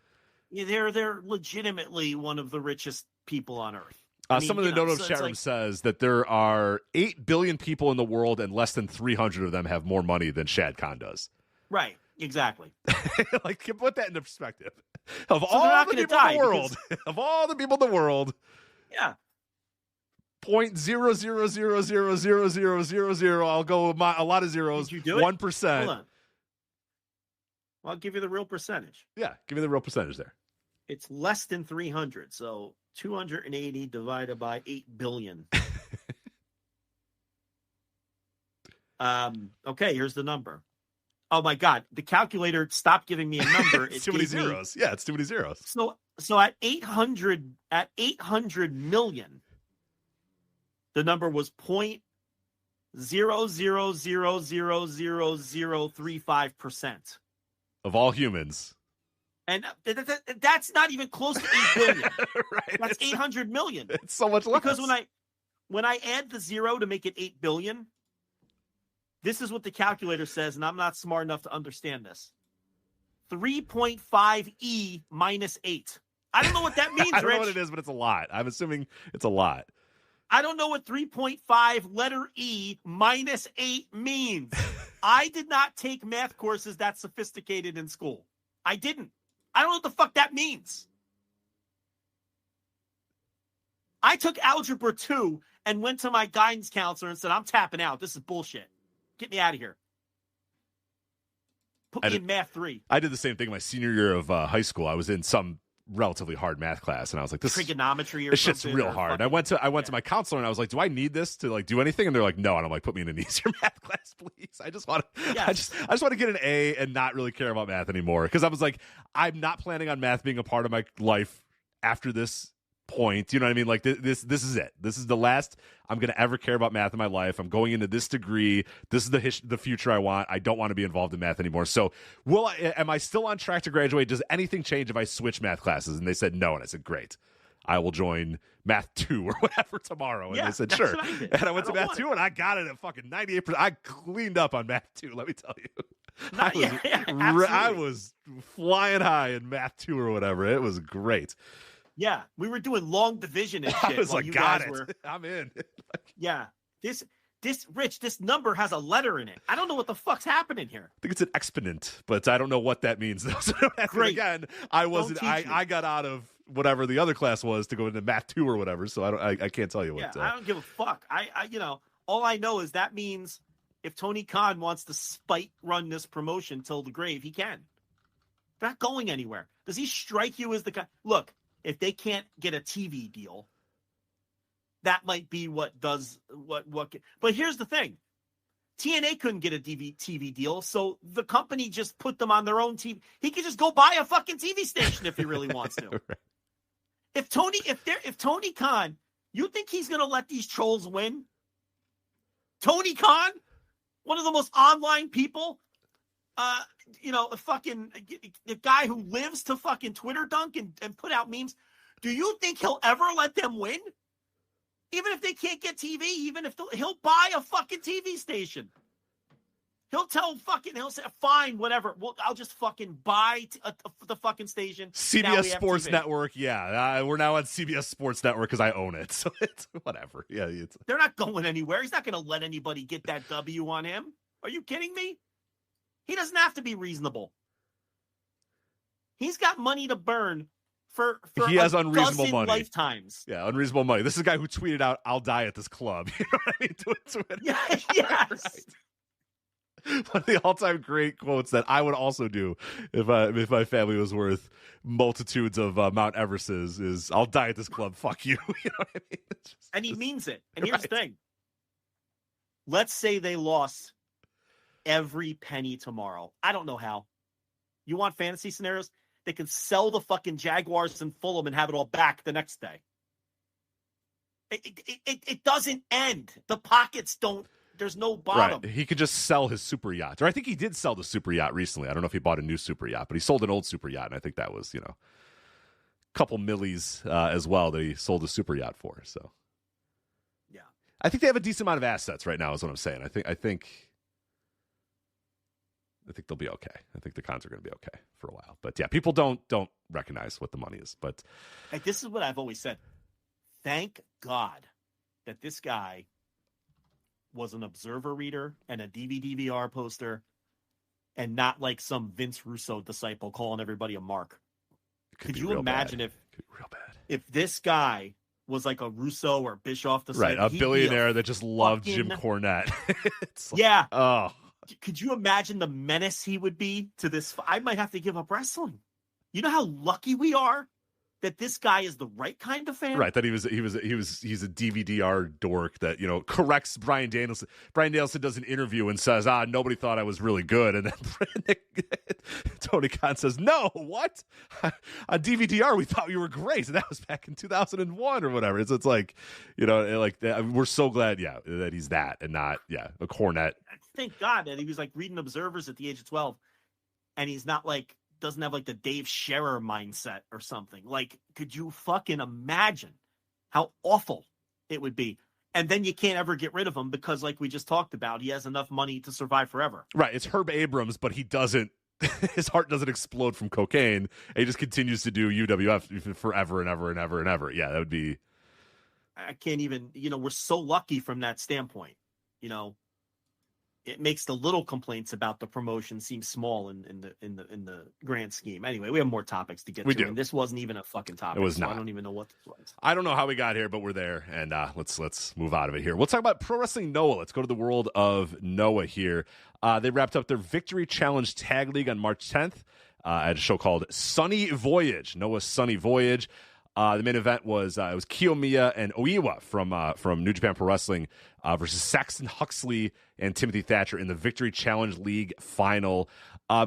Yeah, they're legitimately one of the richest people on Earth. Some of the note of chat room says that there are 8 billion people in the world, and less than 300 of them have more money than Shad Khan does. Right, exactly. Like, put that into perspective. Of all the people in the world, of all the people in the world, yeah, 0.000000000. I'll go with a lot of zeros. 1%. Hold on. Well, I'll give you the real percentage. Yeah, give me the real percentage there. It's less than 300, so 280 divided by 8 billion. Okay, here's the number. Oh my God, the calculator stopped giving me a number. It's too many zeros. Yeah, it's too many zeros. So So at 800 million, the number was 0.00000035% of all humans. And that's not even close to 8 billion. Right. That's 800 million. It's so much less. Because when I add the 0 to make it 8 billion, this is what the calculator says, and I'm not smart enough to understand this. 3.5 E minus 8. I don't know what that means, I don't Rich. know what it is, but it's a lot. I'm assuming it's a lot. I don't know what 3.5 letter E minus 8 means. I did not take math courses that sophisticated in school. I didn't. I don't know what the fuck that means. I took Algebra 2 and went to my guidance counselor and said, I'm tapping out. This is bullshit. Get me out of here. Put me in Math 3. I did the same thing my senior year of high school. I was in some relatively hard math class, and I was like, "This trigonometry or this shit's something, real hard." I went to my counselor, and I was like, "Do I need this to like do anything?" And they're like, "No." And I'm like, "Put me in an easier math class, please. I just want to, I just want to get an A and not really care about math anymore." Because I was like, I'm not planning on math being a part of my life after this point. You know what I mean? Like this is it. This is the last I'm going to ever care about math in my life. I'm going into this degree. This is the future I want. I don't want to be involved in math anymore. So am I still on track to graduate? Does anything change if I switch math classes? And they said no. And I said, great. I will join Math 2 or whatever tomorrow. And they said, sure. And I went to Math 2 and I got it at fucking 98%. I cleaned up on Math 2, let me tell you. I was flying high in Math 2 or whatever. It was great. Yeah, we were doing long division and shit. I was like, got it. I'm in. Yeah. This Rich, this number has a letter in it. I don't know what the fuck's happening here. I think it's an exponent, but I don't know what that means. So great. Again, I got out of whatever the other class was to go into Math 2 or whatever, so I can't tell you what. I don't give a fuck. I all I know is that means if Tony Khan wants to spite run this promotion till the grave, he can. They're not going anywhere. Does he strike you as the guy? Look, if they can't get a TV deal, that might be what does what. But here's the thing: TNA couldn't get a TV deal, so the company just put them on their own TV. He could just go buy a fucking TV station if he really wants to. Right. If Tony Khan, you think he's gonna let these trolls win? Tony Khan, one of the most online people. The guy who lives to fucking Twitter dunk and put out memes. Do you think he'll ever let them win? Even if they can't get TV, he'll buy a fucking TV station. He'll say, fine, whatever. I'll just fucking buy the fucking station. CBS Sports Network. Yeah. We're now on CBS Sports Network because I own it. So it's whatever. Yeah. They're not going anywhere. He's not going to let anybody get that W on him. Are you kidding me? He doesn't have to be reasonable. He's got money to burn for he has unreasonable money. Lifetimes. Yeah, unreasonable money. This is a guy who tweeted out, "I'll die at this club." You know what I mean? Twitter. Yeah, yes. Right. One of the all-time great quotes that I would also do if my family was worth multitudes of Mount Everest's is, "I'll die at this club. Fuck you." You know what I mean? And he means it. And here's the thing. Let's say they lost every penny tomorrow. I don't know how. You want fantasy scenarios? They can sell the fucking Jaguars and Fulham and have it all back the next day. It doesn't end. The pockets don't. There's no bottom. Right. He could just sell his super yacht. Or I think he did sell the super yacht recently. I don't know if he bought a new super yacht, but he sold an old super yacht, and I think that was, a couple millies as well that he sold a super yacht for. So, yeah. I think they have a decent amount of assets right now is what I'm saying. I think they'll be okay. I think the Cons are going to be okay for a while. But yeah, people don't recognize what the money is. But this is what I've always said. Thank God that this guy was an Observer reader and a DVD-VR poster and not like some Vince Russo disciple calling everybody a mark. Could you imagine if this guy was like a Russo or Bischoff disciple? Right, a billionaire that just loved Jim Cornette. Yeah. Oh. Could you imagine the menace he would be to this? I might have to give up wrestling. You know how lucky we are that this guy is the right kind of fan. Right, that he's a DVDR dork that, corrects Bryan Danielson. Bryan Danielson does an interview and says, nobody thought I was really good. And then Tony Khan says, no, what? On DVDR, we thought you were great. And that was back in 2001 or whatever. It's like, we're so glad, that he's that and not, a cornet. Thank God that he was like reading Observers at the age of 12 and he's not like, doesn't have like the Dave Scherer mindset or something. Like, could you fucking imagine how awful it would be? And then you can't ever get rid of him because, like we just talked about, he has enough money to survive forever. Right. It's Herb Abrams, but he doesn't, his heart doesn't explode from cocaine. And he just continues to do UWF forever and ever and ever and ever. Yeah, that would be. I can't even, we're so lucky from that standpoint. It makes the little complaints about the promotion seem small in the grand scheme. Anyway, we have more topics to get to. And this wasn't even a fucking topic. It was not. I don't even know what this was. I don't know how we got here, but we're there. And let's move out of it here. We'll talk about Pro Wrestling Noah. Let's go to the world of Noah here. They wrapped up their Victory Challenge Tag League on March 10th at a show called Sunny Voyage. Noah's Sunny Voyage. The main event was it was Kiyomiya and Oiwa from New Japan Pro Wrestling versus Saxon Huxley and Timothy Thatcher in the Victory Challenge League final.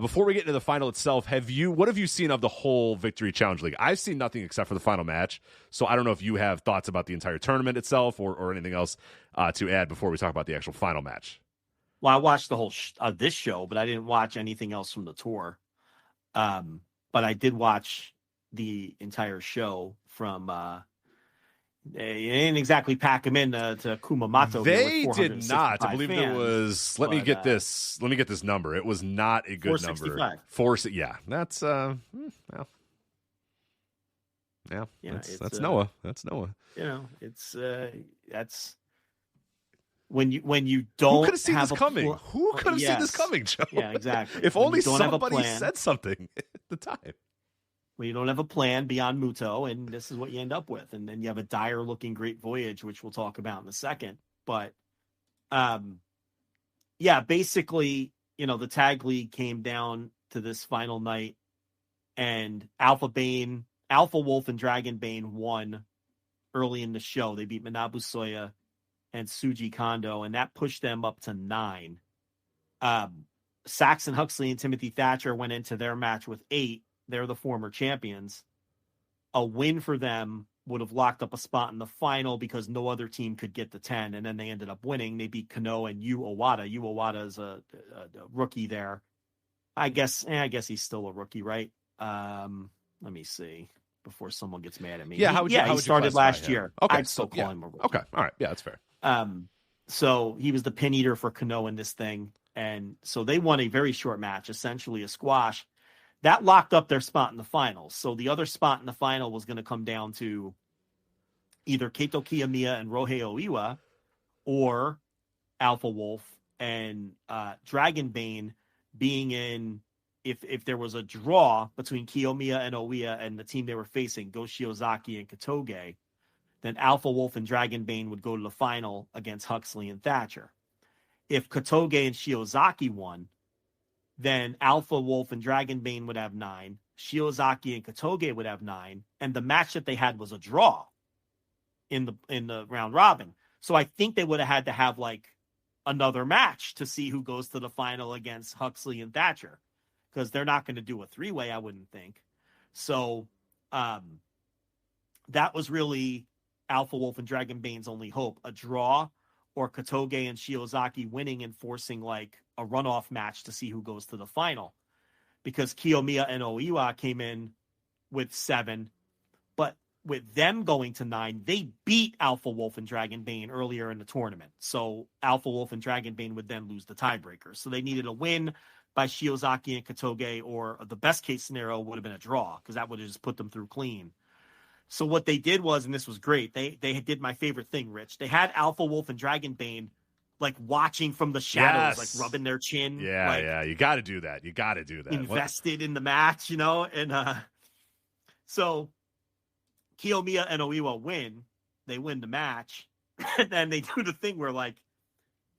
Before we get into the final itself, what have you seen of the whole Victory Challenge League? I've seen nothing except for the final match, so I don't know if you have thoughts about the entire tournament itself or anything else to add before we talk about the actual final match. Well, I watched the whole this show, but I didn't watch anything else from the tour. But I did watch the entire show from they didn't exactly pack him in to Kumamoto. They did not. I believe there was. Let me get this number. It was not a good number. That's that's Noah. That's Noah. That's when you don't. Who could have seen this coming? Who could have seen this coming, Joe? Yeah, exactly. If only somebody said something at the time. When you don't have a plan beyond Muto, and this is what you end up with. And then you have a dire-looking Great Voyage, which we'll talk about in a second. But, basically, the Tag League came down to this final night, and Alpha Wolf and Dragon Bane won early in the show. They beat Manabu Soya and Tsuji Kondo, and that pushed them up to 9. Saxon Huxley and Timothy Thatcher went into their match with 8. They're the former champions. A win for them would have locked up a spot in the final because no other team could get to 10, and then they ended up winning. They beat Kano and Yu Owada. Yu Owada is a rookie there. I guess he's still a rookie, right? Let me see before someone gets mad at me. Yeah, he started last year. Okay, I'd still call him a rookie. Okay, all right, yeah, that's fair. So he was the pin eater for Kano in this thing, and so they won a very short match, essentially a squash. That locked up their spot in the finals. So the other spot in the final was going to come down to either Keito Kiyomiya and Rohei Oiwa or Alpha Wolf and Dragon Bane being in, if there was a draw between Kiyomiya and Oiwa and the team they were facing, Go Shiozaki and Katoge, then Alpha Wolf and Dragon Bane would go to the final against Huxley and Thatcher. If Katoge and Shiozaki won, then Alpha Wolf and Dragon Bane would have 9. Shiozaki and Katoge would have 9. And the match that they had was a draw in the round robin. So I think they would have had to have like another match to see who goes to the final against Huxley and Thatcher, because they're not going to do a 3-way, I wouldn't think. So that was really Alpha Wolf and Dragon Bane's only hope, a draw, or Katoge and Shiozaki winning and forcing like a runoff match to see who goes to the final, because Kiyomiya and Oiwa came in with 7, but with them going to 9, they beat Alpha Wolf and Dragon Bane earlier in the tournament. So Alpha Wolf and Dragon Bane would then lose the tiebreaker. So they needed a win by Shiozaki and Katoge, or the best case scenario would have been a draw, because that would have just put them through clean. So what they did was, and this was great, they did my favorite thing, Rich. They had Alpha Wolf and Dragon Bane like watching from the shadows, like rubbing their chin. Yeah, you got to do that. Invested in the match, and so Kiyomiya and Oiwa win. They win the match, and then they do the thing where like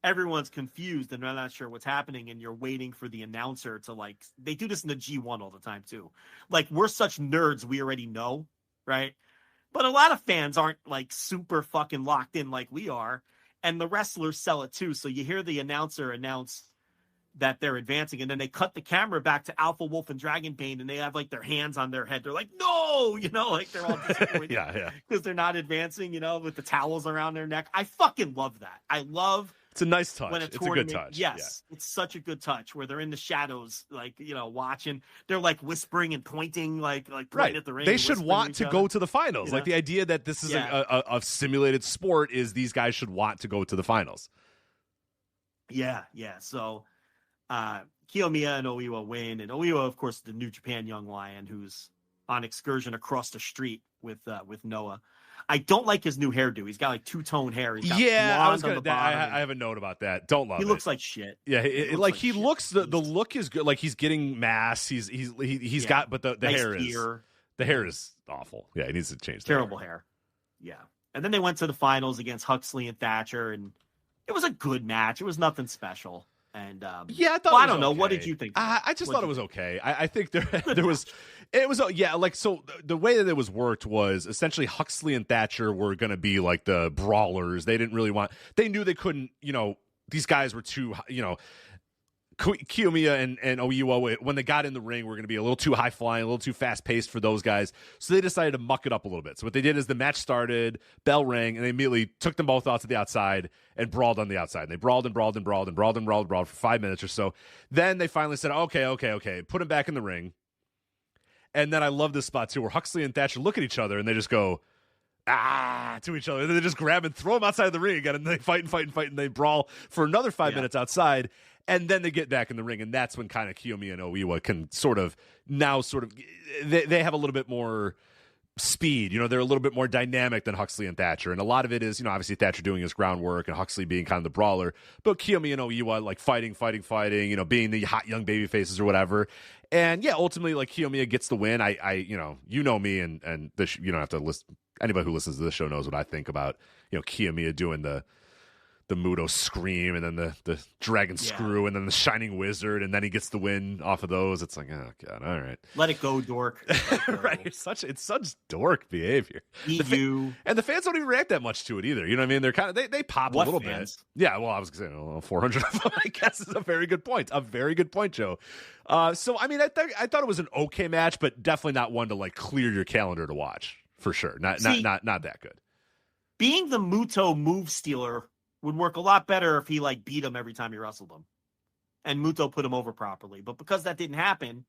everyone's confused and they're not sure what's happening, and you're waiting for the announcer to like. They do this in the G1 all the time too. Like, we're such nerds, we already know right? But a lot of fans aren't like super fucking locked in like we are, and the wrestlers sell it too. So you hear the announcer announce that they're advancing, and then they cut the camera back to Alpha Wolf and Dragonbane, and they have like their hands on their head. They're like, no, like they're all disappointed because they're not advancing, with the towels around their neck. I fucking love that. I love it's a nice touch. When it's a good touch. Yes, it's such a good touch where they're in the shadows, like, watching. They're like whispering and pointing, like right at the ring. They should want to go to the finals. Like the idea that this is a simulated sport is these guys should want to go to the finals. Yeah. So Kiyomiya and Oiwa win, and Oiwa, of course, the New Japan Young Lion, who's on excursion across the street with Noah. I don't like his new hairdo. He's got like two-tone hair. He's got I have a note about that. Don't love it. He looks like shit. Yeah, the look is good. Like he's getting mass. He's got, but the nice hair is awful. Yeah, he needs to change. Terrible hair. Yeah, and then they went to the finals against Huxley and Thatcher, and it was a good match. It was nothing special. And I thought. I don't know. What did you think? I just thought it was okay. I think there was. It was like so. The way that it was worked was essentially Huxley and Thatcher were going to be like the brawlers. They didn't really want. They knew they couldn't. These guys were too. Kiyomiya and Oiwa, when they got in the ring, were going to be a little too high flying, a little too fast paced for those guys. So they decided to muck it up a little bit. So what they did is the match started, bell rang, and they immediately took them both out to the outside and brawled on the outside. And they brawled for 5 minutes or so. Then they finally said, okay, put them back in the ring. And then I love this spot too, where Huxley and Thatcher look at each other and they just go, to each other. And then they just grab and throw them outside of the ring again, and they fight, and they brawl for another 5 minutes outside. And then they get back in the ring, and that's when kind of Kiyomiya and Oiwa can they have a little bit more speed. They're a little bit more dynamic than Huxley and Thatcher. And a lot of it is, obviously Thatcher doing his groundwork and Huxley being kind of the brawler. But Kiyomiya and Oiwa, like fighting, being the hot young baby faces or whatever. And ultimately, like Kiyomiya gets the win. I me, and this, you don't have to listen. Anybody who listens to this show knows what I think about, Kiyomiya doing the Muto scream and then the dragon screw and then the shining wizard, and then he gets the win off of those. It's like, oh god, all right, let it go, dork. Right, it's such dork behavior. And the fans don't even react that much to it either. You know what I mean? They're kind of they pop a little bit. Yeah, well, I was gonna say 400 of them, I guess, is a very good point. Joe. So I mean, I thought it was an okay match, but definitely not one to like clear your calendar to watch for sure. Not that good. Being the Muto move stealer would work a lot better if he like beat him every time he wrestled him and Muto put him over properly. But because that didn't happen,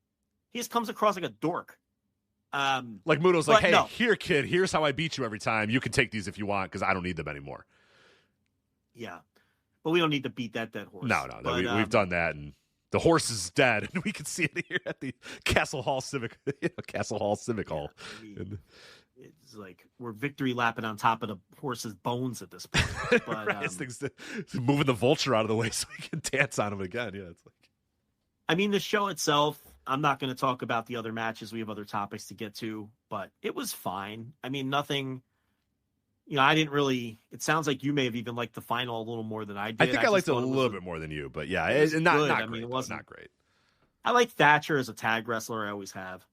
he just comes across like a dork. Like Muto's like, hey, here, kid, here's how I beat you every time. You can take these if you want, because I don't need them anymore. Yeah. But we don't need to beat that dead horse. No. We've done that, and the horse is dead, and we can see it here at the Castle Hall Civic Hall. I mean, it's like we're victory lapping on top of the horse's bones at this point. But, right, things moving the vulture out of the way so we can dance on him again. Yeah, it's like. I mean, the show itself, I'm not going to talk about the other matches. We have other topics to get to, but it was fine. I mean, nothing. I didn't really. It sounds like you may have even liked the final a little more than I did. I think I liked it a little bit more than you, but yeah, it's not great. I mean, it wasn't not great. I like Thatcher as a tag wrestler. I always have.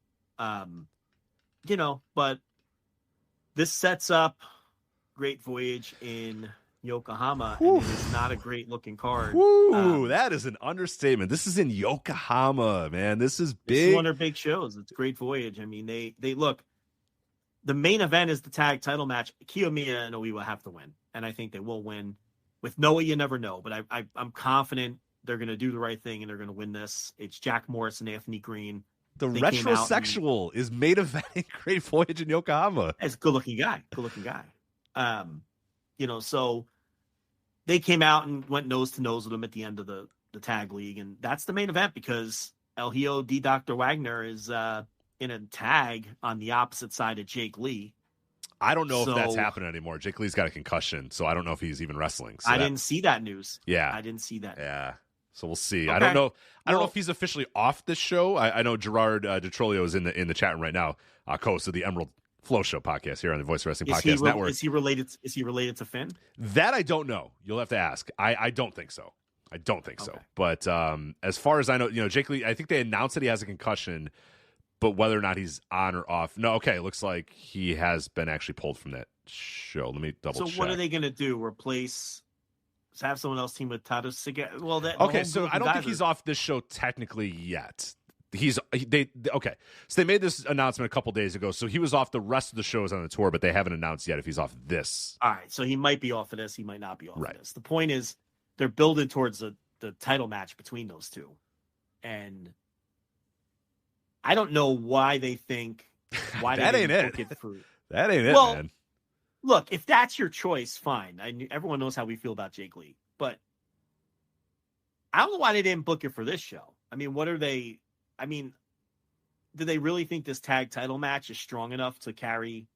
But. This sets up Great Voyage in Yokohama, and it is not a great-looking card. That is an understatement. This is in Yokohama, man. This is big. This is one of their big shows. It's Great Voyage. I mean, they look. The main event is the tag title match. Kiyomiya and Oiwa have to win, and I think they will win. With Noah, you never know, but I'm confident they're going to do the right thing and they're going to win this. It's Jack Morris and Anthony Green. The retrosexual is main eventing Great Voyage in Yokohama. As good-looking guy. So they came out and went nose-to-nose with him at the end of the tag league, and that's the main event because El Hijo D. Dr. Wagner is in a tag on the opposite side of Jake Lee. I don't know if that's happening anymore. Jake Lee's got a concussion, so I don't know if he's even wrestling. So I didn't see that news. Yeah. I didn't see that. Yeah. So we'll see. Okay. I don't know. I don't know if he's officially off this show. I know Gerard DeTrolio is in the chat room right now, co-host of the Emerald Flow Show podcast here on the Voice Wrestling Podcast Network. Is he related to Finn? That I don't know. You'll have to ask. I don't think so. So. But as far as I know, Jake Lee, I think they announced that he has a concussion, But whether or not he's on or off, no. Okay, it looks like he has been actually pulled from that show. Let me double check. So what are they going to do? Replace? Have someone else team with Tato Segura? Well, okay. So I don't think he's off this show technically yet. Okay. So they made this announcement a couple days ago. So he was off the rest of the shows on the tour, but they haven't announced yet if he's off this. All right. So he might be off of this. He might not be off right. of this. The point is they're building towards the title match between those two. And I don't know why they think why that they ain't didn't it. book for That ain't it, well, man. Look, if that's your choice, fine. Everyone knows how we feel about Jake Lee, but I don't know why they didn't book it for this show. I mean, what are they? I mean, do they really think this tag title match is strong enough to carry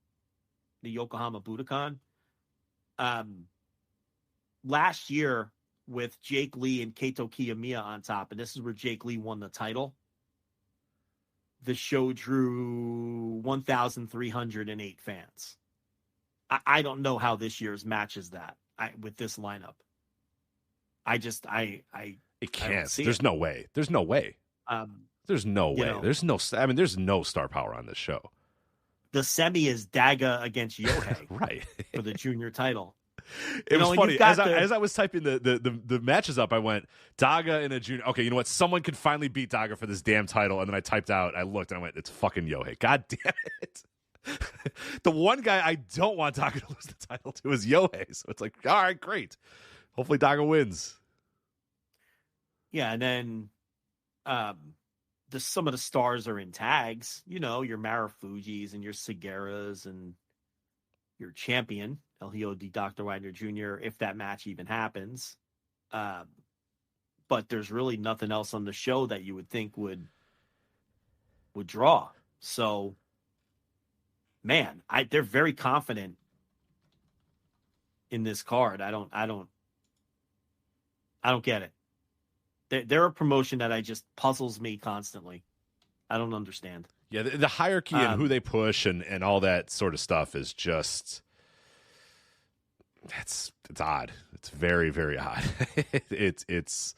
the Yokohama Budokan? Last year with Jake Lee and Kaito Kiyomiya on top, and this is where Jake Lee won the title. The show drew 1,308 fans. I don't know how this year's matches that with this lineup. It can't. There's no way. There's no way. There's no way. There's no star power on this show. The semi is Daga against Yohei, right, for the junior title. It was funny as I was typing the matches up. I went Daga in a junior. Okay, you know what? Someone could finally beat Daga for this damn title, and then I typed out. I looked and I went, it's fucking Yohei. God damn it. The one guy I don't want Daga to lose the title to is Yohei. So it's like, all right, great. Hopefully Daga wins. Yeah, and then some of the stars are in tags. You know, your Marufujis and your Segueras and your champion, El Hijo de Dr. Wagner Jr., if that match even happens. But there's really nothing else on the show that you would think would draw. So, man, they're very confident in this card. I don't get it. They're a promotion that just puzzles me constantly. I don't understand. Yeah, the hierarchy and who they push and all that sort of stuff is just it's odd. It's very, very odd. It's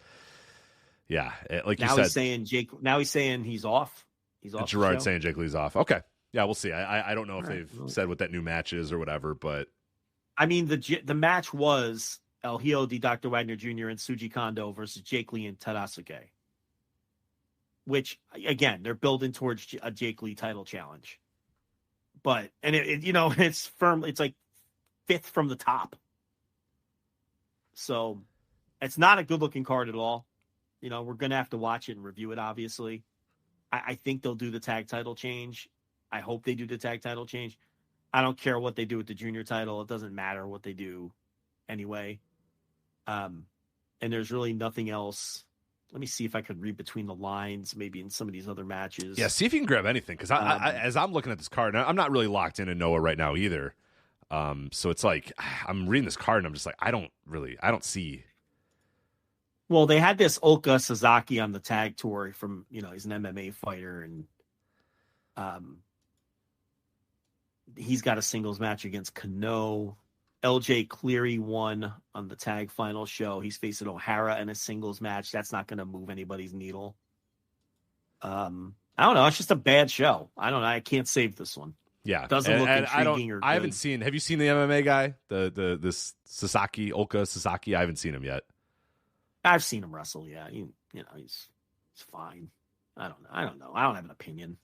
yeah. Like you said, now he's saying he's off. He's off. Gerard's saying Jake Lee's off. Okay. Yeah, we'll see. I don't know if they've said what that new match is or whatever, but I mean the match was El Hijo de Dr. Wagner Jr. and Suji Kondo versus Jake Lee and Tadasuke. Which again, they're building towards a Jake Lee title challenge. But it's firm. It's like fifth from the top. So it's not a good looking card at all. You know, we're gonna have to watch it and review it. Obviously, I think they'll do the tag title change. I hope they do the tag title change. I don't care what they do with the junior title. It doesn't matter what they do anyway. And there's really nothing else. Let me see if I could read between the lines, maybe in some of these other matches. Yeah, see if you can grab anything. Because as I'm looking at this card, I'm not really locked in Noah right now either. So it's like I'm reading this card and I'm just like, I don't see. Well, they had this Oka Sasaki on the tag tour from, he's an MMA fighter, and he's got a singles match against Kano. LJ Cleary won on the tag final show. He's facing O'Hara in a singles match. That's not going to move anybody's needle. I don't know. It's just a bad show. I don't know. I can't save this one. Yeah, doesn't look intriguing or good. I haven't seen. Have you seen the MMA guy? This Sasaki, Oka Sasaki. I haven't seen him yet. I've seen him wrestle. Yeah, he's fine. I don't know. I don't have an opinion.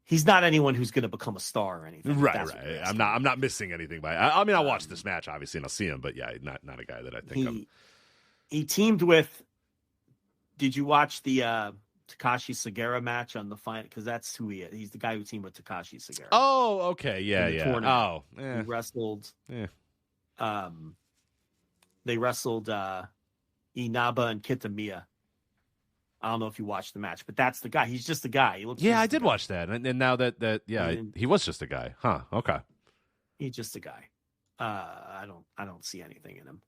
He's not anyone who's going to become a star or anything. Right. I'm not missing anything by. I mean, I'll watch this match obviously and I'll see him, but yeah, not a guy that I think he teamed with. Did you watch the Takashi Sagara match on the final? Because that's who he is. He's the guy who teamed with Takashi Sagara. Oh, okay, yeah. Oh, He wrestled. Yeah. They wrestled Inaba and Kitamiya. I don't know if you watched the match, but that's the guy. He's just the guy. I did watch that, and now that he was just a guy, huh? Okay, he's just a guy. I don't see anything in him.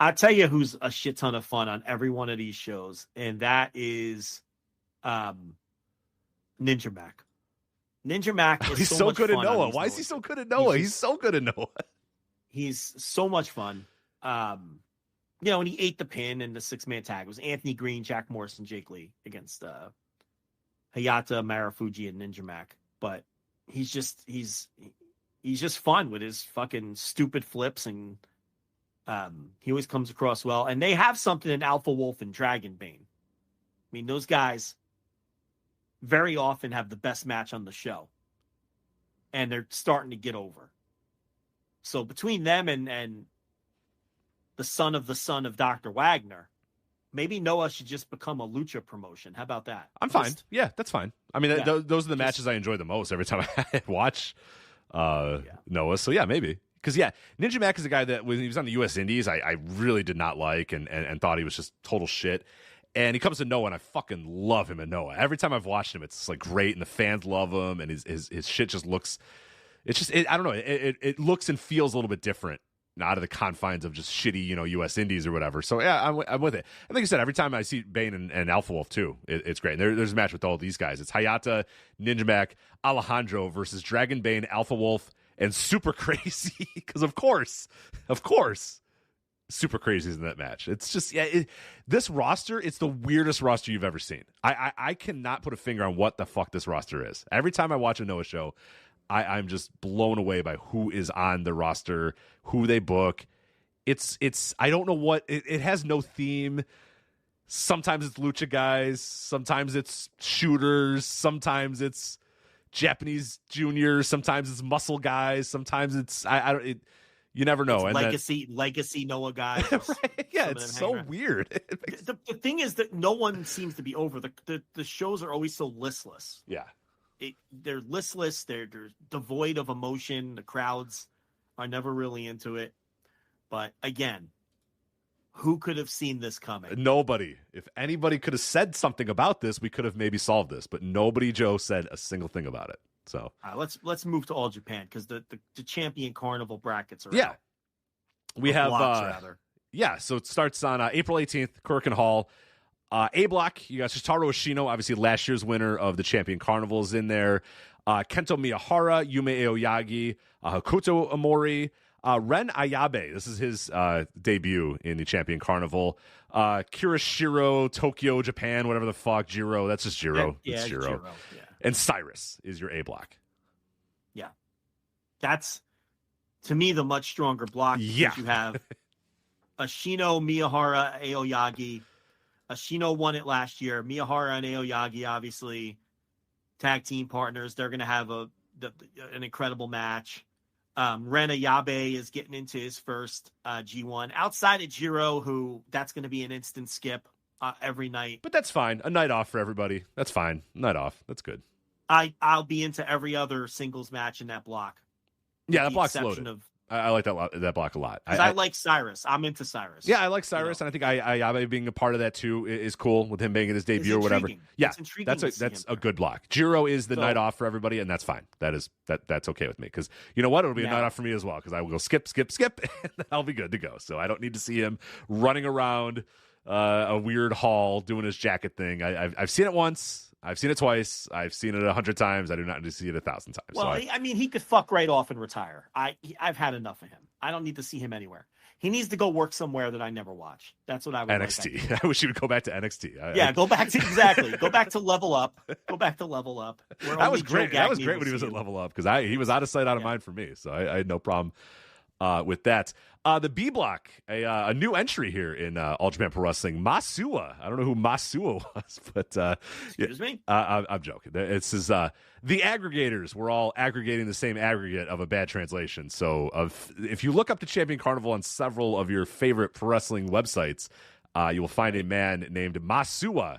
I'll tell you who's a shit ton of fun on every one of these shows, and that is Ninja Mac. Ninja Mac is he's so good at Noah. Why is he so good at Noah? He's so good at Noah. He's so much fun. and he ate the pin in the 6-man tag. It was Anthony Green, Jack Morrison, Jake Lee against Hayata, Marufuji, and Ninja Mac. But he's just fun with his fucking stupid flips, and he always comes across well. And they have something in Alpha Wolf and Dragon Bane. I mean, those guys very often have the best match on the show, and they're starting to get over. So between them and the son of Dr. Wagner, maybe Noah should just become a lucha promotion. How about that? I'm fine. Yeah, that's fine. I mean, those are the matches I enjoy the most every time I watch Noah. So yeah, maybe. Because Ninja Mac is a guy that when he was on the U.S. Indies, I really did not like and thought he was just total shit. And he comes to Noah, and I fucking love him at Noah. Every time I've watched him, it's like great, and the fans love him, and his shit just looks. It's just I don't know. It looks and feels a little bit different, out of the confines of just shitty, U.S. Indies or whatever. So yeah, I'm with it. And like I said, every time I see Bane and Alpha Wolf too, it's great. And there's a match with all these guys. It's Hayata, Ninja Mac, Alejandro versus Dragon Bane, Alpha Wolf, and Super Crazy. Because of course, Super Crazy is in that match. It's just this roster. It's the weirdest roster you've ever seen. I cannot put a finger on what the fuck this roster is. Every time I watch a Noah show, I'm just blown away by who is on the roster, who they book. It's I don't know what it has no theme. Sometimes it's lucha guys, sometimes it's shooters, sometimes it's Japanese juniors, sometimes it's muscle guys, sometimes it's I don't. You never know. It's legacy Noah guys. Right? Yeah, it's so weird. The thing is that no one seems to be over. The shows are always so listless. Yeah. They're listless. They're devoid of emotion. The crowds are never really into it. But again, who could have seen this coming? Nobody. If anybody could have said something about this, we could have maybe solved this. But nobody, Joe, said a single thing about it. So let's move to All Japan because the champion carnival brackets are out. We have so it starts on April 18th, Korakuen Hall. A block, you got Shitaro Ashino, obviously last year's winner of the champion carnival is in there. Kento Miyahara, Yume Aoyagi, Hakuto Omori, Ren Ayabe. This is his debut in the champion carnival. Kirishiro, Tokyo, Japan, whatever the fuck. Jiro, that's just Jiro. Yeah, it's Jiro. Yeah. And Cyrus is your A block. Yeah. That's, to me, the much stronger block. Yeah. You have Ashino, Miyahara, Aoyagi. Ashino won it last year. Miyahara and Aoyagi, obviously, tag team partners. They're going to have an incredible match. Ren Ayabe is getting into his first G1. Outside of Jiro, who that's going to be an instant skip every night. But that's fine. A night off for everybody. That's fine. Night off. That's good. I'll be into every other singles match in that block. Yeah, that block's loaded. I like that block a lot. I like Cyrus. I'm into Cyrus. Yeah, I like Cyrus, and I think Ayabe being a part of that too is cool with him making his debut or whatever. Yeah, that's a good block. Jiro is the night off for everybody, and that's fine. That's okay with me because you know what? It'll be a night off for me as well because I will go skip, and I'll be good to go. So I don't need to see him running around a weird hall doing his jacket thing. I've seen it once. I've seen it twice. I've seen it 100 times. I do not need to see it 1,000 times. Well, I mean, he could fuck right off and retire. I've had enough of him. I don't need to see him anywhere. He needs to go work somewhere that I never watch. That's what I would NXT. Like. I wish he would go back to NXT. Go back to Go back to Level Up. Go back to Level Up. That was great. That was great when he was at Level Up because he was out of sight, out of mind for me. So I had no problem with that. The B block, a new entry here in All Japan Pro Wrestling. Masua. I don't know who Masua was, but excuse me. I'm joking. It's the aggregators. We're all aggregating the same aggregate of a bad translation. So if you look up the Champion Carnival on several of your favorite pro wrestling websites, you will find a man named Masua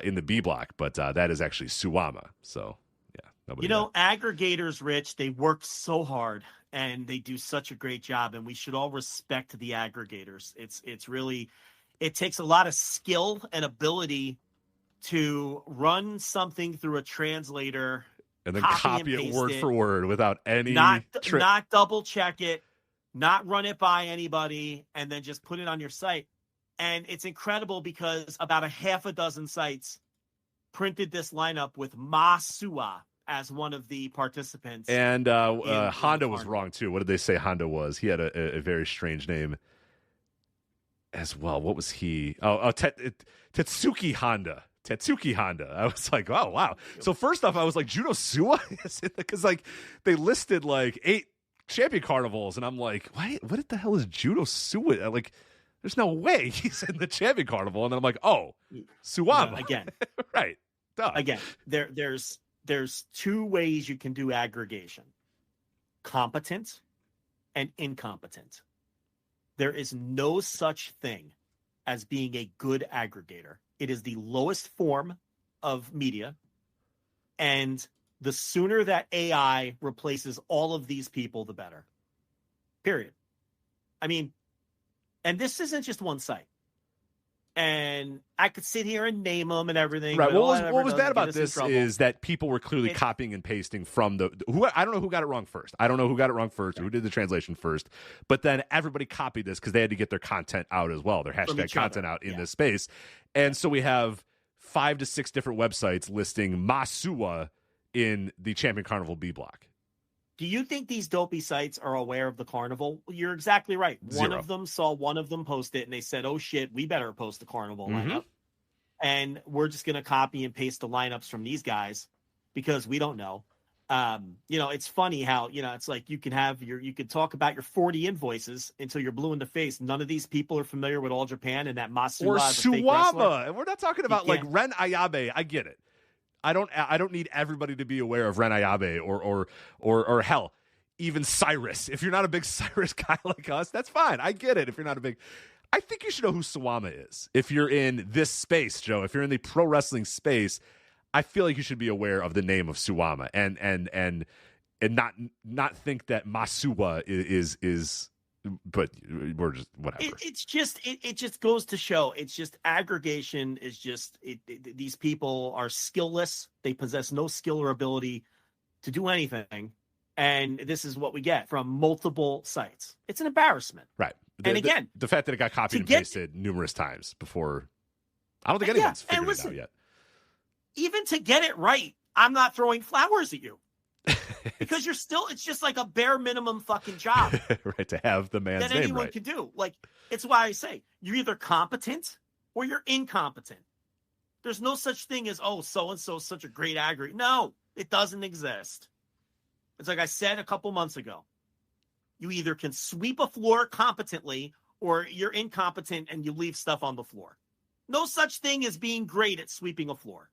in the B block, but that is actually Suwama. So yeah, aggregators, Rich, they work so hard. And they do such a great job, and we should all respect the aggregators. It's really, it takes a lot of skill and ability to run something through a translator and then copy it word for word without any not double check it, not run it by anybody, and then just put it on your site. And it's incredible because about a half a dozen sites printed this lineup with Masua as one of the participants. And Honda was wrong too. What did they say Honda was? He had a very strange name. as well. What was he? Tetsuki Honda. Tetsuki Honda. I was like, oh, wow. So first off, I was like, Judo Suwa? Because like they listed like 8 champion carnivals, and I'm like, what the hell is Judo Suwa? Like, there's no way he's in the champion carnival. And then I'm like, oh, Suwama. Again. Right. Duh. Again, there's 2 ways you can do aggregation: competent and incompetent. There is no such thing as being a good aggregator. It is the lowest form of media. And the sooner that AI replaces all of these people, the better. Period. I mean, and this isn't just one site. And I could sit here and name them and everything. Right. What was bad about this is that people were clearly copying and pasting from I don't know who got it wrong first. Who did the translation first. But then everybody copied this because they had to get their content out as well, their hashtag content out in this space. And so we have 5 to 6 different websites listing Masuwa in the Champion Carnival B block. Do you think these dopey sites are aware of the carnival? You're exactly right. One of them saw one of them post it, and they said, oh, shit, we better post the carnival lineup. And we're just going to copy and paste the lineups from these guys because we don't know. It's funny how, it's like you could talk about your 40 invoices until you're blue in the face. None of these people are familiar with All Japan and that Masuwa or is a fake wrestler. Suwama. And we're not talking about like Ren Ayabe. I get it. I don't need everybody to be aware of Ren Ayabe or hell, even Cyrus. If you're not a big Cyrus guy like us, that's fine. I get it. If you're not a big, I think you should know who Suwama is. If you're in this space, Joe, if you're in the pro wrestling space, I feel like you should be aware of the name of Suwama and not think that Masuwa is. But we're just whatever. It just goes to show. It's just aggregation is just these people are skillless. They possess no skill or ability to do anything, and this is what we get from multiple sites. It's an embarrassment, right? And again, the fact that it got copied and pasted numerous times before, I don't think anyone's figured it out yet. Even to get it right, I'm not throwing flowers at you. Because it's just like a bare minimum fucking job. Right, to have the man's that name anyone right. can do. Like, it's why I say you're either competent or you're incompetent. There's no such thing as, so-and-so is such a great aggregator. No, it doesn't exist. It's like I said a couple months ago. You either can sweep a floor competently or you're incompetent and you leave stuff on the floor. No such thing as being great at sweeping a floor.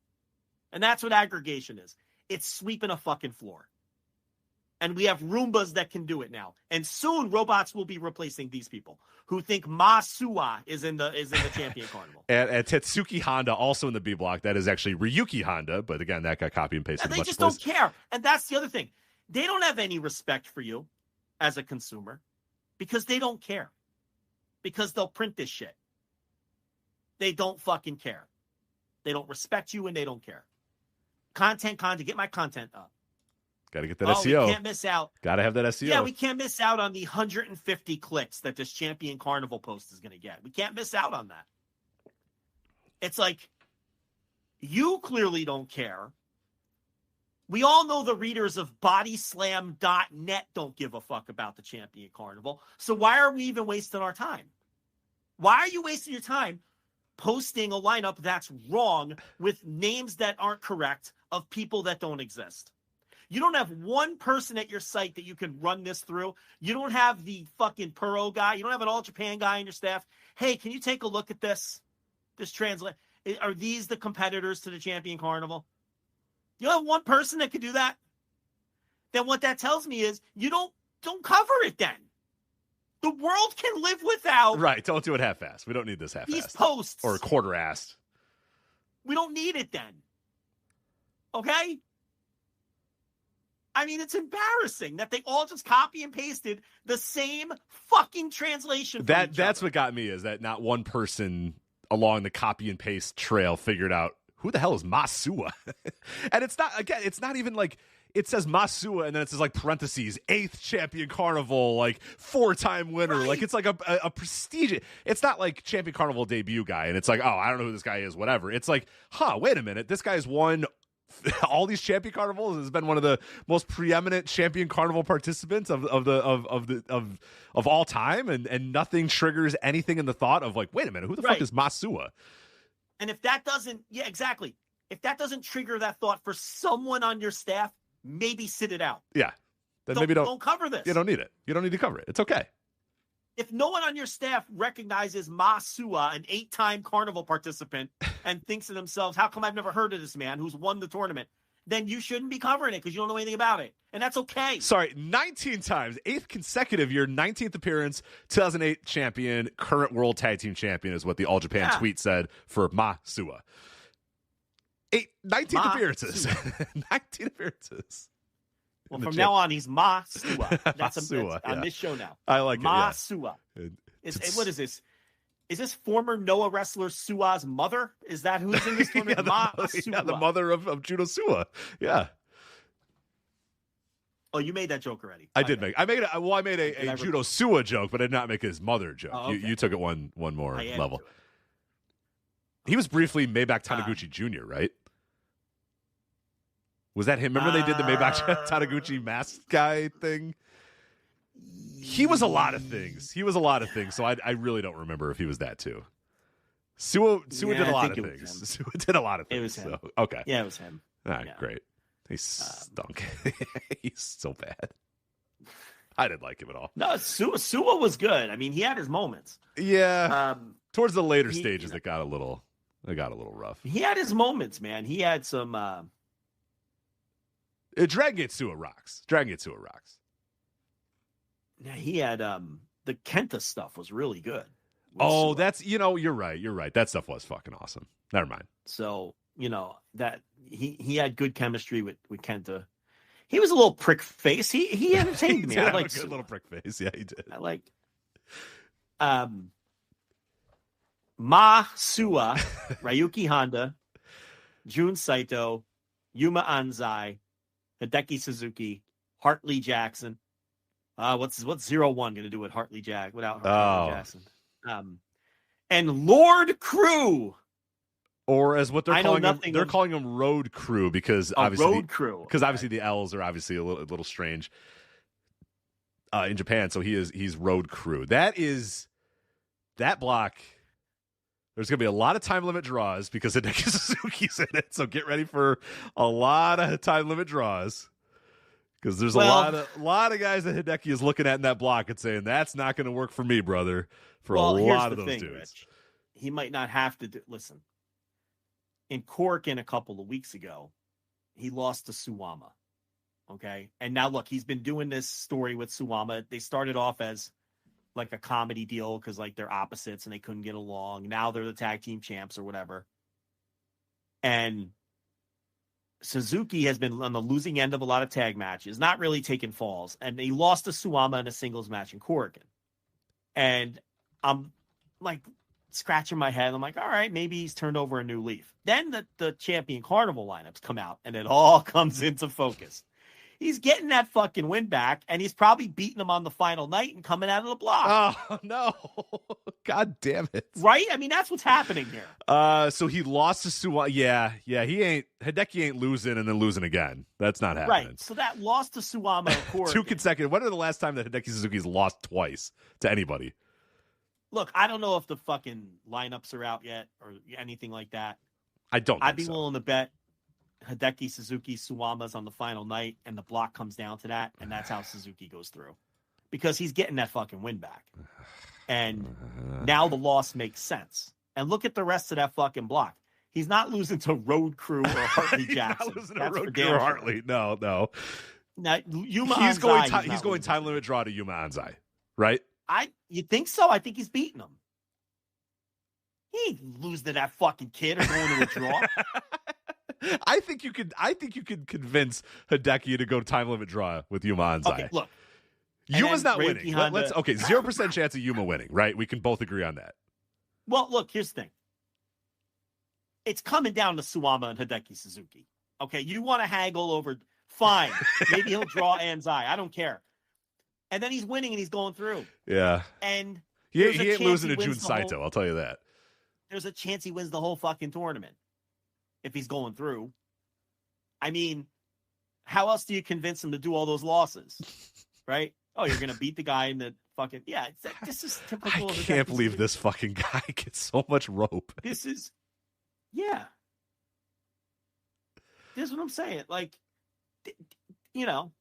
And that's what aggregation is. It's sweeping a fucking floor. And we have Roombas that can do it now. And soon robots will be replacing these people who think Masuwa is in the Champion Carnival. And Tetsuki Honda also in the B block. That is actually Ryuki Honda, but again, that got copy and pasted. And they just don't care. And that's the other thing. They don't have any respect for you as a consumer because they don't care. Because they'll print this shit. They don't fucking care. They don't respect you and they don't care. Content, get my content up. Got to get that SEO. We can't miss out. Got to have that SEO. Yeah, we can't miss out on the 150 clicks that this Champion Carnival post is going to get. We can't miss out on that. It's like, you clearly don't care. We all know the readers of bodyslam.net don't give a fuck about the Champion Carnival. So why are we even wasting our time? Why are you wasting your time posting a lineup that's wrong with names that aren't correct of people that don't exist? You don't have one person at your site that you can run this through. You don't have the fucking Puro guy. You don't have an All Japan guy on your staff. Hey, can you take a look at this? This translate. Are these the competitors to the Champion Carnival? You have one person that can do that? Then what that tells me is you don't cover it then. The world can live without. Right. Don't do it half-assed. We don't need this half-assed. These posts. Or quarter-assed. We don't need it then. Okay? I mean, it's embarrassing that they all just copy and pasted the same fucking translation. That's what got me, is that not one person along the copy and paste trail figured out who the hell is Masuwa. And it's not even like it says Masuwa and then it says like parentheses 8th Champion Carnival, like 4-time winner. Right. Like it's like a prestigious. It's not like Champion Carnival debut guy and it's like, oh, I don't know who this guy is, whatever. It's like, wait a minute, this guy's won all these champion carnivals, has been one of the most preeminent champion carnival participants of all time, and nothing triggers anything in the thought of like, wait a minute, who the fuck is Masua? And if that doesn't, exactly. If that doesn't trigger that thought for someone on your staff, maybe sit it out. Yeah. Then maybe don't cover this. You don't need it. You don't need to cover it. It's okay. If no one on your staff recognizes Masua, an 8-time carnival participant, and thinks to themselves, how come I've never heard of this man who's won the tournament? Then you shouldn't be covering it because you don't know anything about it. And that's okay. Sorry, 19 times, 8th consecutive year, 19th appearance, 2008 champion, current world tag team champion is what the All Japan tweet said for Masua. 19 appearances. 19 apperances. Well, from now on, he's Masua. That's Masua, on this show now. I like Masua. it. What is this? Is this former Noah wrestler Sua's mother? Is that who's in this tournament? The mother of Judo Sua. Yeah. Oh, you made that joke already. I made a Judo Sua joke, but I did not make his mother joke. Oh, okay. You took it one more level. He was briefly Maybach Taniguchi Jr., right? Was that him? Remember they did the Maybach Taniguchi mask guy thing? He was a lot of things. So I really don't remember if he was that too. Sua did a lot of things. Sua did a lot of things. It was him. So, okay. Yeah, it was him. All right, great. He stunk. He's so bad. I didn't like him at all. No, Sua was good. I mean, he had his moments. Yeah. Towards the later stages, it got a little rough. He had his moments, man. He had some. Dragon Gate Sua rocks. Yeah, he had the Kenta stuff was really good. Oh, that's you're right. That stuff was fucking awesome. Never mind. So that he had good chemistry with Kenta. He was a little prick face. He entertained me. I like a good little prick face. Yeah, he did. I like Masua, Ryuki Honda, Jun Saito, Yuma Anzai, Hideki Suzuki, Hartley Jackson. What's 0-1 going to do with Hartley without Hartley Jackson? And Lord Crew. Or as what they're calling him, they're calling him Road Crew because obviously the L's are obviously a little strange in Japan. So he's Road Crew. That block. There's going to be a lot of time limit draws because Hideki Suzuki's in it. So get ready for a lot of time limit draws because there's a lot of guys that Hideki is looking at in that block and saying that's not going to work for me, brother. For a lot of those dudes, Rich, he might not have to listen. In Corkin a couple of weeks ago, he lost to Suwama. Okay, and now look, he's been doing this story with Suwama. They started off as like a comedy deal because like they're opposites and they couldn't get along. Now they're the tag team champs or whatever. And Suzuki has been on the losing end of a lot of tag matches, not really taking falls. And he lost to Suwama in a singles match in Corrigan. And I'm like scratching my head. I'm like, all right, maybe he's turned over a new leaf. Then the champion carnival lineups come out and it all comes into focus. He's getting that fucking win back, and he's probably beating them on the final night and coming out of the block. Oh, no. God damn it. Right? I mean, that's what's happening here. So he lost to Suwama. Yeah. Hideki ain't losing and then losing again. That's not happening. Right. So that loss to Suwama, of course. 2 consecutive. When are the last time that Hideki Suzuki's lost twice to anybody? Look, I don't know if the fucking lineups are out yet or anything like that. I'd be willing to bet Hideki Suzuki Suwama's on the final night and the block comes down to that, and that's how Suzuki goes through because he's getting that fucking win back. And now the loss makes sense. And look at the rest of that fucking block. He's not losing to Road Crew or Hartley Jackson. Not losing to Road Crew or Hartley. No. Now, Yuma he's Anzai, going time limit draw to Yuma Anzai, right? You think so? I think he's beating him. He ain't losing to that fucking kid or going to a draw. I think you could convince Hideki to go time limit draw with Yuma Anzai. Okay, look. Yuma's not winning. Let's 0% chance of Yuma winning, right? We can both agree on that. Well, look, here's the thing. It's coming down to Suwama and Hideki Suzuki. Okay, you want to haggle over, fine. Maybe he'll draw Anzai. I don't care. And then he's winning and he's going through. Yeah. And he ain't losing to Jun Saito, I'll tell you that. There's a chance he wins the whole fucking tournament if he's going through. I mean, how else do you convince him to do all those losses? Right? Oh, you're going to beat the guy in the fucking... Yeah, this is typical. I can't believe this fucking guy gets so much rope. This is... Yeah. This is what I'm saying. Like, you know,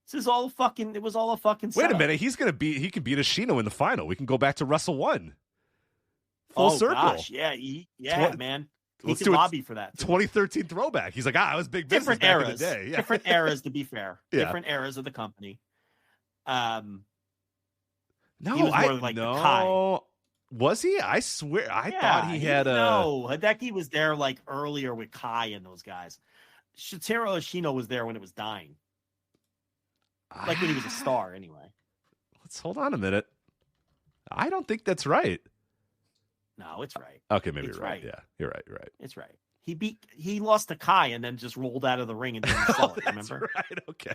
this is all fucking... It was all a fucking setup. Wait a minute. He can beat Ashino in the final. We can go back to Wrestle 1. Full circle. Gosh. Yeah, man. He can lobby for that. 2013 throwback. He's like, I was big business different eras. back in the day. Yeah. Different eras, to be fair. Yeah. Different eras of the company. No, he was more like the Kai. Was he? I swear, I thought he had a... No, Hideki was there like earlier with Kai and those guys. Shotaro Ashino was there when it was dying. Like when he was a star, anyway. Let's hold on a minute. I don't think that's right. No, it's right. Okay, maybe it's you're right. Yeah, you're right. It's right. He lost to Kai and then just rolled out of the ring and didn't sell it, remember? Right, okay.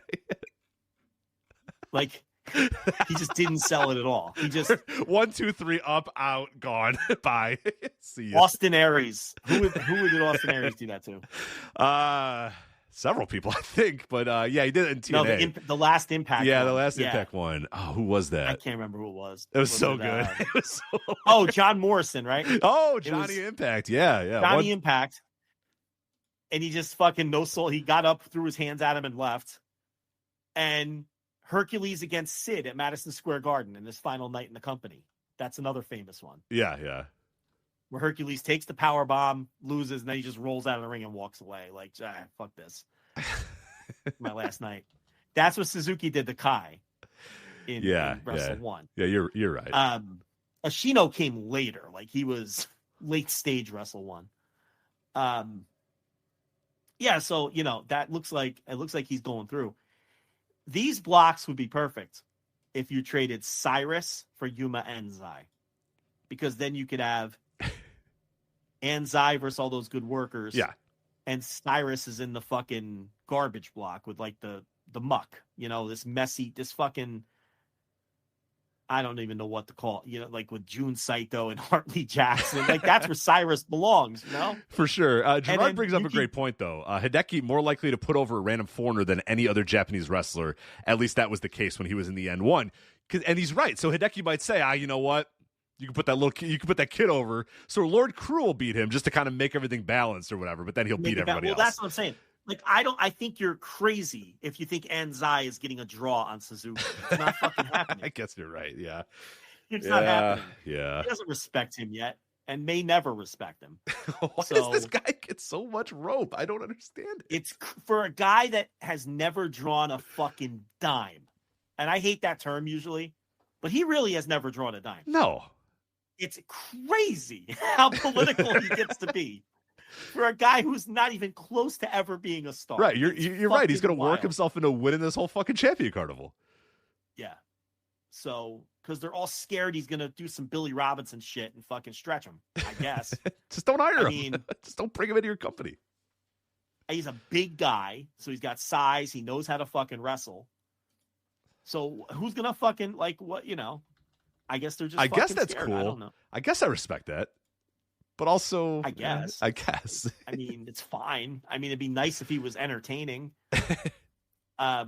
Like, he just didn't sell it at all. He just 1, 2, 3, up, out, gone. Bye. See you. Austin Aries. Who did Austin Aries do that to? Several people, I think, but yeah, he did it in TNA. No, the last Impact. Yeah, one. The last Impact one. Oh, who was that? I can't remember who it was. It was so good. It was so... John Morrison, right? Oh, Johnny Impact. Yeah. Johnny Impact. And he just fucking no soul. He got up, threw his hands at him, and left. And Hercules against Sid at Madison Square Garden in this final night in the company. That's another famous one. Yeah. Where Hercules takes the power bomb, loses, and then he just rolls out of the ring and walks away. Like, fuck this. My last night. That's what Suzuki did to Kai in Wrestle 1. Yeah, you're right. Ashino came later. Like, he was late stage Wrestle 1. Yeah, so, you know, it looks like he's going through. These blocks would be perfect if you traded Cyrus for Yuma Anzai. Because then you could have Anzai versus all those good workers. Yeah. And Cyrus is in the fucking garbage block with like the muck, you know, this fucking, I don't even know what to call it, you know, like with Jun Saito and Hartley Jackson. Like that's where Cyrus belongs, you know? For sure. Gerard brings up a great point, though. Hideki more likely to put over a random foreigner than any other Japanese wrestler. At least that was the case when he was in the N1. And he's right. So Hideki might say, you know what? You can put that kid over. So Lord Crew will beat him just to kind of make everything balanced or whatever, but then he'll beat everybody else. Well, that's what I'm saying. Like, I think you're crazy if you think Anzai is getting a draw on Suzuki. It's not fucking happening. I guess you're right. Yeah. It's not happening. Yeah. He doesn't respect him yet and may never respect him. Why does this guy get so much rope? I don't understand it. It's for a guy that has never drawn a fucking dime. And I hate that term usually, but he really has never drawn a dime. No. It's crazy how political he gets to be for a guy who's not even close to ever being a star. Right. You're right. He's going to work himself into winning this whole fucking champion carnival. Yeah. So, because they're all scared he's going to do some Billy Robinson shit and fucking stretch him, I guess. Just don't hire him. Just don't bring him into your company. He's a big guy. So he's got size. He knows how to fucking wrestle. So who's going to fucking like what, you know? I guess they're just. I guess that's scared. cool. I don't know. I guess I respect that, but also, I guess. I guess. I mean, it's fine. I mean, it'd be nice if he was entertaining. I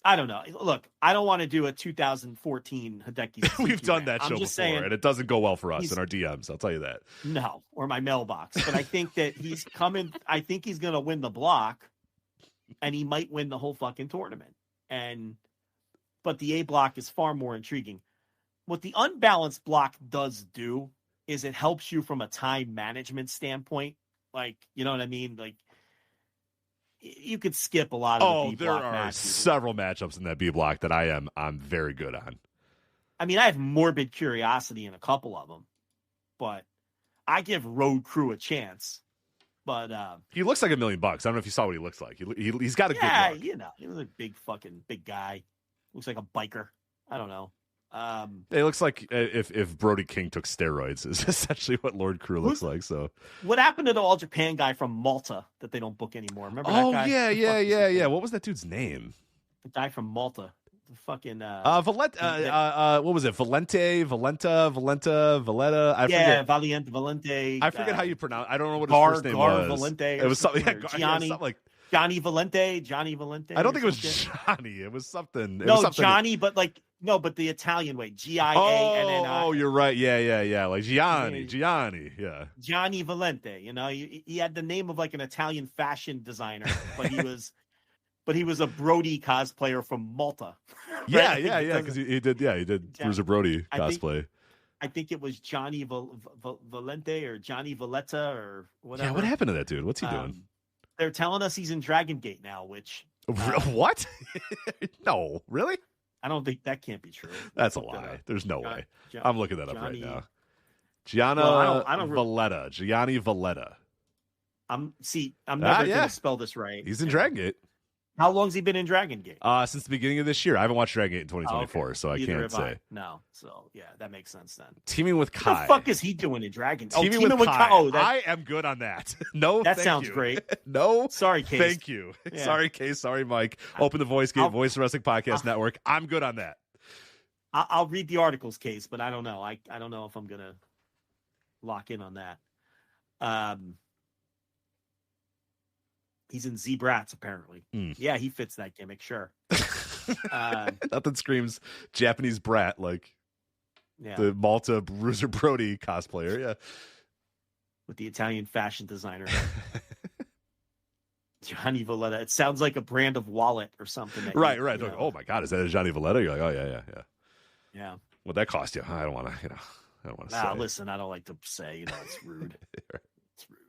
don't know. Look, I don't want to do a 2014 Hideki. We've done that show before, and it doesn't go well for us in our DMs. I'll tell you that. No, or my mailbox. But I think that he's coming. I think he's going to win the block, and he might win the whole fucking tournament. But the A block is far more intriguing. What the unbalanced block does do is it helps you from a time management standpoint. Like, you know what I mean? Like, you could skip a lot of the B block matches. There are several matchups in that B block that I'm very good on. I mean, I have morbid curiosity in a couple of them, but I give Road Crew a chance. But he looks like $1 million. I don't know if you saw what he looks like. He's got a good look. Yeah, you know, he was a big guy. Looks like a biker. I don't know. It looks like if Brody King took steroids is essentially what Lord Crew looks like. So what happened to the All Japan guy from Malta that they don't book anymore? Remember that guy? Yeah. What was that dude's name? The guy from Malta, the fucking Valente, what was it? Valletta. I forget. Valente. I forget how you pronounce. I don't know what his first name was. Valente. It was something. Gianni. Something like Johnny Valente. I don't think it was Johnny. It was something. Johnny, but but the Italian way. Gianni. Oh, you're right. Yeah. Like Gianni. Yeah. Johnny Valente. You know, he had the name of like an Italian fashion designer, but he was. But he was a Brody cosplayer from Malta. Right? Yeah. Because he did Bruiser Brody cosplay. I think it was Johnny Valente or Johnny Valletta or whatever. Yeah, what happened to that dude? What's he doing? They're telling us he's in Dragon Gate now, which what? No, really? I don't think that can't be true. That's a lie. There's no way. I'm looking that up right now. Gianni Valletta. I'm never gonna spell this right. He's in Dragon Gate. How long's he been in Dragon Gate? Since the beginning of this year. I haven't watched Dragon Gate in 2024, so I can't say. No, so yeah, that makes sense then. Teaming with Kai. What the fuck is he doing in Dragon Gate? Teaming with Kai. Oh, I am good on that. No, that sounds great. No, sorry, Case. Thank you. Yeah. Sorry, Case. Sorry, Mike. Open the Voice Gate, Voice Wrestling Podcast Network. I'm good on that. I'll read the articles, Case, but I don't know. I don't know if I'm gonna lock in on that. He's in Z-Brats, apparently. Yeah, he fits that gimmick, sure. Nothing screams Japanese brat like the Malta Bruiser Brody cosplayer, yeah. With the Italian fashion designer. Johnny Valletta. It sounds like a brand of wallet or something. Right. Like, oh, my God, is that a Johnny Valletta? You're like, oh, yeah. Yeah. What'd that cost you? I don't want to say. Listen, I don't like to say, it's rude. It's rude.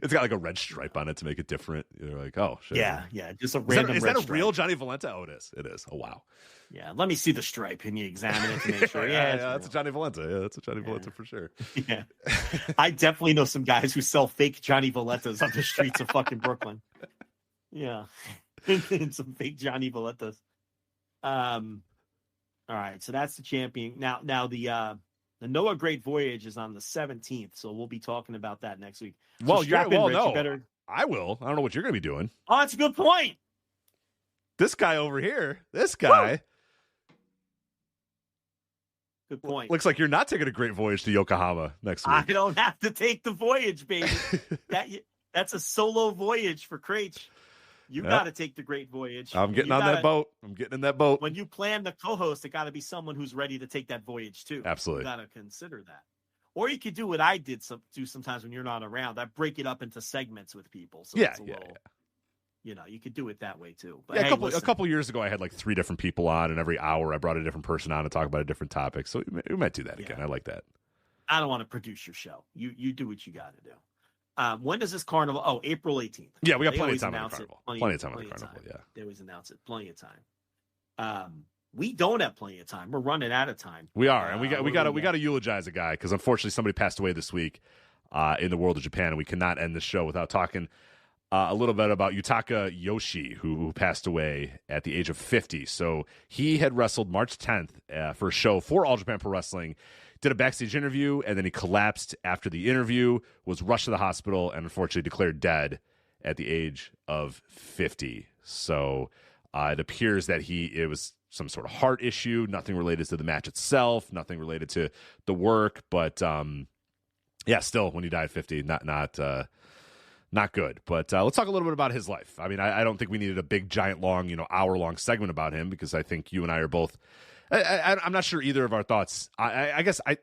It's got like a red stripe on it to make it different. You're like, oh, shit. Yeah, just a random. Is that a real Johnny Valenta? Oh, it is. It is. Oh, wow. Yeah, let me see the stripe and you examine it to make sure. Yeah, that's a Johnny Valenta. Yeah, that's a Johnny Valenta for sure. Yeah, I definitely know some guys who sell fake Johnny Valentas on the streets of fucking Brooklyn. Yeah, and some fake Johnny Valentas. All right, so that's the champion. Now the Noah Great Voyage is on the 17th, so we'll be talking about that next week. Well, Rich, no, I will. I don't know what you're going to be doing. Oh, that's a good point. This guy over here, this guy. Woo! Good point. Looks like you're not taking a great voyage to Yokohama next week. I don't have to take the voyage, baby. That's a solo voyage for Craich. You got to take the great voyage. I'm getting on that boat. I'm getting in that boat. When you plan the co-host, it got to be someone who's ready to take that voyage too. Absolutely. You got to consider that. Or you could do what I do sometimes when you're not around. I break it up into segments with people. So it's a little, you could do it that way too. But a couple years ago, I had like 3 different people on, and every hour I brought a different person on to talk about a different topic. So we might do that again. I like that. I don't want to produce your show. You do what you got to do. When does this carnival? Oh, April 18th. Yeah, we got plenty of time on the carnival. Plenty of time on the carnival. Yeah, they always announce it. Plenty of time. We don't have plenty of time. We're running out of time. We are, and we got to eulogize a guy because unfortunately somebody passed away this week in the world of Japan, and we cannot end the show without talking a little bit about Yutaka Yoshie, who passed away at the age of 50. So he had wrestled March 10th for a show for All Japan Pro Wrestling. Did a backstage interview, and then he collapsed after the interview, was rushed to the hospital, and unfortunately declared dead at the age of 50. So it appears that it was some sort of heart issue, nothing related to the match itself, nothing related to the work, but still, when he died at 50, not good. But let's talk a little bit about his life. I mean, I don't think we needed a big, giant, long, hour-long segment about him because I think you and I are both. I'm not sure either of our thoughts. I guess I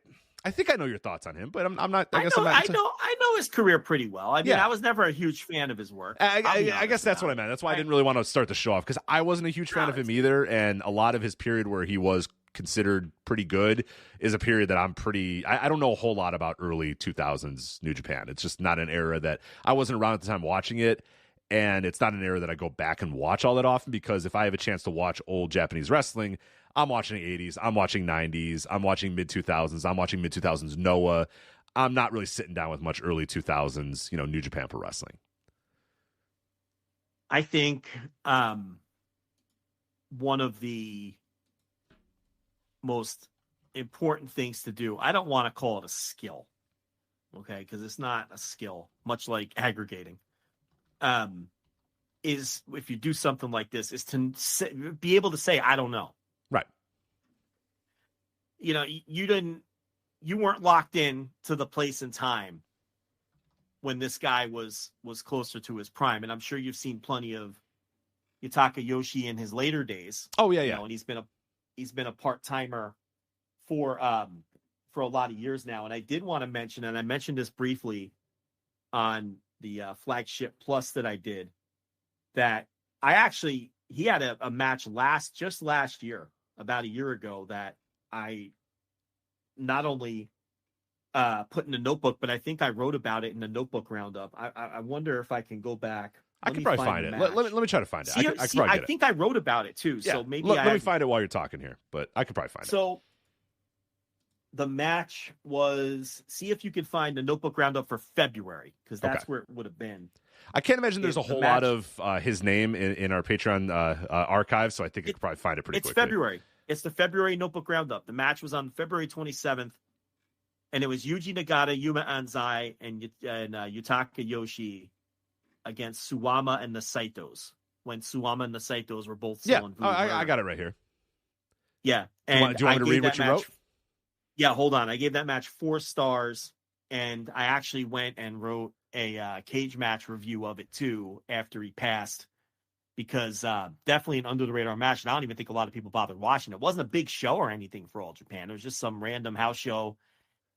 think I know your thoughts on him, but I'm not. I know his career pretty well. I mean, I was never a huge fan of his work. I guess that's what I meant. That's why I didn't really want to start the show off because I wasn't a huge fan of him either. And a lot of his period where he was considered pretty good is a period that I'm pretty. I don't know a whole lot about early 2000s New Japan. It's just not an era that I wasn't around at the time watching it. And it's not an era that I go back and watch all that often because if I have a chance to watch old Japanese wrestling, I'm watching 80s, I'm watching 90s, I'm watching mid-2000s, I'm watching mid-2000s Noah. I'm not really sitting down with much early 2000s, New Japan Pro Wrestling. I think one of the most important things to do, I don't want to call it a skill, okay, because it's not a skill, much like aggregating. Is if you do something like this, is to be able to say, I don't know. you weren't locked in to the place and time when this guy was closer to his prime. And I'm sure you've seen plenty of Yutaka Yoshie in his later days. Oh yeah, And he's been a part-timer for a lot of years now. And I did want to mention, and I mentioned this briefly on the Flagship Plus that I did, that he had a match last year, about a year ago, that I not only put in a notebook, but I think I wrote about it in the notebook roundup. I wonder if I can go back. I could probably find it. Let me try to find it. I think I wrote about it too. Yeah. So maybe let me find it while you're talking here, but I could probably find it. So the match was, see if you can find the notebook roundup for February, because that's where it would have been. I can't imagine there's a whole lot of his name in our Patreon archive, so I think you could probably find it pretty quickly. It's February. It's the February notebook roundup. The match was on February 27th, and it was Yuji Nagata, Yuma Anzai, and Yutaka Yoshie against Suwama and the Saitos, when Suwama and the Saitos were both still in I got it right here. Yeah. And do you want me to read what you wrote? Yeah, hold on. I gave that match 4 stars, and I actually went and wrote a cage match review of it too after he passed, because definitely an under the radar match. And I don't even think a lot of people bothered watching it. It wasn't a big show or anything for All Japan. It was just some random house show.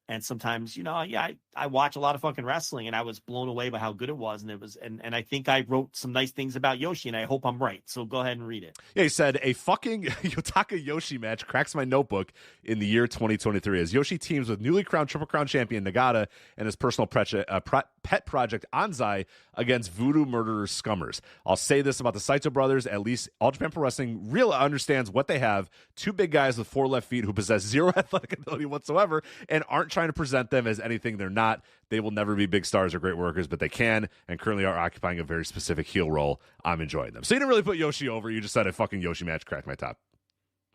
And sometimes, I watch a lot of fucking wrestling, and I was blown away by how good it was. And it was, and I think I wrote some nice things about Yoshi, and I hope I'm right. So go ahead and read it. Yeah, he said, a fucking Yutaka Yoshie match cracks my notebook in the year 2023 as Yoshi teams with newly crowned Triple Crown champion Nagata and his personal pet project Anzai against Voodoo Murderer Scummers. I'll say this about the Saito brothers: at least All Japan Pro Wrestling really understands what they have. 2 big guys with 4 left feet who possess 0 athletic ability whatsoever and aren't trying to present them as anything they're not. They will never be big stars or great workers, but they can and currently are occupying a very specific heel role. I'm enjoying them. So you didn't really put Yoshi over. You just said a fucking Yoshi match cracked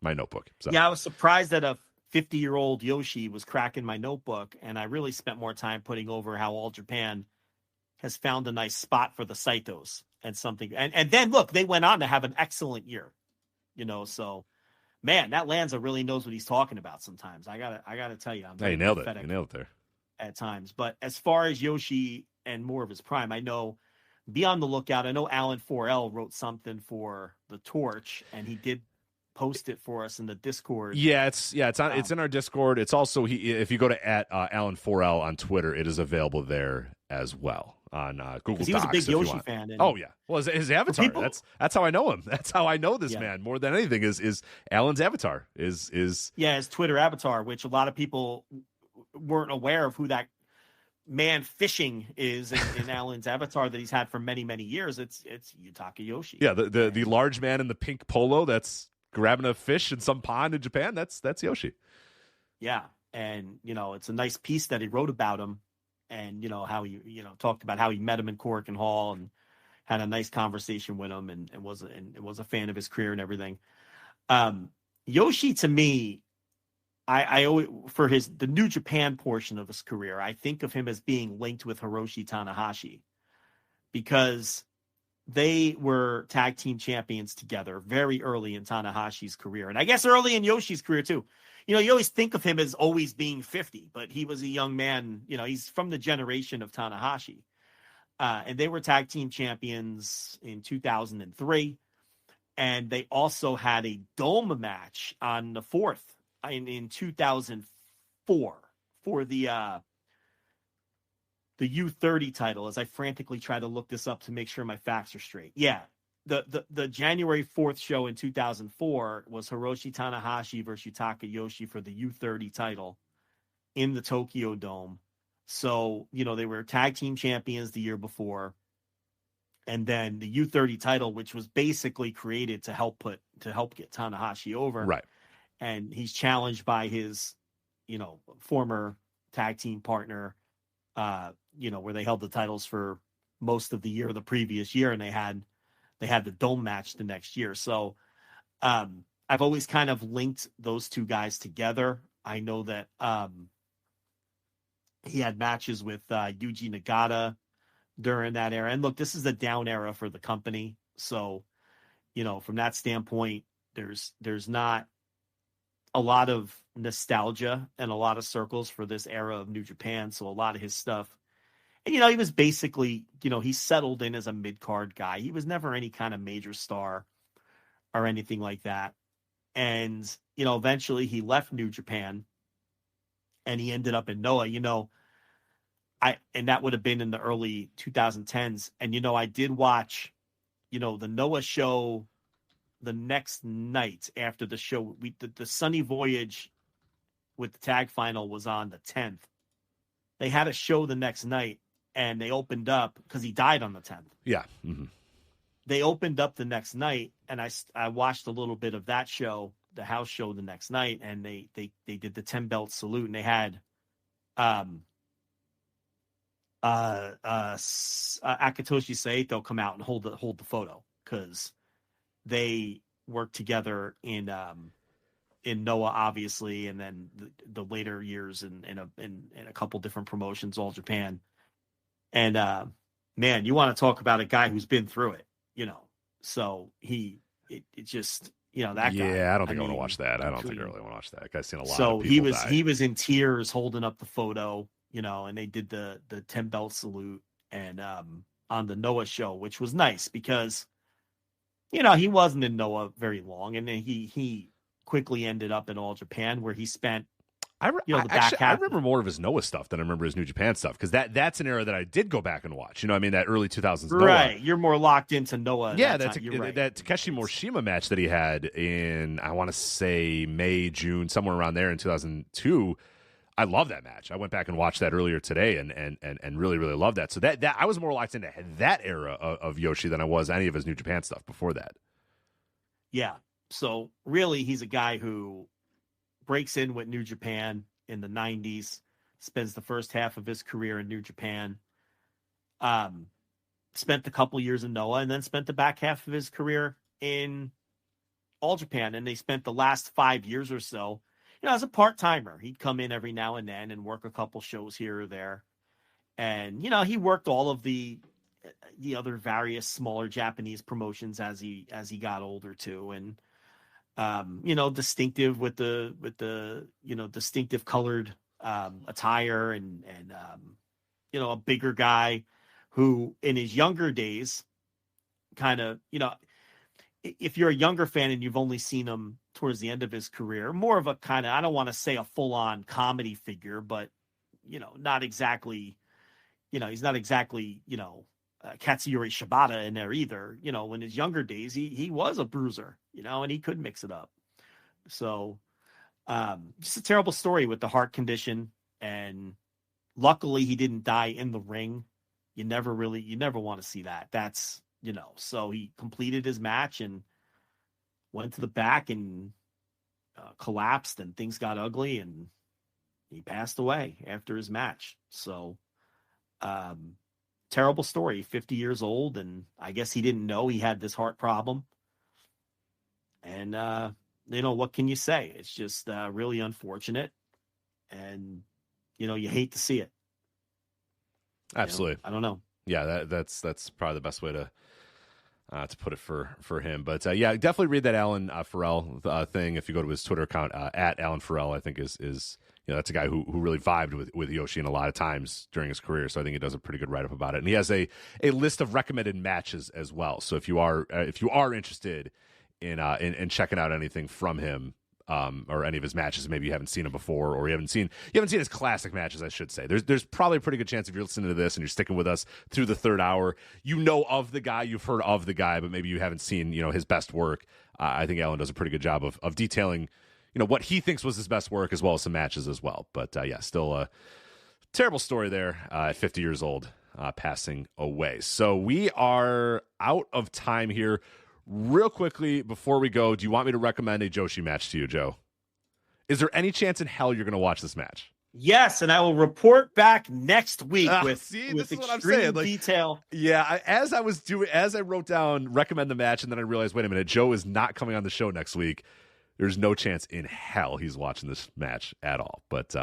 my notebook. So. Yeah, I was surprised that a 50-year-old Yoshi was cracking my notebook, and I really spent more time putting over how All Japan has found a nice spot for the Saitos and something. And then look, they went on to have an excellent year, so man, that Lanza really knows what he's talking about sometimes. I gotta tell you, you nailed it. You nailed it there. At times. But as far as Yoshi and more of his prime, I know, be on the lookout. I know Alan 4L wrote something for the Torch, and he did post it for us in the Discord. Yeah, it's in our Discord. It's also, if you go to Alan 4L on Twitter, it is available there as well on Google Docs. He was a big Yoshi fan. Oh yeah, well, his avatar. That's how I know him. That's how I know this man more than anything. Is Alan's avatar is his Twitter avatar, which a lot of people weren't aware of who that man fishing is in Alan's avatar that he's had for many, many years. It's Yutaka Yoshie. Yeah, the large man in the pink polo that's grabbing a fish in some pond in Japan. That's Yoshi. Yeah, and it's a nice piece that he wrote about him. And, how he, talked about how he met him in Cork and Hall and had a nice conversation with him and was a fan of his career and everything. Yoshi, to me, I always, for the New Japan portion of his career, I think of him as being linked with Hiroshi Tanahashi, because they were tag team champions together very early in Tanahashi's career. And I guess early in Yoshi's career too. You always think of him as always being 50, but he was a young man. He's from the generation of Tanahashi. And they were tag team champions in 2003. And they also had a dome match on the 4th in 2004 for the U30 title, as I frantically try to look this up to make sure my facts are straight. Yeah. The January 4th show in 2004 was Hiroshi Tanahashi versus Yutaka Yoshie for the U30 title in the Tokyo Dome. So, they were tag team champions the year before. And then the U30 title, which was basically created to help get Tanahashi over. Right. And he's challenged by his, former tag team partner, where they held the titles for most of the year, the previous year, and they had the dome match the next year. So I've always kind of linked those two guys together. I know that he had matches with Yuji Nagata during that era. And look, this is the down era for the company. So, from that standpoint, there's not a lot of nostalgia and a lot of circles for this era of New Japan. So a lot of his stuff, and, he was basically, he settled in as a mid-card guy. He was never any kind of major star or anything like that. And, eventually he left New Japan and he ended up in Noah, and that would have been in the early 2010s. And, I did watch, the Noah show the next night after the show. The Sunny Voyage with the tag final was on the 10th. They had a show the next night and they opened up because he died on the 10th. Yeah. Mm-hmm. They opened up the next night, and I watched a little bit of that show, the house show, the next night, and they did the 10 belt salute, and they had Akitoshi Saito come out and hold the photo because they worked together in Noah, obviously, and then the later years in a couple different promotions, All Japan, and man, you want to talk about a guy who's been through it. So it just, that guy. Yeah, I don't think I want to watch that. I don't think I really want to watch that. I've seen a lot so of people die. he was in tears holding up the photo, and they did the 10 belt salute and on the Noah show, which was nice because, he wasn't in Noah very long. And then he quickly ended up in All Japan where he spent, I remember more of his Noah stuff than I remember his New Japan stuff because that's an era that I did go back and watch. That early 2000s Noah. Right, you're more locked into Noah. Yeah, that Takeshi Morishima match that he had in, I want to say May, June, somewhere around there in 2002. I love that match. I went back and watched that earlier today and really, really loved that. So that I was more locked into that era of Yoshi than I was any of his New Japan stuff before that. Yeah, so really he's a guy who breaks in with New Japan in the 90s, spends the first half of his career in New Japan, spent a couple years in Noah, and then spent the back half of his career in All Japan. And they spent the last 5 years or so, as a part-timer. He'd come in every now and then and work a couple shows here or there. And, he worked all of the other various smaller Japanese promotions as he got older too. And, distinctive with the distinctive colored attire and a bigger guy who in his younger days kind of, if you're a younger fan and you've only seen him towards the end of his career, more of a kind of, I don't want to say a full on comedy figure, but, not exactly, he's not exactly, Katsuyori Shibata in there either. In his younger days, he was a bruiser, and he could mix it up. So just a terrible story with the heart condition. And luckily he didn't die in the ring. You never want to see that. That's, so he completed his match and went to the back and collapsed and things got ugly and he passed away after his match. So, terrible story, 50 years old, and I guess he didn't know he had this heart problem. And, what can you say? It's just really unfortunate. And, you hate to see it. Absolutely. I don't know. Yeah, that's probably the best way to put it for him. But, yeah, definitely read that Alan Farrell thing. If you go to his Twitter account, at Alan Farrell, I think is that's a guy who really vibed with Yoshi in a lot of times during his career. So I think he does a pretty good write-up about it. And he has a list of recommended matches as well. So if you are interested in checking out anything from him, or any of his matches, maybe you haven't seen him before, or you haven't seen his classic matches, I should say. There's probably a pretty good chance if you're listening to this and you're sticking with us through the third hour, of the guy, you've heard of the guy, but maybe you haven't seen, his best work. I think Alan does a pretty good job of detailing, what he thinks was his best work as well as some matches as well. But yeah, still a terrible story there at 50 years old, passing away. So we are out of time here. Real quickly, before we go, do you want me to recommend a Joshi match to you, Joe? Is there any chance in hell you're going to watch this match? Yes, and I will report back next week with extreme detail. Yeah, as I wrote down recommend the match, and then I realized, wait a minute, Joe is not coming on the show next week. There's no chance in hell he's watching this match at all. But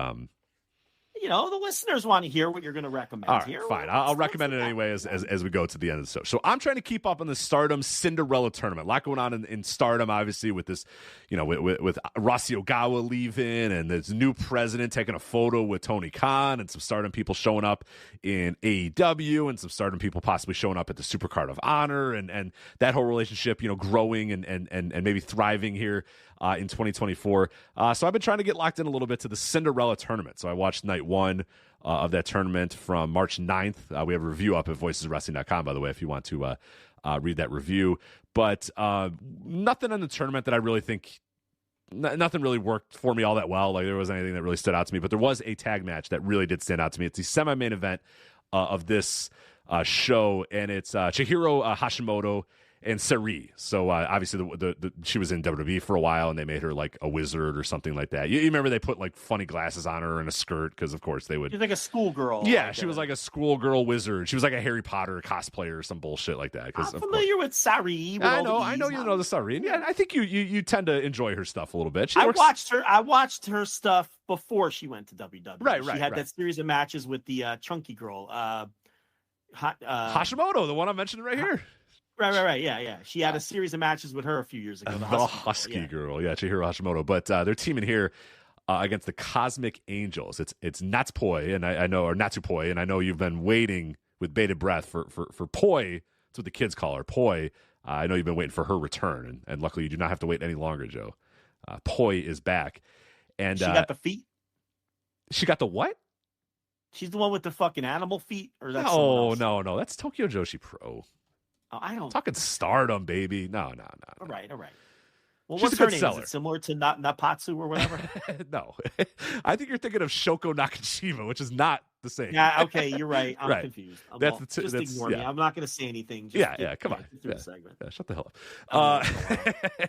the listeners want to hear what you're going to recommend All right, here. fine. I'll recommend it anyway as we go to the end of the show. So I'm trying to keep up on the Stardom Cinderella tournament. A lot going on in Stardom, obviously, with this, with Rossy Ogawa leaving and this new president taking a photo with Tony Khan and some Stardom people showing up in AEW and some Stardom people possibly showing up at the Supercard of Honor and that whole relationship, growing and maybe thriving here in 2024. So I've been trying to get locked in a little bit to the Cinderella tournament. So I watched night one of that tournament from March 9th. We have a review up at voiceswrestling.com, by the way, if you want to read that review. But nothing in the tournament that I really think, nothing really worked for me all that well. Like there wasn't anything that really stood out to me, but there was a tag match that really did stand out to me. It's the semi-main event of this show, and it's Chihiro Hashimoto and Sari. So obviously she was in WWE for a while, and they made her like a wizard or something like that. You remember they put like funny glasses on her and a skirt because of course they would. She's like a schoolgirl. Yeah, she was like a schoolgirl wizard. She was like a Harry Potter cosplayer or some bullshit like that. I'm familiar with Sari. I know you know the Sari. And yeah, I think you tend to enjoy her stuff a little bit. I watched her stuff before she went to WWE. Right. She had that series of matches with the chunky girl, Hashimoto, the one I'm mentioning right here. Right. Yeah. She had a series of matches with her a few years ago. The Husky girl. Yeah, Chihiro Hashimoto. But they're teaming here against the Cosmic Angels. It's Natsupoi, and I know, or Natsupoi, and I know you've been waiting with bated breath for Poi. That's what the kids call her, Poi. I know you've been waiting for her return, and luckily you do not have to wait any longer, Joe. Poi is back. And she got the feet? She got the what? She's the one with the fucking animal feet? Or that's no. That's Tokyo Joshi Pro. Oh, I don't. Talking Stardom, baby. No. All right. Well, She's what's a good her name? seller. Is it similar to Napatsu or whatever? No. I think you're thinking of Shoko Nakashima, which is not the same. Yeah, okay, you're right. I'm confused. Just ignore me. I'm not going to say anything. Come on. Segment. Yeah, shut the hell up.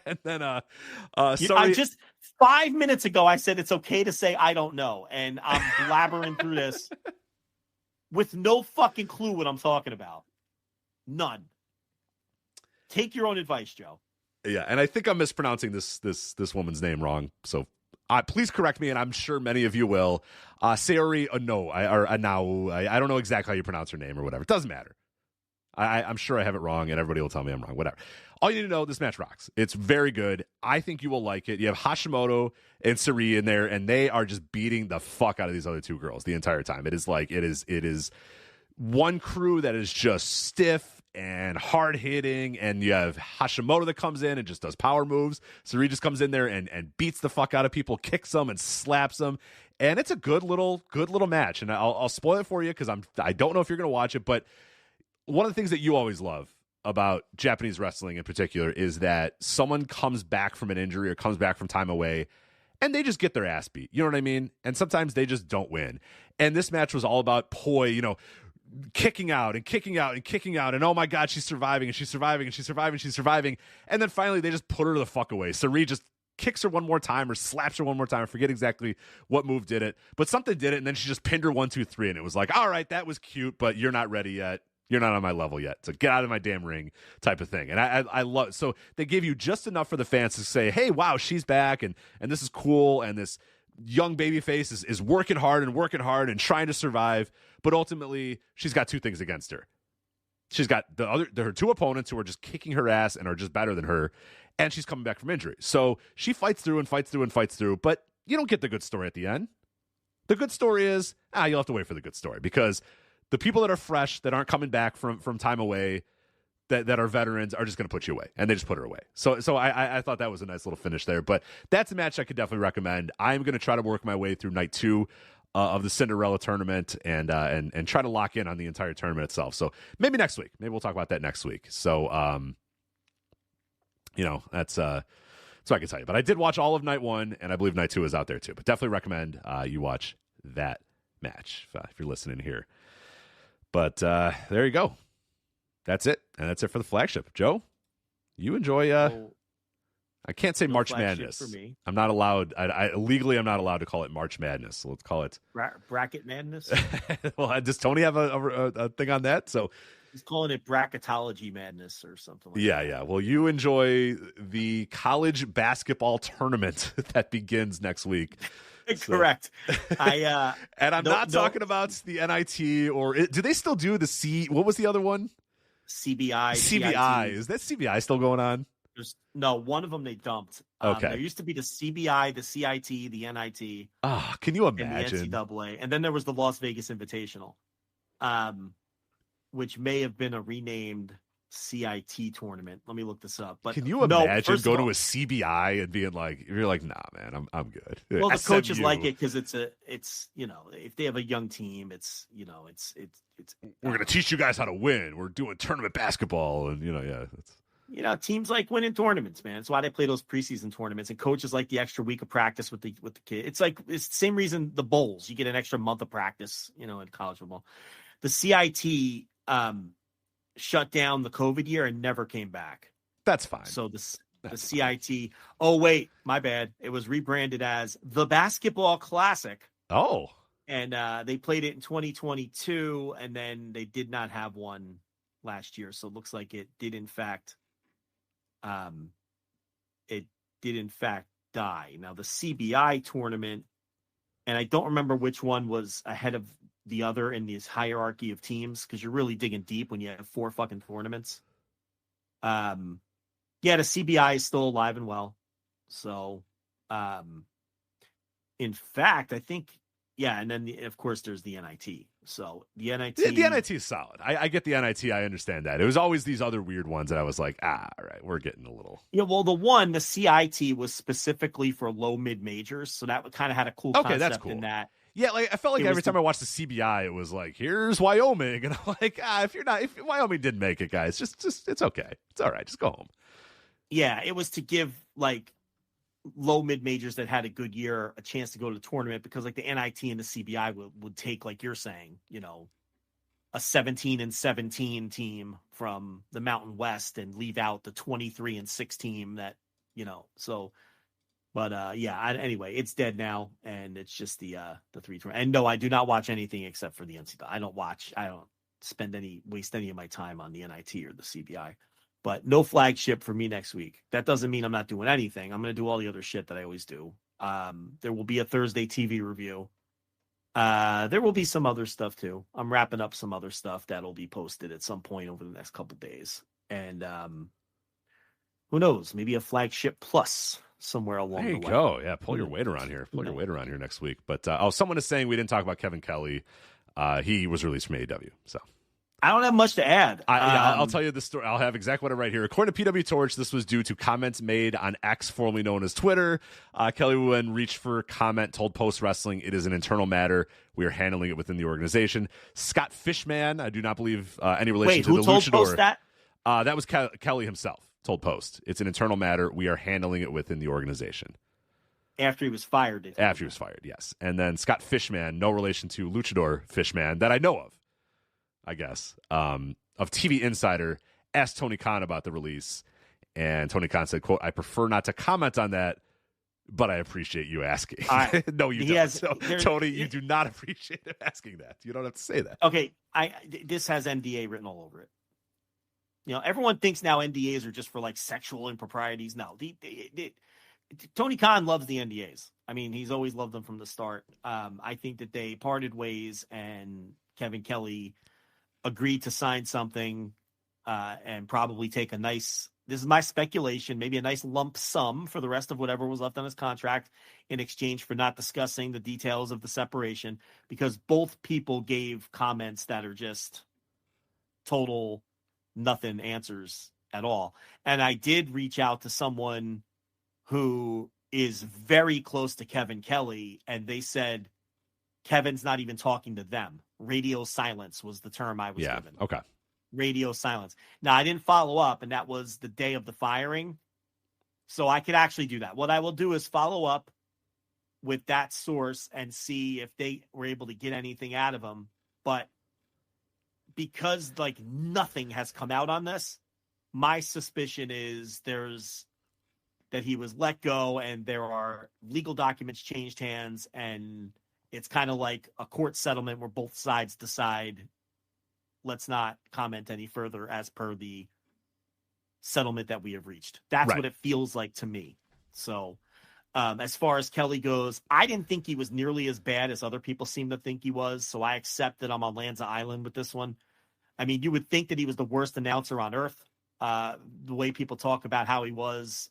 And then, I just 5 minutes ago, I said it's okay to say I don't know, and I'm blabbering through this with no fucking clue what I'm talking about. None. Take your own advice, Joe. Yeah, and I think I'm mispronouncing this woman's name wrong. So please correct me, and I'm sure many of you will. Sayori Anao. I don't know exactly how you pronounce her name or whatever. It doesn't matter. I'm sure I have it wrong, and everybody will tell me I'm wrong. Whatever. All you need to know, this match rocks. It's very good. I think you will like it. You have Hashimoto and Sari in there, and they are just beating the fuck out of these other two girls the entire time. It is one crew that is just stiff and hard hitting, and you have Hashimoto that comes in and just does power moves. Sari just comes in there and beats the fuck out of people, kicks them and slaps them, and it's a good little match. And I'll spoil it for you because I don't know if you're gonna watch it, but one of the things that you always love about Japanese wrestling in particular is that someone comes back from an injury or comes back from time away and they just get their ass beat. You know what I mean? And sometimes they just don't win. And this match was all about Poi, kicking out. And oh my God, she's surviving. And then finally they just put her the fuck away. Sari just kicks her one more time or slaps her one more time. I forget exactly what move did it, but something did it. And then she just pinned her 1, 2, 3. And it was like, all right, that was cute, but you're not ready yet. You're not on my level yet. So get out of my damn ring type of thing. And I love, so they gave you just enough for the fans to say, hey, wow, she's back. And this is cool. And this young baby face is working hard and trying to survive. But ultimately she's got two things against her. She's got her two opponents who are just kicking her ass and are just better than her. And she's coming back from injury. So she fights through, but you don't get the good story at the end. The good story is, you'll have to wait for the good story, because the people that are fresh, that aren't coming back from time away, that are veterans, are just going to put you away, and they just put her away. So I thought that was a nice little finish there. But that's a match I could definitely recommend. I'm going to try to work my way through night 2 of the Cinderella tournament and try to lock in on the entire tournament itself. So maybe next week. Maybe we'll talk about that next week. So that's what I can tell you. But I did watch all of night 1, and I believe night 2 is out there too. But definitely recommend you watch that match if you're listening here. But there you go. That's it. And that's it for the flagship. Joe, you enjoy I can't say March Madness. For me. I'm not allowed. Legally, I'm not allowed to call it March Madness. So let's call it Bracket Madness. Well, does Tony have a thing on that? So he's calling it Bracketology Madness or something like that. Yeah. Well, you enjoy the college basketball tournament that begins next week. Correct. And I'm not talking about the NIT or do they still do the what was the other one? CBI. CBI. Is that CBI still going on? No, one of them they dumped. Okay. There used to be the CBI, the CIT, the NIT. Oh, can you imagine? And the NCAA. And then there was the Las Vegas Invitational, which may have been a renamed CIT tournament. Let me look this up. But can you imagine going to a CBI and being like, you're like, nah, man, I'm good. Well, the coaches like it because it's if they have a young team, it's we're gonna teach you guys how to win. We're doing tournament basketball, and teams like winning tournaments, man. That's why they play those preseason tournaments, and coaches like the extra week of practice with the kid. It's the same reason the bowls, you get an extra month of practice, in college football. The CIT shut down the COVID year and never came back. That's fine. So the CIT. Oh wait, my bad. It was rebranded as the Basketball Classic. Oh. And they played it in 2022, and then they did not have one last year. So it looks like it did in fact die. Now the CBI tournament, and I don't remember which one was ahead of the other in this hierarchy of teams, because you're really digging deep when you have 4 fucking tournaments. The CBI is still alive and well. So, in fact, I think, and then of course there's the NIT. So the NIT, the NIT is solid. I get the NIT. I understand that. It was always these other weird ones that I was like, all right, we're getting a little. Yeah, well, the CIT was specifically for low mid majors, so that kind of had a cool concept that's cool. in that. Yeah, like I felt like every time I watched the CBI, it was like, here's Wyoming, and I'm like, if Wyoming didn't make it, guys, just it's okay, it's all right, just go home. Yeah, it was to give like low mid majors that had a good year a chance to go to the tournament, because like the NIT and the CBI would take, like you're saying, a 17-17 team from the Mountain West and leave out the 23-6 team that, so. But anyway, it's dead now, and it's just the 3 tournament. And no, I do not watch anything except for the NCAA. I don't waste any of my time on the NIT or the CBI. But no flagship for me next week. That doesn't mean I'm not doing anything. I'm going to do all the other shit that I always do. There will be a Thursday TV review. There will be some other stuff too. I'm wrapping up some other stuff that'll be posted at some point over the next couple days. And who knows? Maybe a flagship plus somewhere along the way. There you go. Yeah, pull your weight around here. Pull your weight around here next week. But someone is saying we didn't talk about Kevin Kelly. He was released from AEW. So I don't have much to add. I'll tell you the story. I'll have exactly what I write here. According to PW Torch, this was due to comments made on X, formerly known as Twitter. Kelly, when reached for comment, told Post Wrestling it is an internal matter. We are handling it within the organization. Scott Fishman, I do not believe any relation to the told Luchador. Post that? That was Kelly himself. Told Post it's an internal matter. We are handling it within the organization. After he was fired. After he was fired, yes. And then Scott Fishman, no relation to Luchador Fishman that I know of, I guess, of TV Insider, asked Tony Khan about the release. And Tony Khan said, quote, I prefer not to comment on that, but I appreciate you asking. No, you don't. Tony, you do not appreciate him asking that. You don't have to say that. Okay, this has NDA written all over it. Everyone thinks now NDAs are just for like sexual improprieties. No, Tony Khan loves the NDAs. I mean, he's always loved them from the start. I think that they parted ways, and Kevin Kelly agreed to sign something and probably take this is my speculation, maybe a nice lump sum for the rest of whatever was left on his contract in exchange for not discussing the details of the separation, because both people gave comments that are just total nothing answers at all. And I did reach out to someone who is very close to Kevin Kelly, and they said Kevin's not even talking to them. Radio silence was the term I was given. Okay. Radio silence. Now, I didn't follow up, and that was the day of the firing. So I could actually do that. What I will do is follow up with that source and see if they were able to get anything out of him. But because like nothing has come out on this, my suspicion is that he was let go, and there are legal documents changed hands, and it's kind of like a court settlement where both sides decide, let's not comment any further as per the settlement that we have reached. That's right. What it feels like to me. So As far as Kelly goes, I didn't think he was nearly as bad as other people seem to think he was, so I accept that I'm on Lanza Island with this one. I mean, you would think that he was the worst announcer on earth. The way people talk about how he was,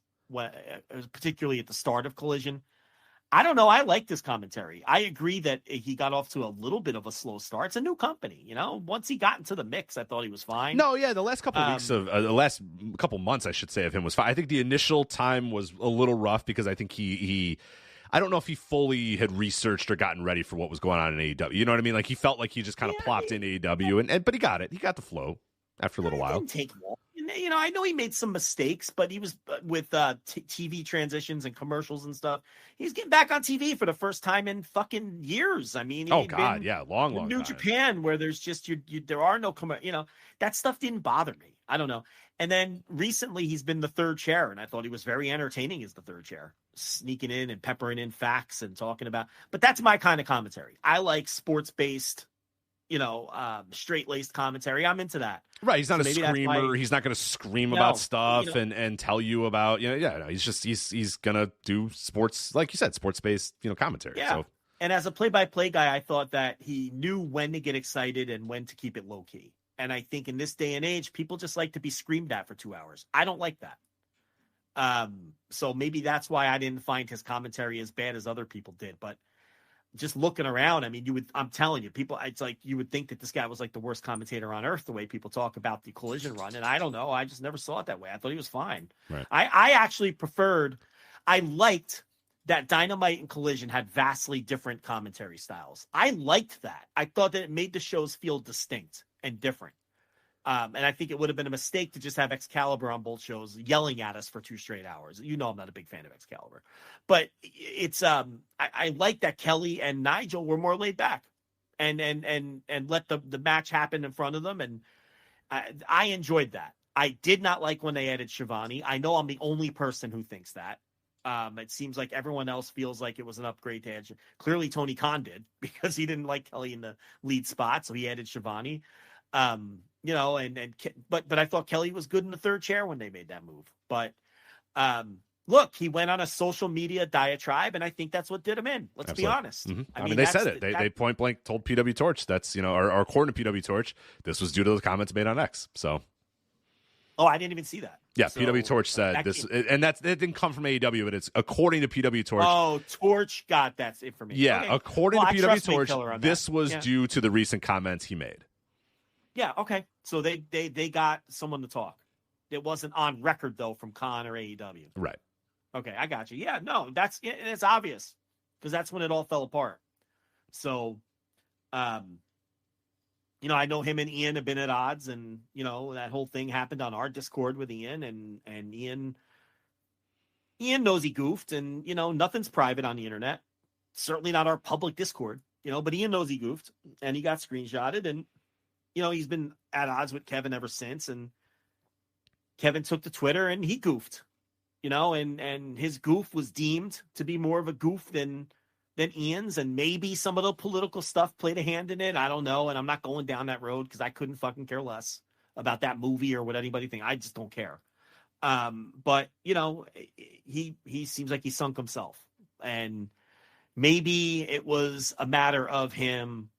particularly at the start of Collision. I don't know. I like this commentary. I agree that he got off to a little bit of a slow start. It's a new company, you know. Once he got into the mix, I thought he was fine. No, yeah, the last couple weeks of the last couple months, I should say, of him was fine. I think the initial time was a little rough because I think he I don't know if he fully had researched or gotten ready for what was going on in AEW. You know what I mean? Like he felt like he just kind of plopped in AEW, and but he got it. He got the flow after a little while. It didn't take long. You know, I know he made some mistakes, but he was with TV transitions and commercials and stuff. He's getting back on TV for the first time in fucking years. I mean, long New time. Japan, where there's just there are no that stuff didn't bother me. I don't know. And then recently, he's been the third chair, and I thought he was very entertaining as the third chair, sneaking in and peppering in facts and talking about. But that's my kind of commentary. I like sports based. Straight-laced commentary. I'm into that. Right. He's not a screamer. He's not going to scream about stuff and tell you about, he's going to do sports, like you said, sports-based, commentary. Yeah. So. And as a play-by-play guy, I thought that he knew when to get excited and when to keep it low-key. And I think in this day and age, people just like to be screamed at for 2 hours. I don't like that. So maybe that's why I didn't find his commentary as bad as other people did. But just looking around, I mean, I'm telling you, it's like you would think that this guy was like the worst commentator on earth, the way people talk about the Collision run. And I don't know. I just never saw it that way. I thought he was fine. Right. I actually I liked that Dynamite and Collision had vastly different commentary styles. I liked that. I thought that it made the shows feel distinct and different. And I think it would have been a mistake to just have Excalibur on both shows yelling at us for 2 straight hours. You know, I'm not a big fan of Excalibur, but it's I like that Kelly and Nigel were more laid back and let the match happen in front of them. And I enjoyed that. I did not like when they added Shivani. I know I'm the only person who thinks that. It seems like everyone else feels like it was an upgrade to add. Clearly Tony Khan did, because he didn't like Kelly in the lead spot. So he added Shivani. But I thought Kelly was good in the third chair when they made that move. But look, he went on a social media diatribe, and I think that's what did him in. Let's be honest. Mm-hmm. I mean, they said it. They point blank told PW Torch that's, or according to PW Torch, this was due to the comments made on X. So. Oh, I didn't even see that. Yeah, so, PW Torch said this, and it didn't come from AEW, but it's according to PW Torch. Oh, Torch got that information. Yeah, okay. According to PW Torch, this was due to the recent comments he made. Yeah, okay. So they got someone to talk. It wasn't on record, though, from Khan or AEW. Right. Okay, I got you. Yeah, no, it's obvious, because that's when it all fell apart. So, I know him and Ian have been at odds, and, that whole thing happened on our Discord with Ian, and Ian knows he goofed, and, nothing's private on the internet. Certainly not our public Discord, but Ian knows he goofed, and he got screenshotted, and, he's been at odds with Kevin ever since, and Kevin took to Twitter and he goofed, and his goof was deemed to be more of a goof than Ian's, and maybe some of the political stuff played a hand in it. I don't know. And I'm not going down that road because I couldn't fucking care less about that movie or what anybody thinks. I just don't care. But he seems like he sunk himself, and maybe it was a matter of him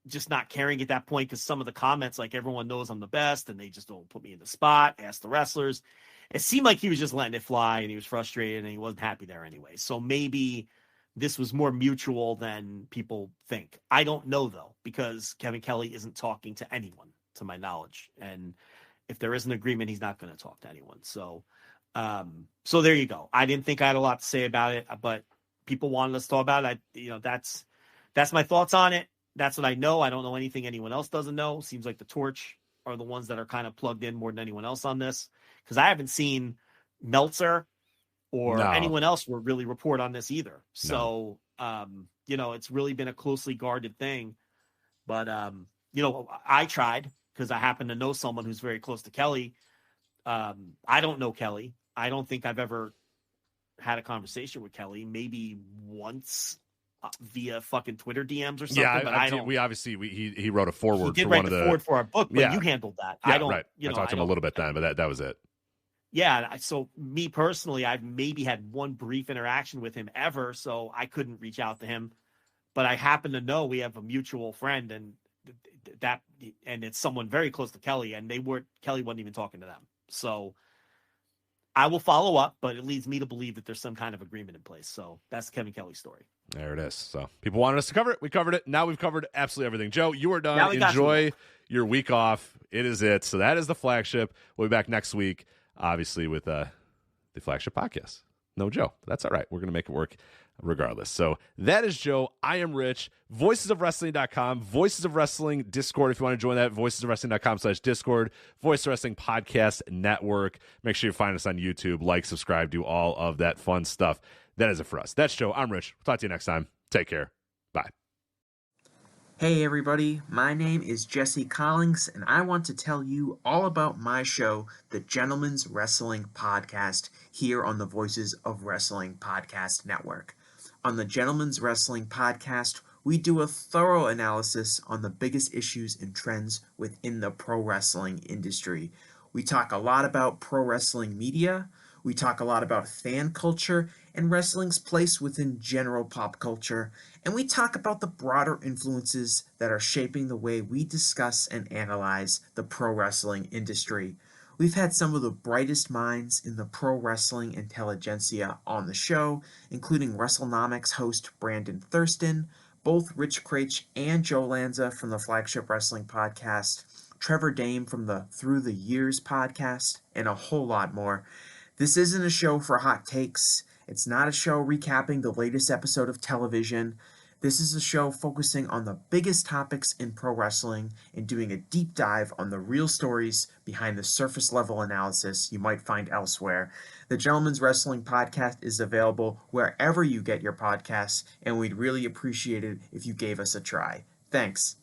just not caring at that point, because some of the comments, like, everyone knows I'm the best and they just don't put me in the spot, ask the wrestlers. It seemed like he was just letting it fly, and he was frustrated, and he wasn't happy there anyway. So maybe this was more mutual than people think. I don't know, though, because Kevin Kelly isn't talking to anyone, to my knowledge. And if there is an agreement, he's not going to talk to anyone. So there you go. I didn't think I had a lot to say about it, but people wanted us to talk about it. That's my thoughts on it. That's what I know. I don't know anything anyone else doesn't know. Seems like the Torch are the ones that are kind of plugged in more than anyone else on this, because I haven't seen Meltzer or anyone else really report on this either. So, it's really been a closely guarded thing. But, I tried, because I happen to know someone who's very close to Kelly. I don't know Kelly. I don't think I've ever had a conversation with Kelly. Maybe once via fucking Twitter DMs or something. Yeah, but I don't. We obviously he wrote a forward. He did for write one the of the forward for our book, but you handled that. Yeah, I don't. Right. I talked to him a little bit then, but that was it. Yeah, so me personally, I've maybe had one brief interaction with him ever, so I couldn't reach out to him. But I happen to know we have a mutual friend, and it's someone very close to Kelly, and Kelly wasn't even talking to them. So I will follow up, but it leads me to believe that there's some kind of agreement in place. So that's Kevin Kelly's story. There it is. So people wanted us to cover it. We covered it. Now we've covered absolutely everything. Joe, you are done. Enjoy your week off. It is it. So that is the Flagship. We'll be back next week, obviously, with the Flagship Podcast. No Joe. That's all right. We're going to make it work regardless. So that is Joe. I am Rich. VoicesOfWrestling.com. Voices of Wrestling Discord. If you want to join that, VoicesOfWrestling.com/Discord. Voice of Wrestling Podcast Network. Make sure you find us on YouTube. Like, subscribe, do all of that fun stuff. That is it for us. That's Joe. I'm Rich. We'll talk to you next time. Take care. Bye. Hey everybody, my name is Jesse Collins, and I want to tell you all about my show, the Gentleman's Wrestling Podcast, here on the Voices of Wrestling Podcast Network. On the Gentleman's Wrestling Podcast, we do a thorough analysis on the biggest issues and trends within the pro wrestling industry. We talk a lot about pro wrestling media, we talk a lot about fan culture and wrestling's place within general pop culture, and we talk about the broader influences that are shaping the way we discuss and analyze the pro wrestling industry. We've had some of the brightest minds in the pro wrestling intelligentsia on the show, including WrestleNomics host Brandon Thurston, both Rich Craich and Joe Lanza from the Flagship Wrestling Podcast, Trevor Dame from the Through the Years podcast, and a whole lot more. This isn't a show for hot takes. It's not a show recapping the latest episode of television. This is a show focusing on the biggest topics in pro wrestling and doing a deep dive on the real stories behind the surface level analysis you might find elsewhere. The Gentleman's Wrestling Podcast is available wherever you get your podcasts, and we'd really appreciate it if you gave us a try. Thanks.